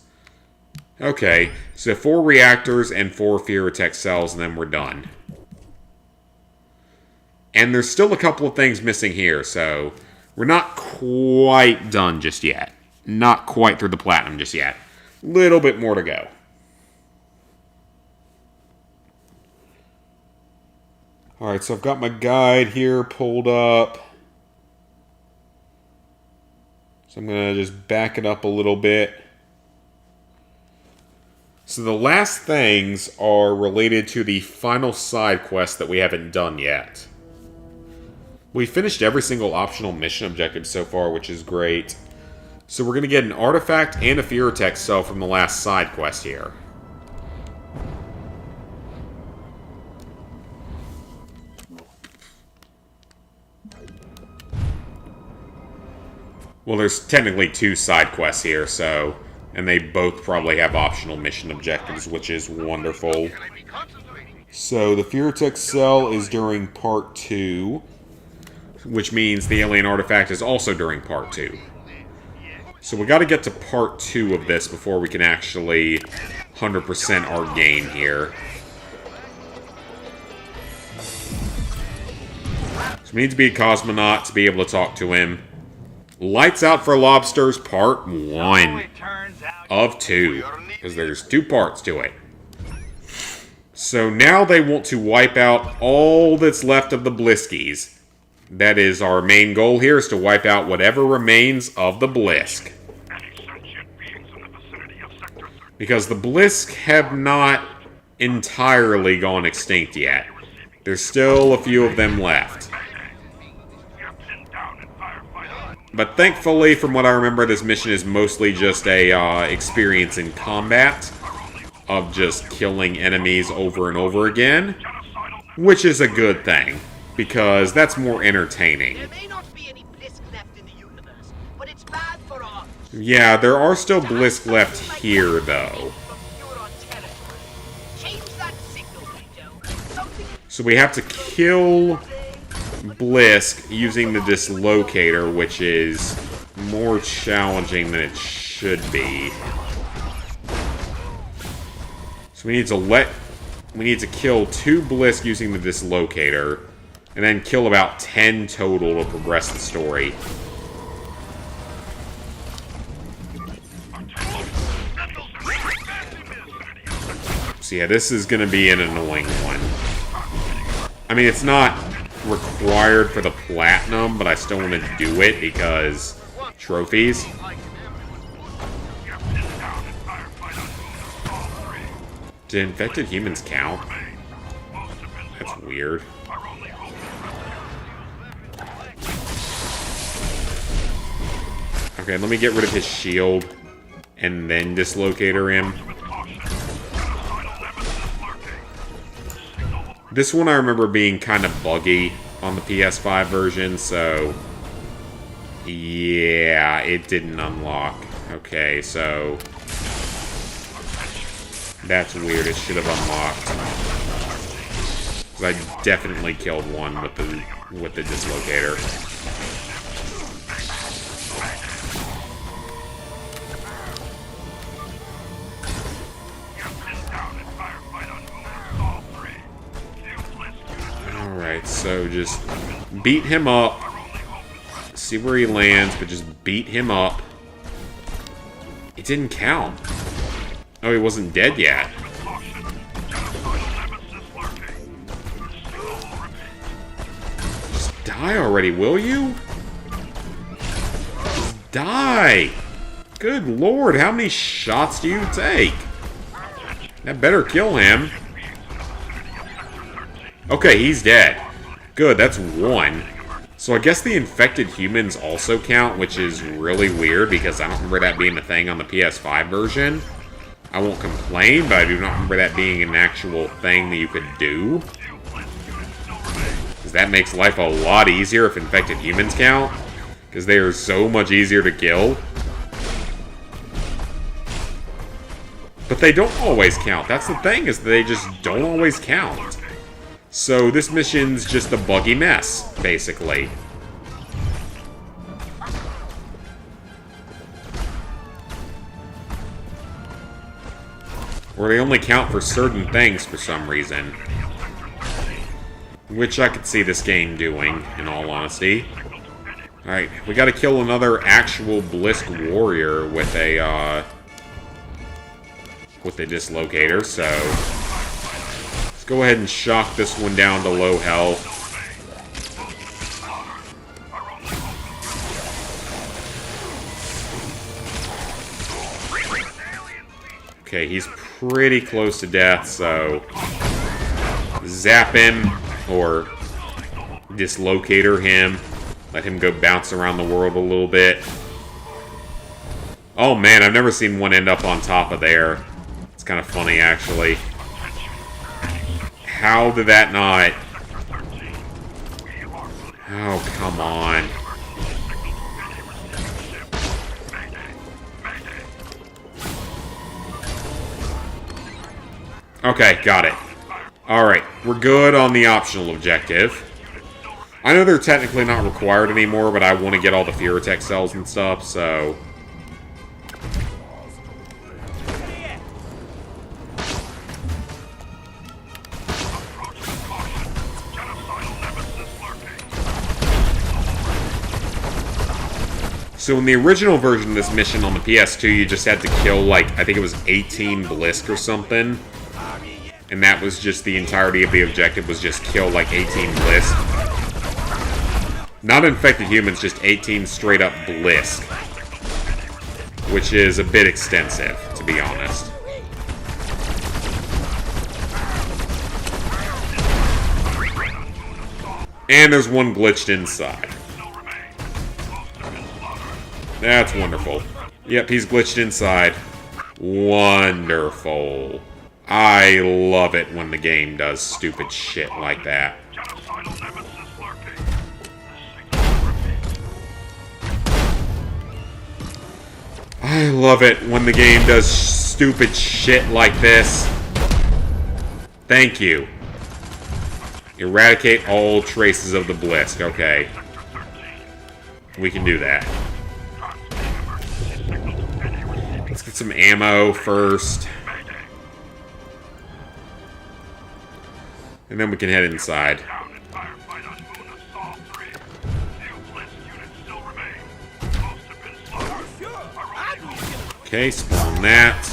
Okay, so 4 reactors and 4 Furitech cells, and then we're done. And there's still a couple of things missing here, so we're not quite done just yet. Not quite through the platinum just yet. Little bit more to go. Alright, so I've got my guide here pulled up. So I'm going to just back it up a little bit. So the last things are related to the final side quest that we haven't done yet. We finished every single optional mission objective so far, which is great. So we're going to get an artifact and a Furitech cell from the last side quest here. Well, there's technically 2 side quests here, so... And they both probably have optional mission objectives, which is wonderful. So, the Furitech cell is during Part 2, which means the alien artifact is also during Part 2. So we gotta get to Part 2 of this before we can actually 100% our game here. So we need to be a cosmonaut to be able to talk to him. Lights Out for Lobsters Part 1 of 2, because there's 2 parts to it. So now they want to wipe out all that's left of the Bliskies. That is our main goal here, is to wipe out whatever remains of the Blisque. Because the Blisque have not entirely gone extinct yet. There's still a few of them left. But thankfully, from what I remember, this mission is mostly just a experience in combat. Of just killing enemies over and over again. Which is a good thing. Because that's more entertaining. There may not be any Blisque left in the universe, but it's bad for our... Yeah, there are still Blisque left here, though. Change that signal, Joe. So we have to kill Blisque using the dislocator, which is more challenging than it should be. So we need to kill 2 Blisque using the dislocator, and then kill about 10 total to progress the story. So yeah, this is going to be an annoying one. I mean, it's not required for the platinum, but I still want to do it because trophies. Did infected humans count? That's weird. Okay, let me get rid of his shield and then dislocator him. This one I remember being kind of buggy on the PS5 version, so... Yeah, it didn't unlock. Okay, so... That's weird, it should have unlocked. Because I definitely killed one with the dislocator. Alright, so just beat him up. See where he lands, but just beat him up. It didn't count. Oh, he wasn't dead yet. Just die already, will you? Just die! Good lord, how many shots do you take? That better kill him. Okay, he's dead. Good, that's 1. So I guess the infected humans also count, which is really weird because I don't remember that being a thing on the PS5 version. I won't complain, but I do not remember that being an actual thing that you could do. Because that makes life a lot easier if infected humans count. Because they are so much easier to kill. But they don't always count. That's the thing, is they just don't always count. So this mission's just a buggy mess, basically. Or they only count for certain things for some reason. Which I could see this game doing, in all honesty. Alright, we gotta kill another actual Blisque warrior with a dislocator, so... Let's go ahead and shock this one down to low health. Okay, he's pretty close to death, so... zap him, or dislocator him. Let him go bounce around the world a little bit. Oh man, I've never seen one end up on top of there. It's kind of funny, actually. How did that not... oh, come on. Okay, got it. Alright, we're good on the optional objective. I know they're technically not required anymore, but I want to get all the Fear-Tech cells and stuff, so... so in the original version of this mission on the PS2, you just had to kill, like, I think it was 18 Blisque or something. And that was just the entirety of the objective, was just kill, like, 18 Blisque. Not infected humans, just 18 straight-up Blisque. Which is a bit extensive, to be honest. And there's one glitched inside. That's wonderful. Yep, he's glitched inside. Wonderful. I love it when the game does stupid shit like that. I love it when the game does stupid shit like this. Thank you. Eradicate all traces of the Blisque. Okay. We can do that. Let's get some ammo first. And then we can head inside. Okay, spawn that.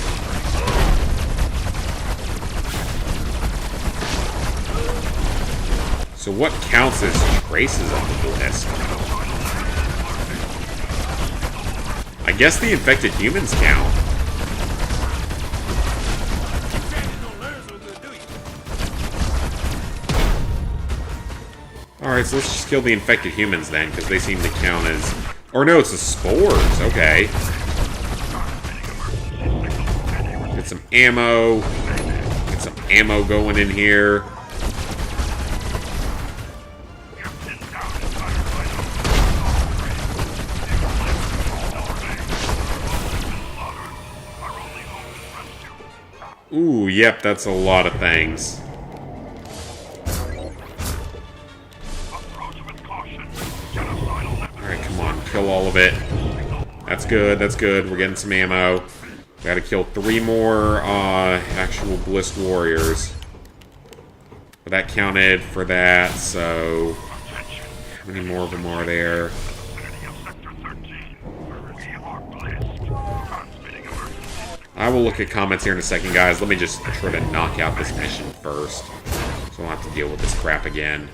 So what counts as traces of the Blisque? I guess the infected humans count. Alright, so let's just kill the infected humans then, because they seem to count as... or no, it's the spores, okay. Get some ammo. Get some ammo going in here. Ooh, yep, that's a lot of things. Alright, come on, kill all of it. That's good, that's good. We're getting some ammo. Gotta kill 3 more actual Blisque warriors. But that counted for that, so... how many more of them are there? I will look at comments here in a second, guys. Let me just try to knock out this mission first, so I don't have to deal with this crap again.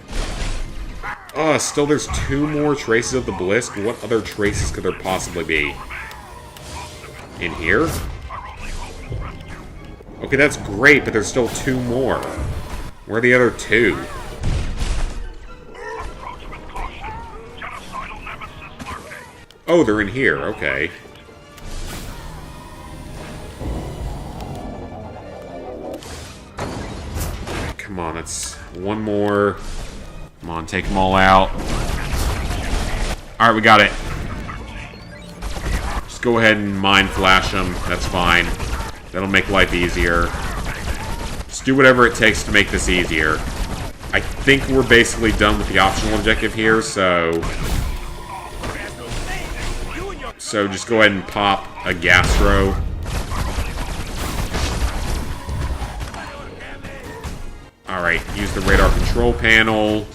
Still there's 2 more traces of the Blisque. What other traces could there possibly be? In here? Okay, that's great, but there's still 2 more. Where are the other 2? Oh, they're in here. Okay. Come on, that's 1 more. Come on, take them all out. Alright, we got it. Just go ahead and mind flash them. That's fine. That'll make life easier. Just do whatever it takes to make this easier. I think we're basically done with the optional objective here, so... so just go ahead and pop a gastro. Alright, use the radar control panel.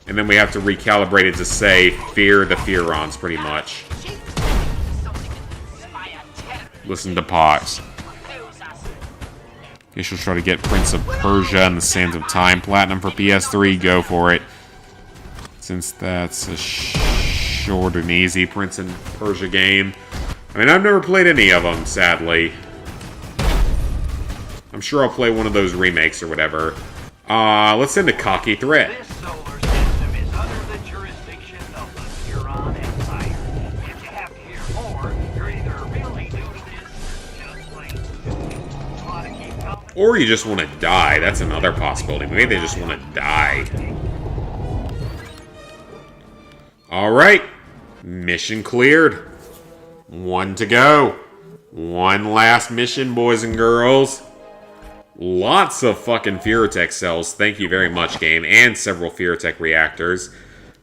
And then we have to recalibrate it to say, fear the Fearons, pretty much. Listen to Pox. Guess you'll try to get Prince of Persia and the Sands of Time Platinum for PS3. Go for it. Since that's a short and easy Prince of Persia game. I mean, I've never played any of them, sadly. I'm sure I'll play one of those remakes or whatever. Let's send a cocky threat. This solar system is under the jurisdiction of the Huron Empire. If you have to hear more, you're either really new to this, just plain stupid. You want to keep coming? Or you just want to die. That's another possibility. Maybe they just want to die. Alright. Mission cleared. 1 to go. One last mission, boys and girls. Lots of fucking Furitech cells. Thank you very much, game. And several Furitech reactors.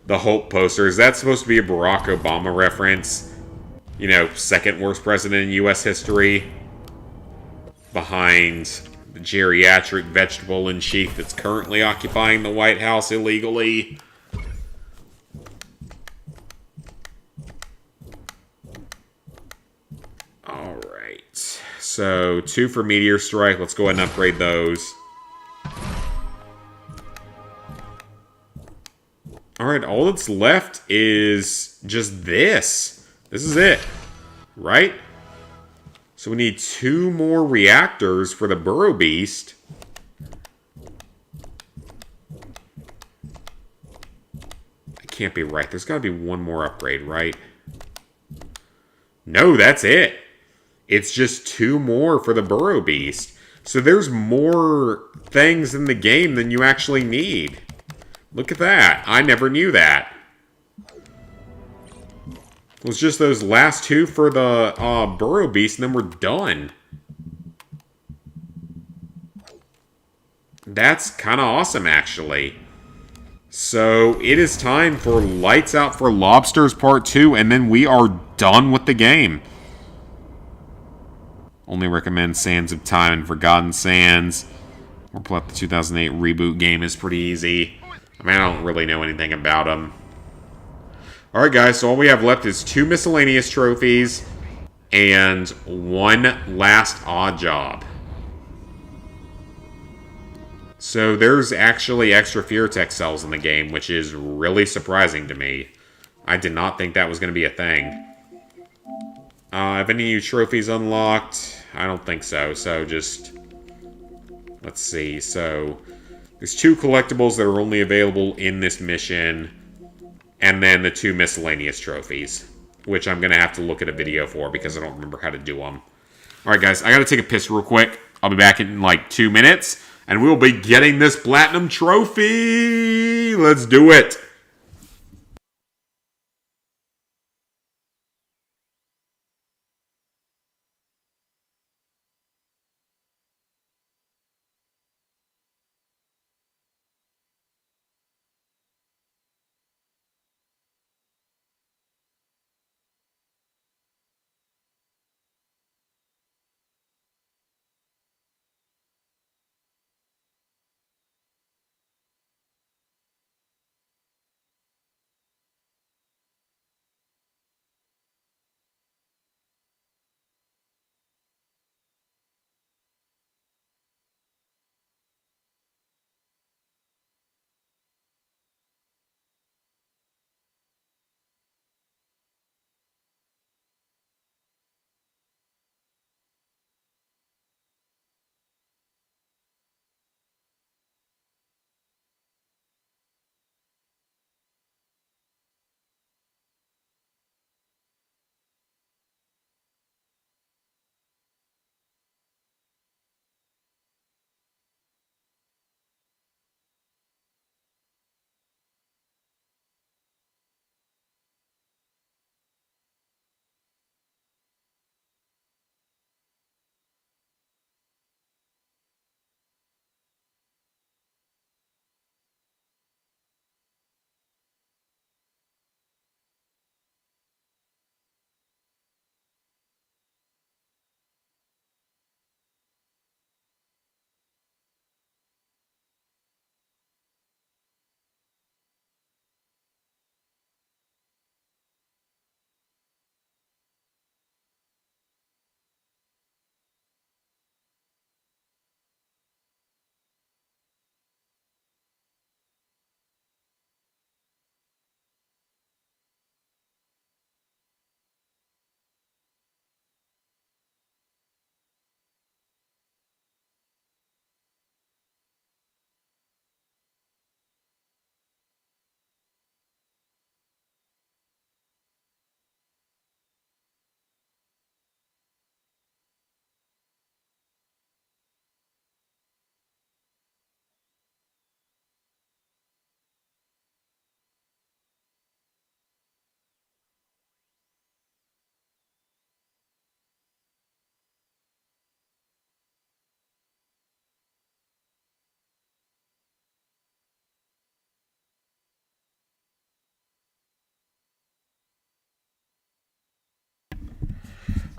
The Hope posters. That's supposed to be a Barack Obama reference. You know, second worst president in U.S. history. Behind the geriatric vegetable in chief that's currently occupying the White House illegally. Alright. So, 2 for Meteor Strike. Let's go ahead and upgrade those. Alright, all that's left is just this. This is it. Right? So we need 2 more reactors for the Burrow Beast. That can't be right. There's got to be one more upgrade, right? No, that's it. It's just 2 more for the Burrow Beast. So there's more things in the game than you actually need. Look at that. I never knew that. It was just those last 2 for the Burrow Beast, and then we're done. That's kind of awesome, actually. So, it is time for Lights Out for Lobsters Part 2, and then we are done with the game. Only recommend Sands of Time and Forgotten Sands. Or pull up the 2008 reboot game is pretty easy. I mean, I don't really know anything about them. Alright guys, so all we have left is 2 miscellaneous trophies and 1 last odd job. So there's actually extra Furitech cells in the game, which is really surprising to me. I did not think that was going to be a thing. Have any new trophies unlocked? I don't think so, so just... Let's see, so... There's 2 collectibles that are only available in this mission... And then the 2 miscellaneous trophies. Which I'm going to have to look at a video for because I don't remember how to do them. Alright guys, I got to take a piss real quick. I'll be back in like 2 minutes. And we'll be getting this platinum trophy! Let's do it!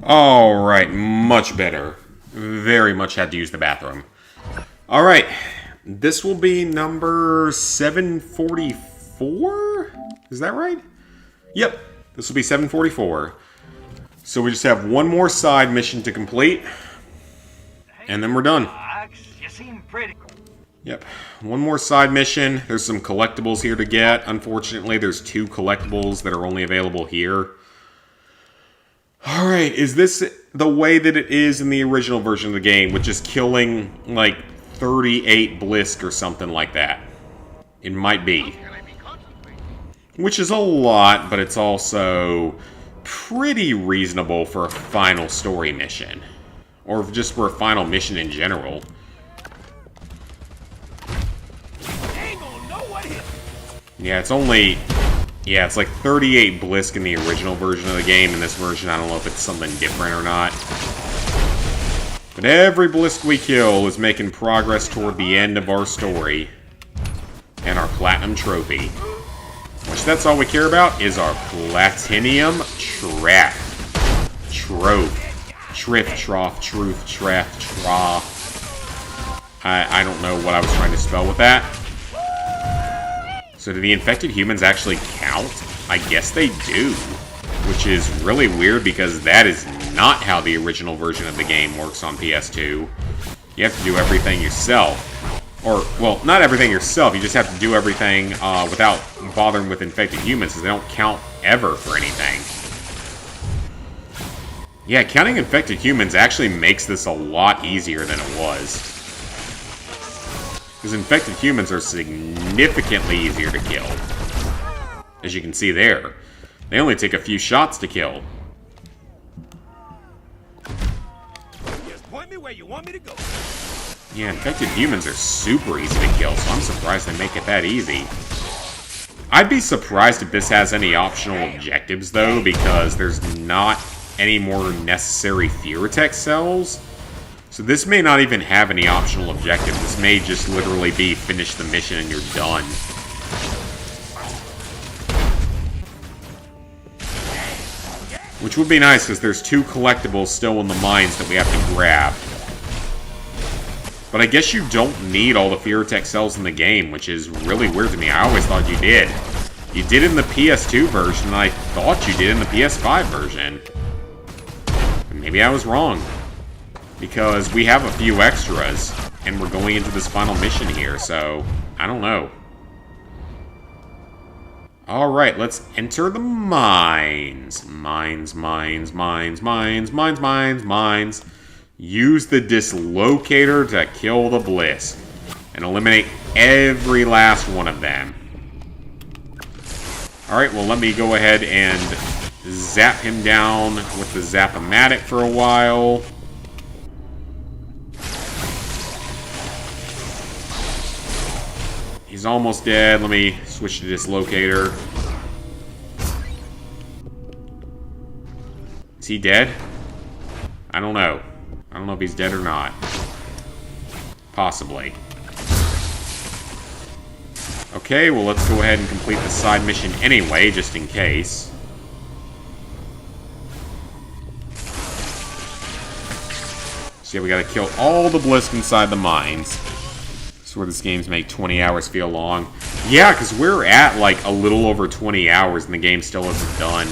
Alright, much better. Very much had to use the bathroom. Alright, this will be number 744? Is that right? Yep, this will be 744. So we just have one more side mission to complete, and then we're done. Fox, you seem pretty cool. Yep, one more side mission. There's some collectibles here to get. Unfortunately, there's 2 collectibles that are only available here. Alright, is this the way that it is in the original version of the game, which is killing, like, 38 Blisque or something like that? It might be. Which is a lot, but it's also pretty reasonable for a final story mission. Or just for a final mission in general. Yeah, it's only... Yeah, it's like 38 Blisque in the original version of the game. In this version, I don't know if it's something different or not. But every Blisque we kill is making progress toward the end of our story. And our Platinum Trophy. Which, that's all we care about, is our Platinum Trap. Triff, trough, truth, trap, trough. I don't know what I was trying to spell with that. So do the infected humans actually count? I guess they do. Which is really weird because that is not how the original version of the game works on PS2. You have to do everything yourself. Or, well, not everything yourself, you just have to do everything without bothering with infected humans, because they don't count ever for anything. Yeah, counting infected humans actually makes this a lot easier than it was. Because infected humans are significantly easier to kill. As you can see there. They only take a few shots to kill. Just point me where you want me to go. Yeah, infected humans are super easy to kill, so I'm surprised they make it that easy. I'd be surprised if this has any optional objectives, though, because there's not any more necessary Theratech cells. So this may not even have any optional objectives. This may just literally be finish the mission and you're done. Which would be nice, because there's 2 collectibles still in the mines that we have to grab. But I guess you don't need all the Theratech cells in the game, which is really weird to me. I always thought you did. You did in the PS2 version, and I thought you did in the PS5 version. Maybe I was wrong. Because we have a few extras, and we're going into this final mission here, so I don't know. Alright, let's enter the mines. Mines. Use the dislocator to kill the Blisque. And eliminate every last one of them. Alright, well let me go ahead and zap him down with the Zap-O-Matic for a while. He's almost dead. Let me switch to dislocator. Is he dead? I don't know. I don't know if he's dead or not. Possibly. Okay, well let's go ahead and complete the side mission anyway, just in case. So yeah, we gotta kill all the Blisque inside the mines. That's where this game's make 20 hours feel long. Yeah, because we're at like a little over 20 hours and the game still isn't done.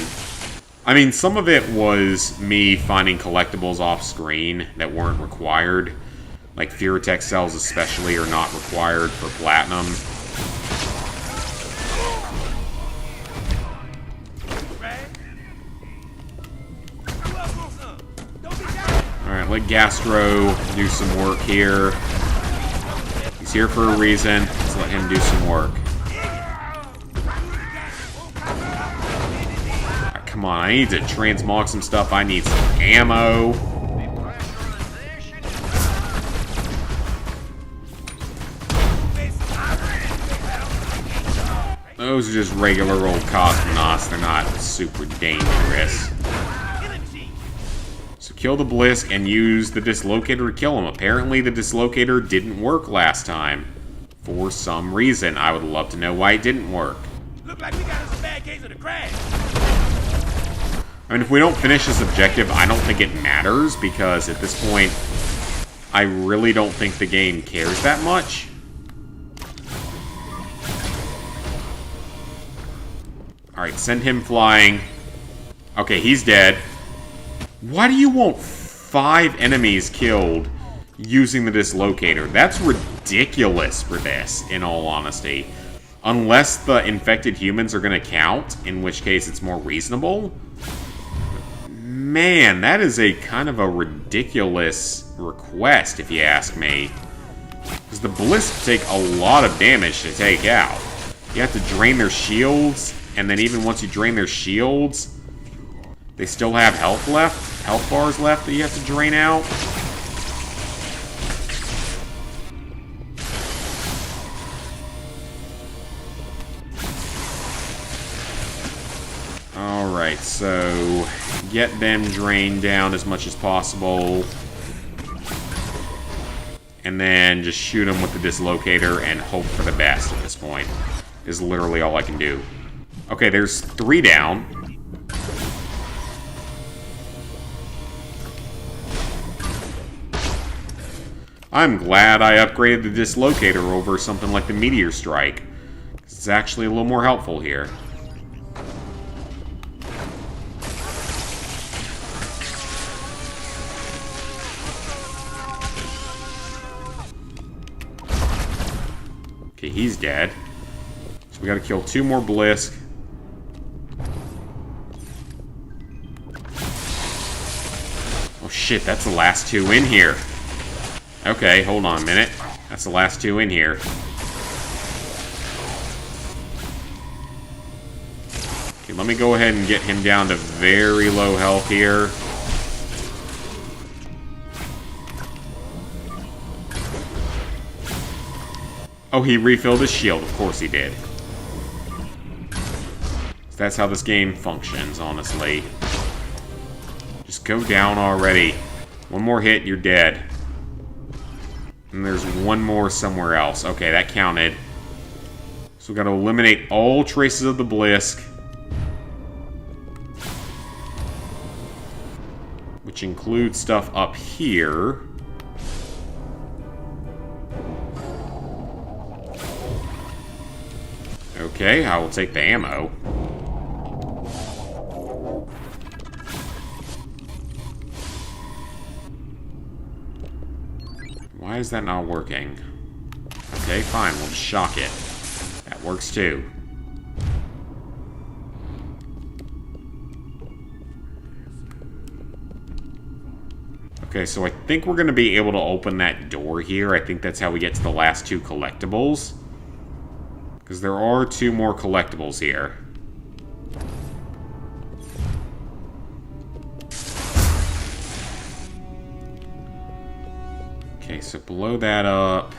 I mean, some of it was me finding collectibles off screen that weren't required. Like Theratech cells especially are not required for Platinum. Alright, let Gastro do some work here. He's here for a reason. Let's let him do some work. Right, come on, I need to transmog some stuff. I need some ammo. Those are just regular old cosmonauts. They're not super dangerous. So kill the Blisque and use the dislocator to kill him. Apparently the dislocator didn't work last time. For some reason. I would love to know why it didn't work. Look like we got us a bad case of the crash. I mean, if we don't finish this objective, I don't think it matters, because at this point, I really don't think the game cares that much. Alright, send him flying. Okay, he's dead. Why do you want 5 enemies killed using the dislocator? That's ridiculous for this, in all honesty. Unless the infected humans are going to count, in which case it's more reasonable. Man, that is a kind of a ridiculous request, if you ask me. Because the Blisque take a lot of damage to take out. You have to drain their shields, and then even once you drain their shields, they still have health left, health bars left that you have to drain out. Alright, so get them drained down as much as possible. And then just shoot them with the dislocator and hope for the best at this point. Is literally all I can do. Okay, there's 3 down. I'm glad I upgraded the dislocator over something like the meteor strike. It's actually a little more helpful here. Okay, he's dead. So we gotta kill 2 more Blisque. Oh shit, that's the last 2 in here. Okay, hold on a minute. That's the last 2 in here. Okay, let me go ahead and get him down to very low health here. Oh, he refilled his shield. Of course he did. That's how this game functions, honestly. Just go down already. One more hit, you're dead. And there's one more somewhere else. Okay, that counted. So we gotta eliminate all traces of the Blisque. Which includes stuff up here. Okay, I will take the ammo. Why is that not working? Okay, fine, we'll just shock it. That works too. Okay, so I think we're going to be able to open that door here. I think that's how we get to the last 2 collectibles. Because there are 2 more collectibles here. Okay, so blow that up.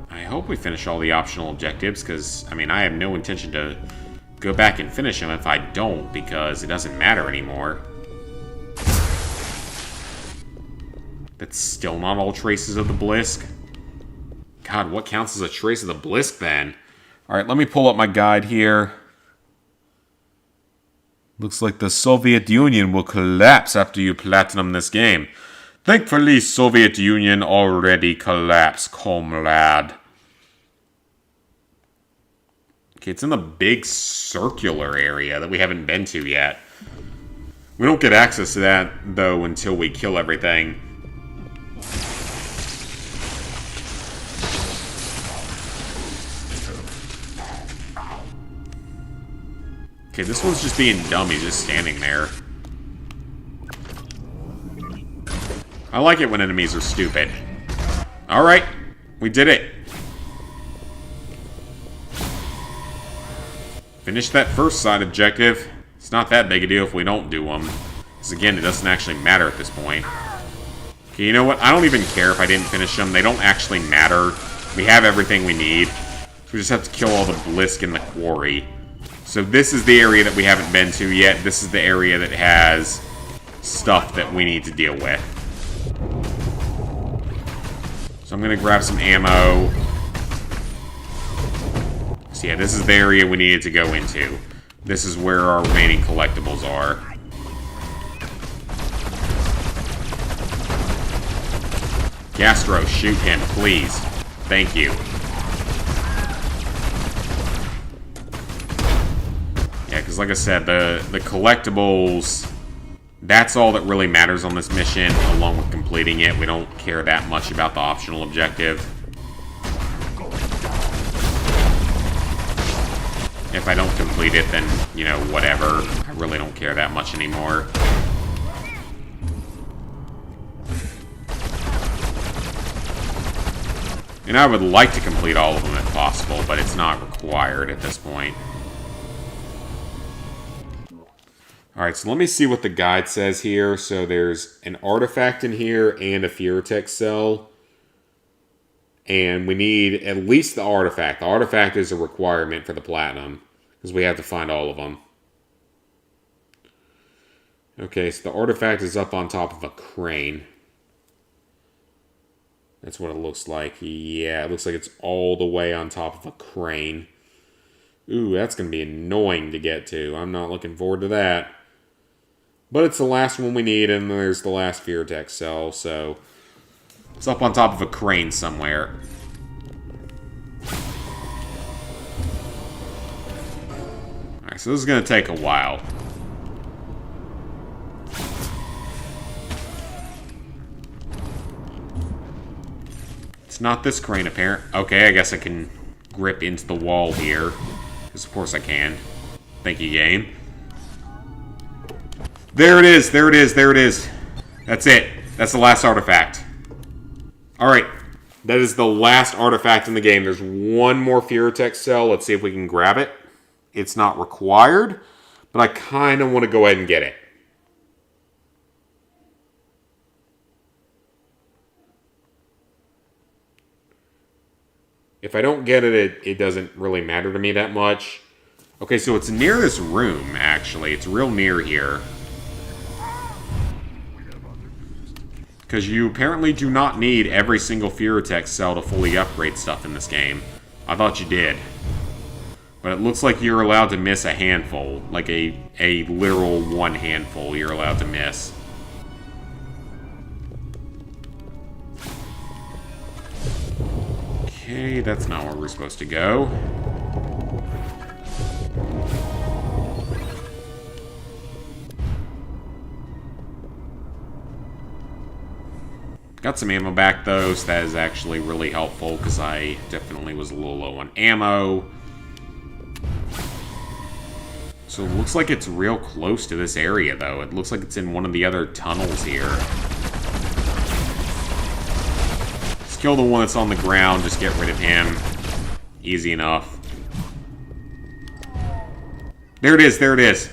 I hope we finish all the optional objectives, because, I mean, I have no intention to go back and finish them if I don't, because it doesn't matter anymore. That's still not all traces of the Blisque. God, what counts as a trace of the Blisque, then? Alright, let me pull up my guide here. Looks like the Soviet Union will collapse after you platinum this game. Thankfully, Soviet Union already collapsed, comrade. Okay, it's in the big circular area that we haven't been to yet. We don't get access to that, though, until we kill everything. Okay, this one's just being dumb. He's just standing there. I like it when enemies are stupid. Alright, we did it. Finish that first side objective. It's not that big a deal if we don't do them. Because again, it doesn't actually matter at this point. Okay, you know what? I don't even care if I didn't finish them. They don't actually matter. We have everything we need. So we just have to kill all the Blisque in the quarry. So this is the area that we haven't been to yet. This is the area that has stuff that we need to deal with. So I'm going to grab some ammo. So yeah, this is the area we needed to go into. This is where our remaining collectibles are. Gastro, shoot him, please. Thank you. Yeah, because like I said, the collectibles, that's all that really matters on this mission, along with completing it. We don't care that much about the optional objective. If I don't complete it, then, you know, whatever. I really don't care that much anymore. And I would like to complete all of them if possible, but it's not required at this point. Alright, so let me see what the guide says here. So there's an artifact in here and a Furitech cell. And we need at least the artifact. The artifact is a requirement for the platinum, because we have to find all of them. Okay, so the artifact is up on top of a crane. That's what it looks like. Yeah, it looks like it's all the way on top of a crane. Ooh, that's going to be annoying to get to. I'm not looking forward to that. But it's the last one we need, and there's the last Furitech cell, so... It's up on top of a crane somewhere. Alright, so this is going to take a while. It's not this crane, apparent. Okay, I guess I can grip into the wall here. Because of course I can. Thank you, game. There it is, there it is, there it is. That's it. That's the last artifact. Alright, that is the last artifact in the game. There's one more Furitech cell. Let's see if we can grab it. It's not required, but I kind of want to go ahead and get it. If I don't get it, it doesn't really matter to me that much. Okay, so it's near this room, actually. It's real near here. Because you apparently do not need every single Furitech cell to fully upgrade stuff in this game. I thought you did. But it looks like you're allowed to miss a handful. Like a literal one handful you're allowed to miss. Okay, that's not where we're supposed to go. Got some ammo back, though, so that is actually really helpful, because I definitely was a little low on ammo. So it looks like it's real close to this area, though. It looks like it's in one of the other tunnels here. Let's kill the one that's on the ground, just get rid of him. Easy enough. There it is, there it is.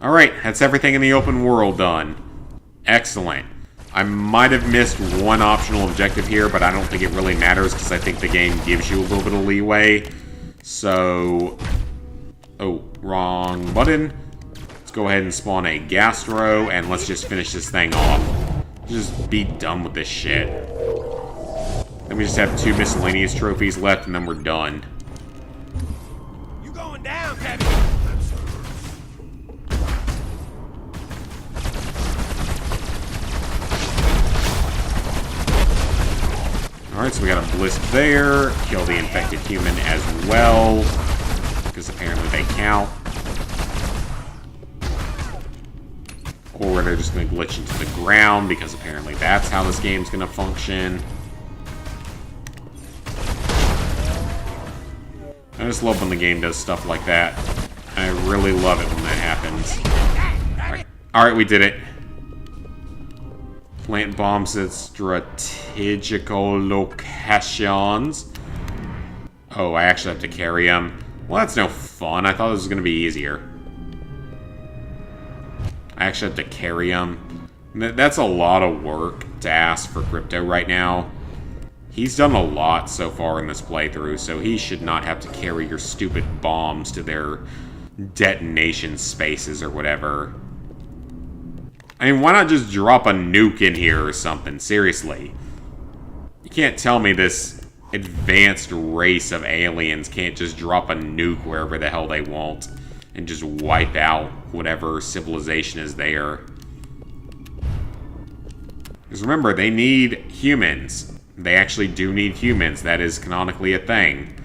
Alright, that's everything in the open world done. Excellent. I might have missed one optional objective here, but I don't think it really matters because I think the game gives you a little bit of leeway. So... Oh, wrong button. Let's go ahead and spawn a Gastro, and let's just finish this thing off. Just be done with this shit. Then we just have 2 miscellaneous trophies left, and then we're done. You going down, Kevin? Alright, so we got a Blisque there. Kill the infected human as well, because apparently they count. Or they're just going to glitch into the ground, because apparently that's how this game's going to function. I just love when the game does stuff like that. I really love it when that happens. Alright, we did it. Plant bombs at strategical locations. Oh, I actually have to carry them. Well, that's no fun. I thought this was going to be easier. I actually have to carry them. That's a lot of work to ask for Crypto right now. He's done a lot so far in this playthrough, so he should not have to carry your stupid bombs to their detonation spaces or whatever. I mean, why not just drop a nuke in here or something? Seriously. You can't tell me this advanced race of aliens can't just drop a nuke wherever the hell they want and just wipe out whatever civilization is there. Because remember, they need humans. They actually do need humans. That is canonically a thing.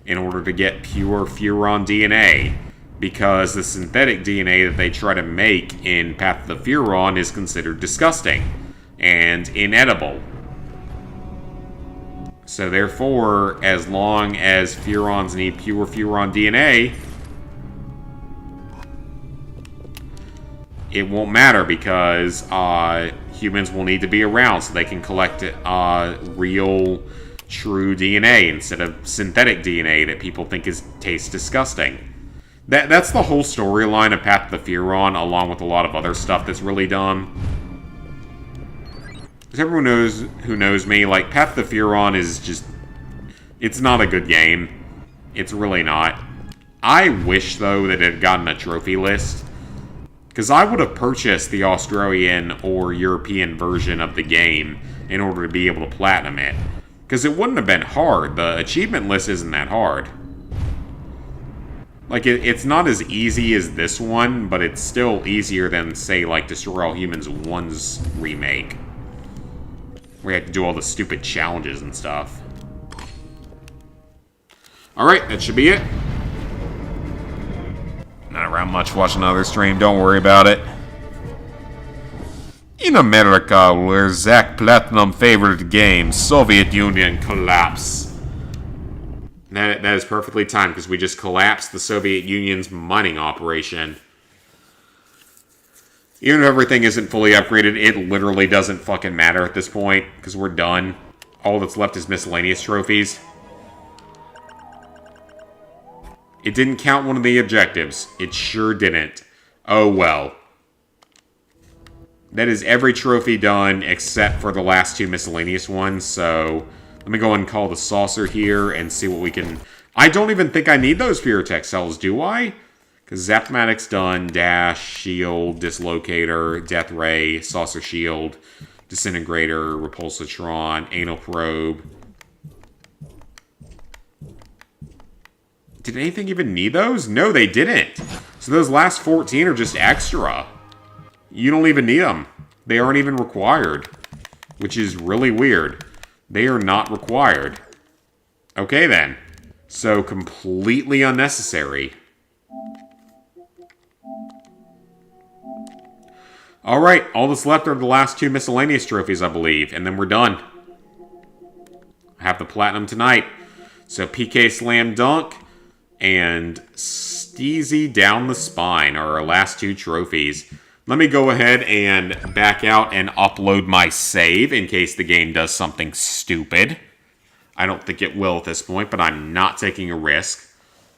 In order to get pure Furon DNA. Because the synthetic DNA that they try to make in Path of the Furon is considered disgusting and inedible. So therefore, as long as Furons need pure Furon DNA, it won't matter because humans will need to be around so they can collect real, true DNA instead of synthetic DNA that people think tastes disgusting. That's the whole storyline of Path of the Furon, along with a lot of other stuff that's really dumb. As everyone who knows me, like, Path of the Furon is just... It's not a good game. It's really not. I wish, though, that it had gotten a trophy list. Because I would have purchased the Australian or European version of the game in order to be able to platinum it. Because it wouldn't have been hard. The achievement list isn't that hard. Like, it's not as easy as this one, but it's still easier than, say, like, Destroy All Humans 1's remake. Where you have to do all the stupid challenges and stuff. Alright, that should be it. Not around much watching another stream, don't worry about it. In America, where Zach Platinum favorite game, Soviet Union collapse. That is perfectly timed, because we just collapsed the Soviet Union's mining operation. Even if everything isn't fully upgraded, it literally doesn't fucking matter at this point, because we're done. All that's left is miscellaneous trophies. It didn't count one of the objectives. It sure didn't. Oh well. That is every trophy done except for the last two miscellaneous ones, so... Let me go and call the saucer here and see what we can... I don't even think I need those Pyrotech cells, do I? Because Zapmatic's done. Dash, Shield, Dislocator, Death Ray, Saucer Shield, Disintegrator, Repulsatron, Anal Probe. Did anything even need those? No, they didn't. So those last 14 are just extra. You don't even need them. They aren't even required. Which is really weird. They are not required. Okay, then. So, completely unnecessary. Alright, all that's left are the last two miscellaneous trophies, I believe. And then we're done. I have the platinum tonight. So, PK Slam Dunk and Steezy Down the Spine are our last two trophies. Let me go ahead and back out and upload my save in case the game does something stupid. I don't think it will at this point, but I'm not taking a risk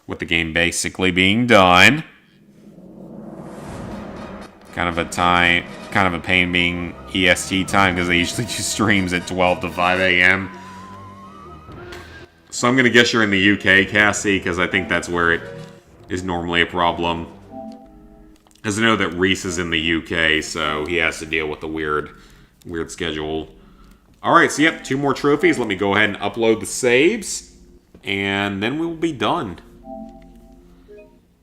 with the game basically being done. Kind of a pain being EST time because they usually do streams at 12 to 5 a.m. So I'm going to guess you're in the UK, Cassie, because I think that's where it is normally a problem. Because I know that Reese is in the UK, so he has to deal with the weird schedule. Alright, so yep, two more trophies. Let me go ahead and upload the saves. And then we will be done.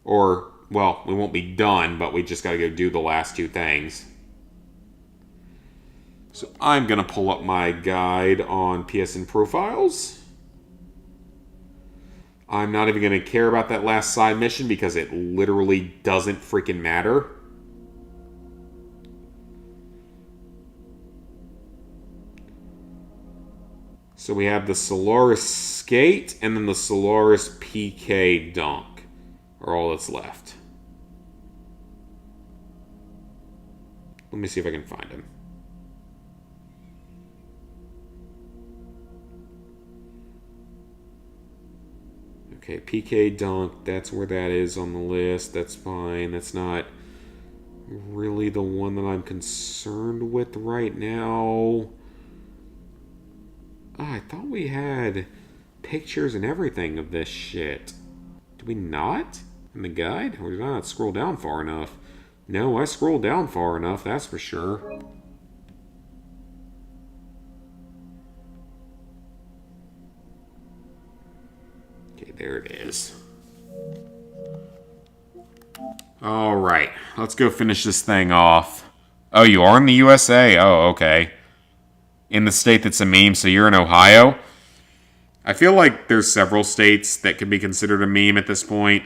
Or, well, we won't be done, but we just gotta go do the last two things. So I'm gonna pull up my guide on PSN profiles. I'm not even going to care about that last side mission because it literally doesn't freaking matter. So we have the Solaris Skate and then the Solaris PK Dunk are all that's left. Let me see if I can find him. Okay, PK Dunk, that's where that is on the list. That's fine. That's not really the one that I'm concerned with right now. Oh, I thought we had pictures and everything of this shit. Do we not? In the guide? Or did I not scroll down far enough? No, I scrolled down far enough, that's for sure. there it is. Alright, let's go finish this thing off. Oh, you are in the USA? Oh, okay. In the state that's a meme, so you're in Ohio? I feel like there's several states that could be considered a meme at this point.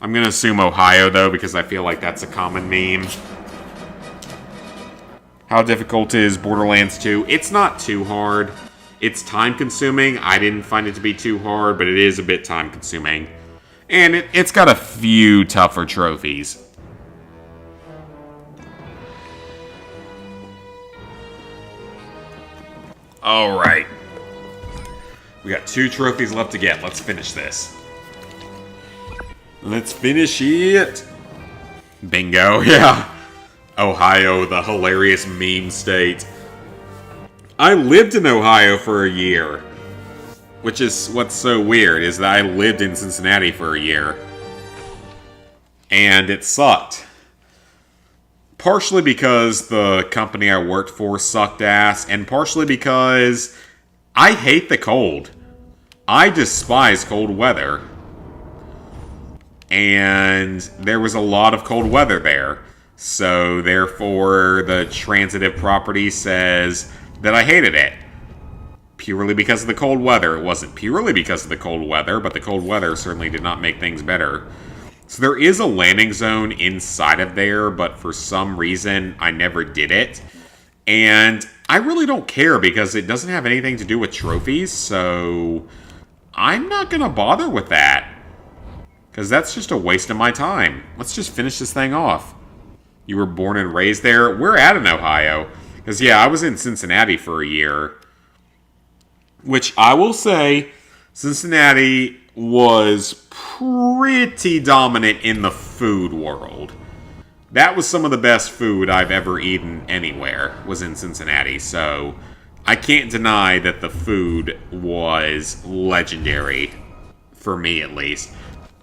I'm going to assume Ohio, though, because I feel like that's a common meme. How difficult is Borderlands 2? It's not too hard. It's time-consuming. I didn't find it to be too hard, but it is a bit time-consuming. And it's got a few tougher trophies. Alright. We got 2 trophies left to get. Let's finish this. Let's finish it. Bingo, yeah. Ohio, the hilarious meme state. I lived in Ohio for a year. Which is what's so weird, is that I lived in Cincinnati for a year. And it sucked. Partially because the company I worked for sucked ass, and partially because I hate the cold. I despise cold weather. And there was a lot of cold weather there. So therefore, the transitive property says that I hated it. Purely because of the cold weather. It wasn't purely because of the cold weather, but the cold weather certainly did not make things better. So there is a landing zone inside of there, but for some reason, I never did it. And I really don't care because it doesn't have anything to do with trophies, so I'm not going to bother with that. Because that's just a waste of my time. Let's just finish this thing off. You were born and raised there? We're at in Ohio. Because, yeah, I was in Cincinnati for a year. Which I will say, Cincinnati was pretty dominant in the food world. That was some of the best food I've ever eaten anywhere, was in Cincinnati. So, I can't deny that the food was legendary, for me at least.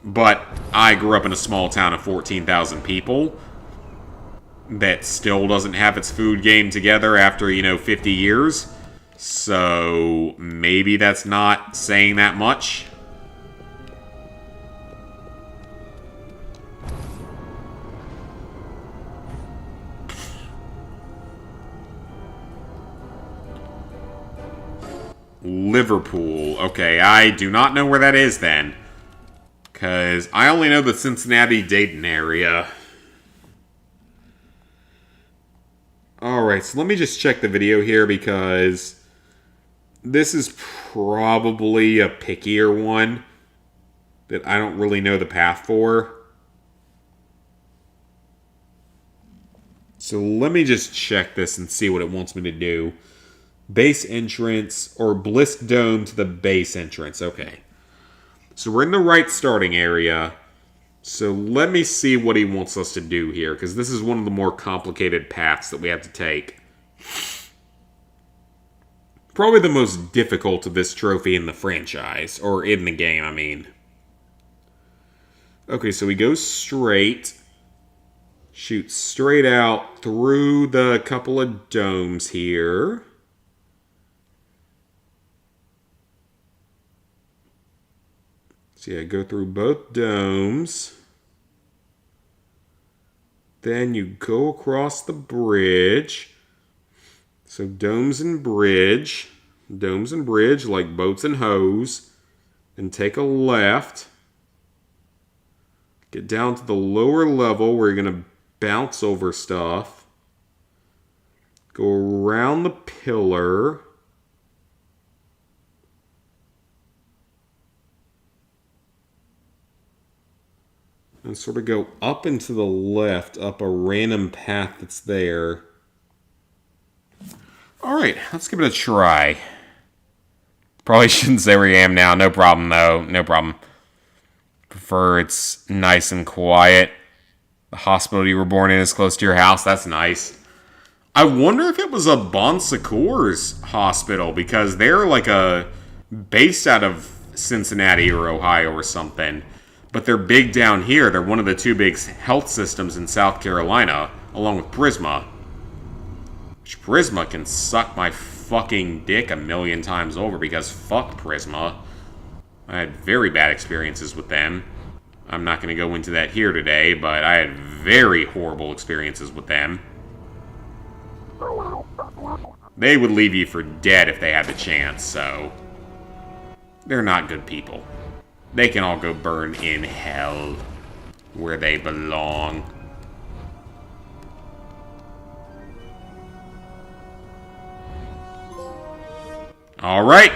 But I grew up in a small town of 14,000 people that still doesn't have its food game together after, 50 years. So, maybe that's not saying that much. Liverpool. Okay, I do not know where that is then. Because I only know the Cincinnati-Dayton area. Alright, so let me just check the video here because this is probably a pickier one that I don't really know the path for. So let me just check this and see what it wants me to do. Base entrance, or Blisque Dome to the base entrance. Okay. So we're in the right starting area. So let me see what he wants us to do here, because this is one of the more complicated paths that we have to take. Probably the most difficult of this trophy in the franchise, or in the game, I mean. Okay, so we go straight. Shoot straight out through the couple of domes here. So yeah, go through both domes. Then you go across the bridge. So domes and bridge. Domes and bridge like boats and hose. Then take a left. Get down to the lower level where you're going to bounce over stuff. Go around the pillar. And sort of go up and to the left, up a random path that's there. Alright, let's give it a try. Probably shouldn't say where I am now. No problem, though. No problem. Prefer it's nice and quiet. The hospital you were born in is close to your house. That's nice. I wonder if it was a Bon Secours hospital, because they're like based out of Cincinnati or Ohio or something. But they're big down here. They're one of the 2 big health systems in South Carolina, along with Prisma. Which Prisma can suck my fucking dick a million times over because fuck Prisma. I had very bad experiences with them. I'm not going to go into that here today, but I had very horrible experiences with them. They would leave you for dead if they had the chance, so... They're not good people. They can all go burn in hell, where they belong. Alright.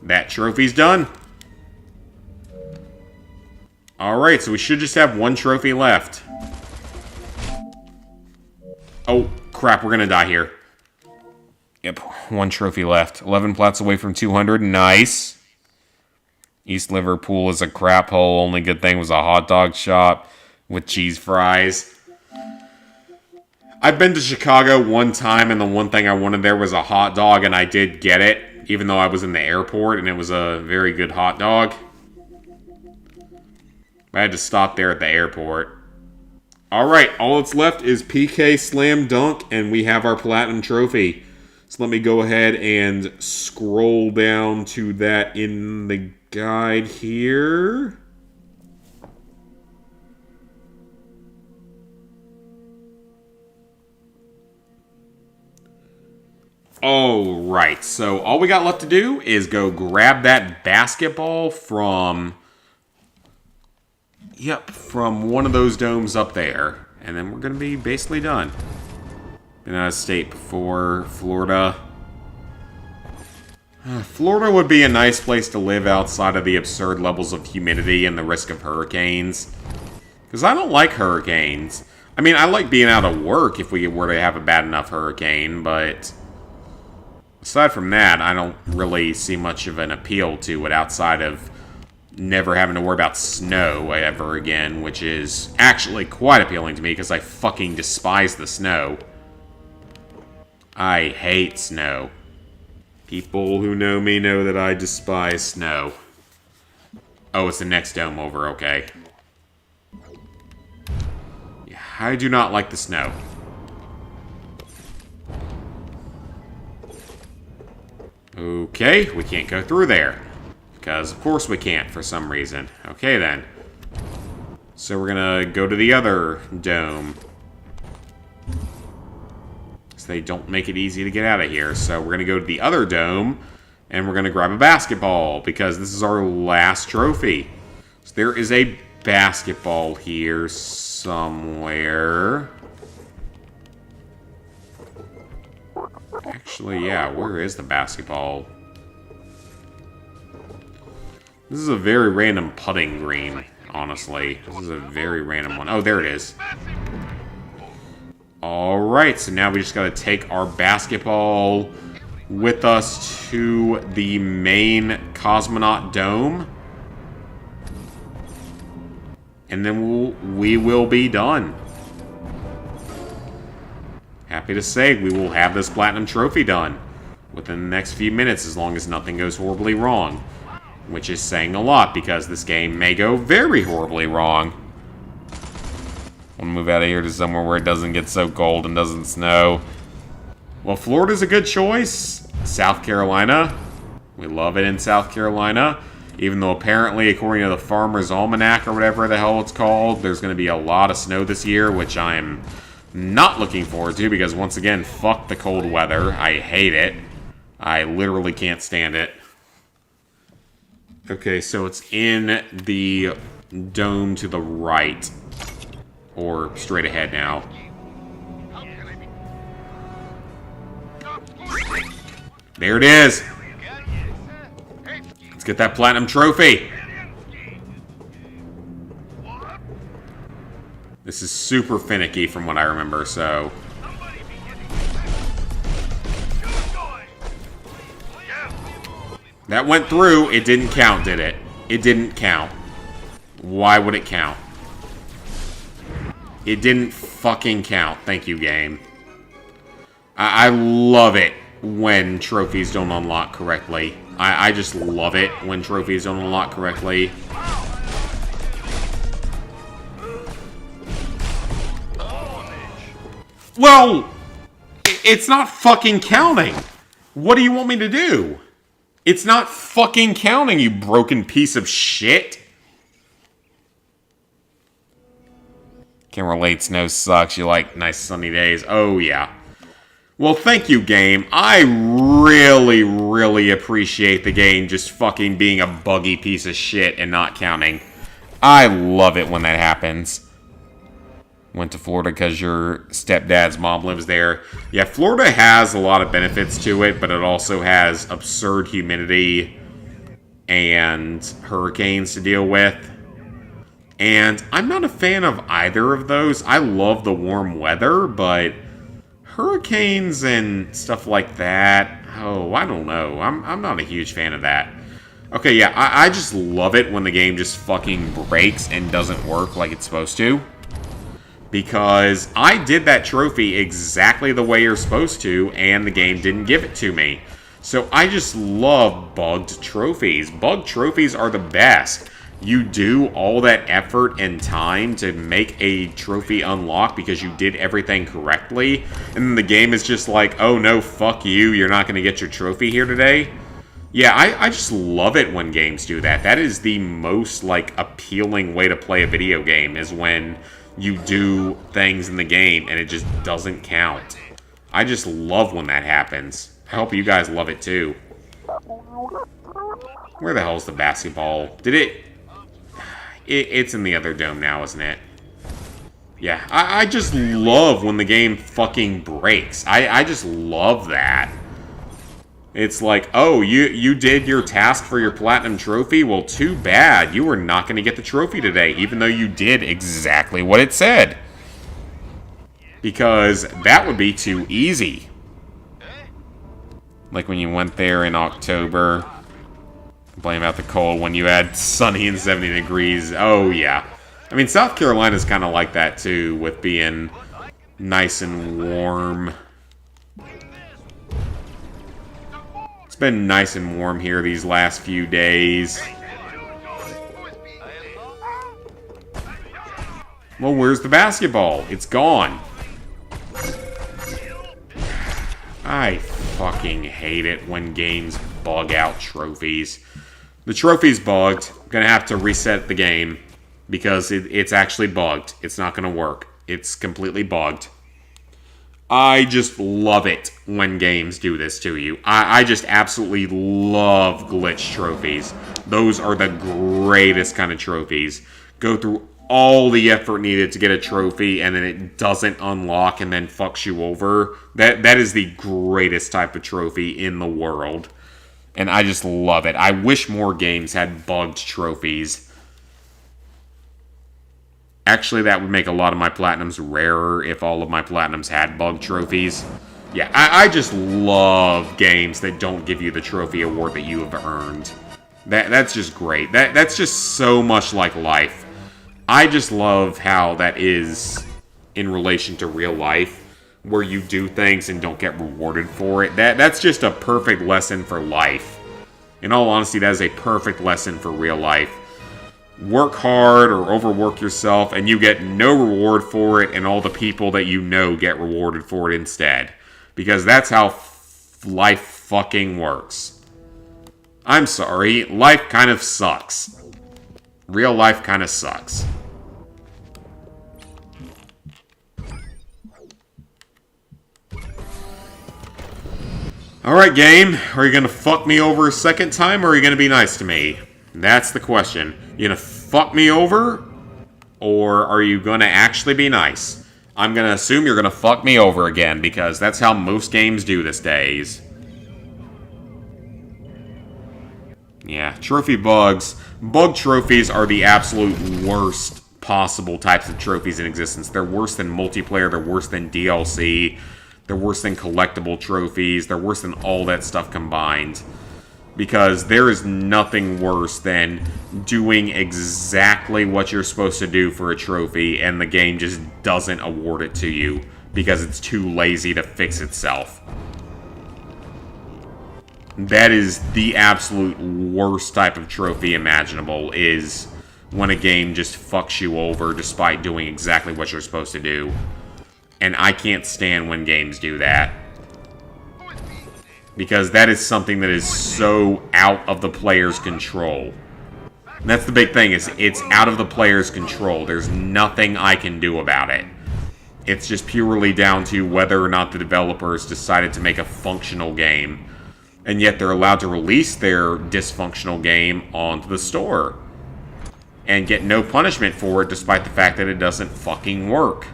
That trophy's done. Alright, so we should just have one trophy left. Oh, crap, we're gonna die here. Yep, one trophy left. 11 plats away from 200, nice. East Liverpool is a crap hole. Only good thing was a hot dog shop with cheese fries. I've been to Chicago one time, and the one thing I wanted there was a hot dog, and I did get it, even though I was in the airport, and it was a very good hot dog. I had to stop there at the airport. Alright, all that's left is PK Slam Dunk, and we have our Platinum Trophy. So let me go ahead and scroll down to that in the guide here. Alright, so all we got left to do is go grab that basketball from... Yep, from one of those domes up there. And then we're going to be basically done. Been out of state before. Florida. Florida would be a nice place to live outside of the absurd levels of humidity and the risk of hurricanes. Because I don't like hurricanes. I mean, I like being out of work if we were to have a bad enough hurricane, but... aside from that, I don't really see much of an appeal to it outside of never having to worry about snow ever again, which is actually quite appealing to me because I fucking despise the snow. I hate snow. People who know me know that I despise snow. Oh, it's the next dome over, okay. Yeah, I do not like the snow. Okay, we can't go through there. Because, of course, we can't for some reason. Okay, then. So we're gonna go to the other dome. So they don't make it easy to get out of here. So we're gonna go to the other dome, and we're gonna grab a basketball, because this is our last trophy. So there is a basketball here somewhere. Actually, yeah, where is the basketball? This is a very random putting green, honestly. This is a very random one. Oh, there it is. Alright, so now we just gotta take our basketball with us to the main cosmonaut dome. And then we will be done. Happy to say, we will have this Platinum Trophy done within the next few minutes, as long as nothing goes horribly wrong. Which is saying a lot, because this game may go very horribly wrong. We'll move out of here to somewhere where it doesn't get so cold and doesn't snow. Well, Florida's a good choice. South Carolina. We love it in South Carolina. Even though apparently, according to the Farmer's Almanac or whatever the hell it's called, there's going to be a lot of snow this year, which I'm not looking forward to, because once again, fuck the cold weather. I hate it. I literally can't stand it. Okay, so it's in the dome to the right. Or straight ahead now. There it is! Let's get that Platinum Trophy! This is super finicky from what I remember, so... That went through. It didn't count, did it? It didn't count. Why would it count? It didn't fucking count. Thank you, game. I love it when trophies don't unlock correctly. I just love it when trophies don't unlock correctly. Well, it's not fucking counting. What do you want me to do? It's not fucking counting, you broken piece of shit. Can relate, snow sucks. You like nice sunny days. Oh, yeah. Well, thank you, game. I really, really appreciate the game just fucking being a buggy piece of shit and not counting. I love it when that happens. Went to Florida because your stepdad's mom lives there. Yeah, Florida has a lot of benefits to it, but it also has absurd humidity and hurricanes to deal with. And I'm not a fan of either of those. I love the warm weather, but hurricanes and stuff like that, oh, I don't know. I'm not a huge fan of that. Okay, yeah, I just love it when the game just fucking breaks and doesn't work like it's supposed to. Because I did that trophy exactly the way you're supposed to, and the game didn't give it to me. So I just love bugged trophies. Bugged trophies are the best. You do all that effort and time to make a trophy unlock because you did everything correctly, and then the game is just like, oh no, fuck you, you're not going to get your trophy here today. Yeah, I just love it when games do that. That is the most, like, appealing way to play a video game, is when you do things in the game and it just doesn't count. I just love when that happens. I hope you guys love it too. Where the hell's the basketball? Did it... It's in the other dome now, isn't it? Yeah, I just love when the game fucking breaks. I just love that. It's like, oh, you did your task for your platinum trophy? Well, too bad. You were not going to get the trophy today, even though you did exactly what it said. Because that would be too easy. Like when you went there in October... Blame out the cold when you had sunny and 70 degrees. Oh, yeah. I mean, South Carolina's kind of like that, too, with being nice and warm. It's been nice and warm here these last few days. Well, where's the basketball? It's gone. I fucking hate it when games bug out trophies. The trophy's bugged. I'm gonna have to reset the game because it's actually bugged. It's not gonna work. It's completely bugged. I just love it when games do this to you. I just absolutely love glitch trophies. Those are the greatest kind of trophies. Go through all the effort needed to get a trophy and then it doesn't unlock and then fucks you over. That is the greatest type of trophy in the world. And I just love it. I wish more games had bugged trophies. Actually, that would make a lot of my platinums rarer if all of my platinums had bugged trophies. Yeah, I just love games that don't give you the trophy award that you have earned. That's just great. That's just so much like life. I just love how that is in relation to real life, where you do things and don't get rewarded for it. That's just a perfect lesson for life. In all honesty, that is a perfect lesson for real life. Work hard or overwork yourself and you get no reward for it, and all the people that you know get rewarded for it instead. Because that's how life fucking works. I'm sorry, life kind of sucks. Real life kind of sucks. Alright, game. Are you gonna fuck me over a second time, or are you gonna be nice to me? That's the question. You gonna fuck me over? Or are you gonna actually be nice? I'm gonna assume you're gonna fuck me over again, because that's how most games do these days. Yeah, trophy bugs. Bug trophies are the absolute worst possible types of trophies in existence. They're worse than multiplayer, they're worse than DLC. They're worse than collectible trophies. They're worse than all that stuff combined. Because there is nothing worse than doing exactly what you're supposed to do for a trophy and the game just doesn't award it to you because it's too lazy to fix itself. That is the absolute worst type of trophy imaginable, is when a game just fucks you over despite doing exactly what you're supposed to do. And I can't stand when games do that. Because that is something that is so out of the player's control. And that's the big thing, is it's out of the player's control. There's nothing I can do about it. It's just purely down to whether or not the developers decided to make a functional game. And yet they're allowed to release their dysfunctional game onto the store. And get no punishment for it, despite the fact that it doesn't fucking work.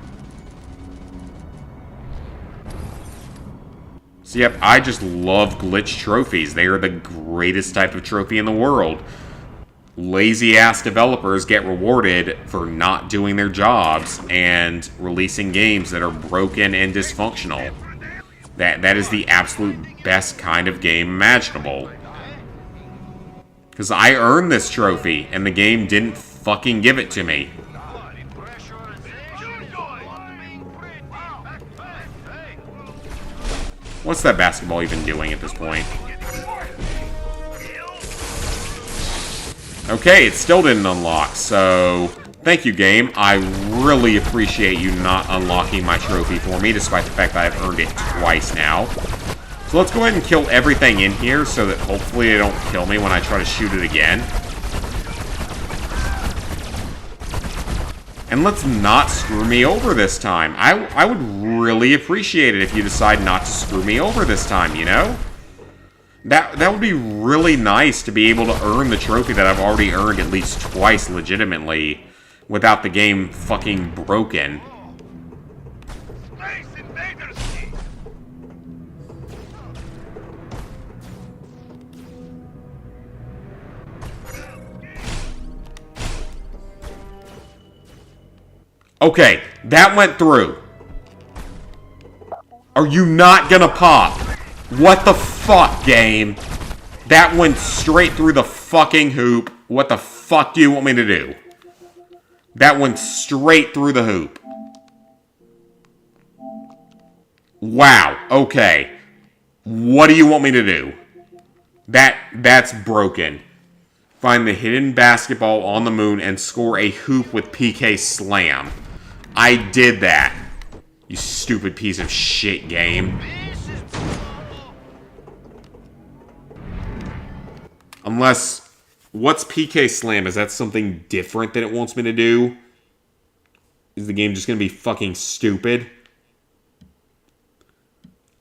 So yep, I just love glitch trophies. They are the greatest type of trophy in the world. Lazy-ass developers get rewarded for not doing their jobs and releasing games that are broken and dysfunctional. That is the absolute best kind of game imaginable. Because I earned this trophy, and the game didn't fucking give it to me. What's that basketball even doing at this point? Okay, it still didn't unlock, so thank you, game. I really appreciate you not unlocking my trophy for me, despite the fact that I've earned it twice now. So let's go ahead and kill everything in here so that hopefully they don't kill me when I try to shoot it again. And let's not screw me over this time. I would really appreciate it if you decide not to screw me over this time, you know? That would be really nice to be able to earn the trophy that I've already earned at least twice legitimately without the game fucking broken. Okay, that went through. Are you not gonna pop? What the fuck, game? That went straight through the fucking hoop. What the fuck do you want me to do? That went straight through the hoop. Wow, okay. What do you want me to do? That's broken. Find the hidden basketball on the moon and score a hoop with PK Slam. I did that. You stupid piece of shit, game. Unless, what's PK Slam? Is that something different that it wants me to do? Is the game just gonna be fucking stupid?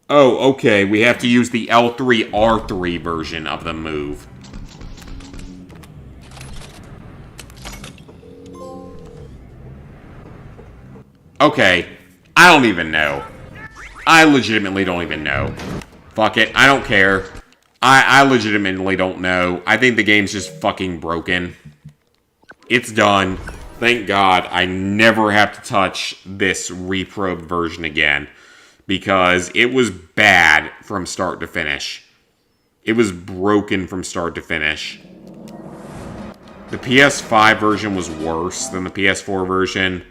Oh, okay. We have to use the L3, R3 version of the move. Okay, I don't even know. I legitimately don't even know. Fuck it, I don't care. I legitimately don't know. I think the game's just fucking broken. It's done. Thank God I never have to touch this Reprobed version again. Because it was bad from start to finish. It was broken from start to finish. The PS5 version was worse than the PS4 version.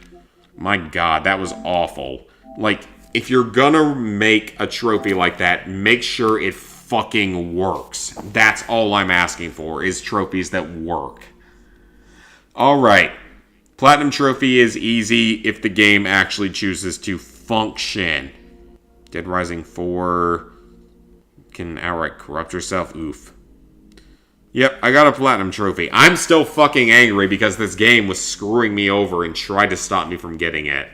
My God, that was awful. Like, if you're gonna make a trophy like that, make sure it fucking works. That's all I'm asking for, is trophies that work. Alright. Platinum trophy is easy if the game actually chooses to function. Dead Rising 4 can outright corrupt yourself. Oof. Yep, I got a platinum trophy. I'm still fucking angry because this game was screwing me over and tried to stop me from getting it.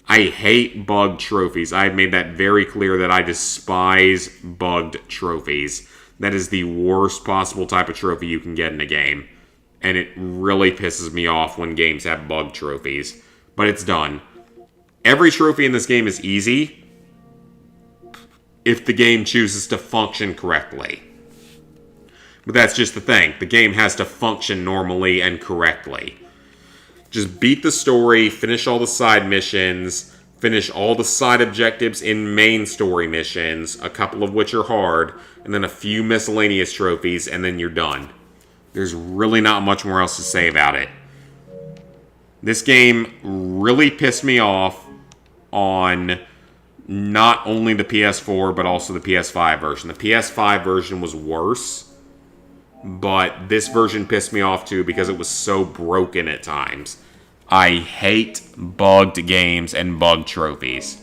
I hate bugged trophies. I've made that very clear that I despise bugged trophies. That is the worst possible type of trophy you can get in a game. And it really pisses me off when games have bugged trophies. But it's done. Every trophy in this game is easy if the game chooses to function correctly. But that's just the thing. The game has to function normally and correctly. Just beat the story, finish all the side missions, finish all the side objectives in main story missions, a couple of which are hard, and then a few miscellaneous trophies, and then you're done. There's really not much more else to say about it. This game really pissed me off on not only the PS4, but also the PS5 version. The PS5 version was worse. But this version pissed me off too because it was so broken at times. I hate bugged games and bugged trophies.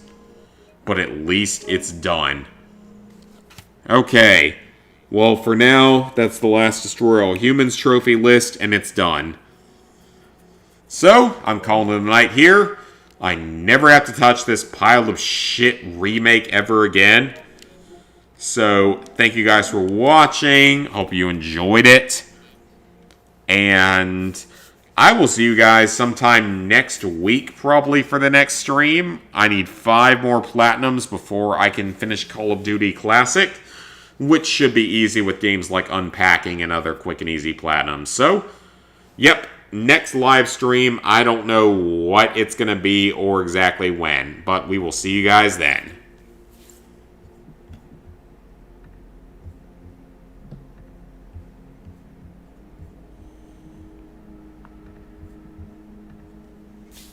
But at least it's done. Okay. Well, for now, that's the last Destroy All Humans trophy list, and it's done. So, I'm calling it a night here. I never have to touch this pile of shit remake ever again. So, thank you guys for watching. Hope you enjoyed it. And I will see you guys sometime next week, probably, for the next stream. I need 5 more platinums before I can finish Call of Duty Classic, which should be easy with games like Unpacking and other quick and easy platinums. So, yep, next live stream, I don't know what it's going to be or exactly when, but we will see you guys then.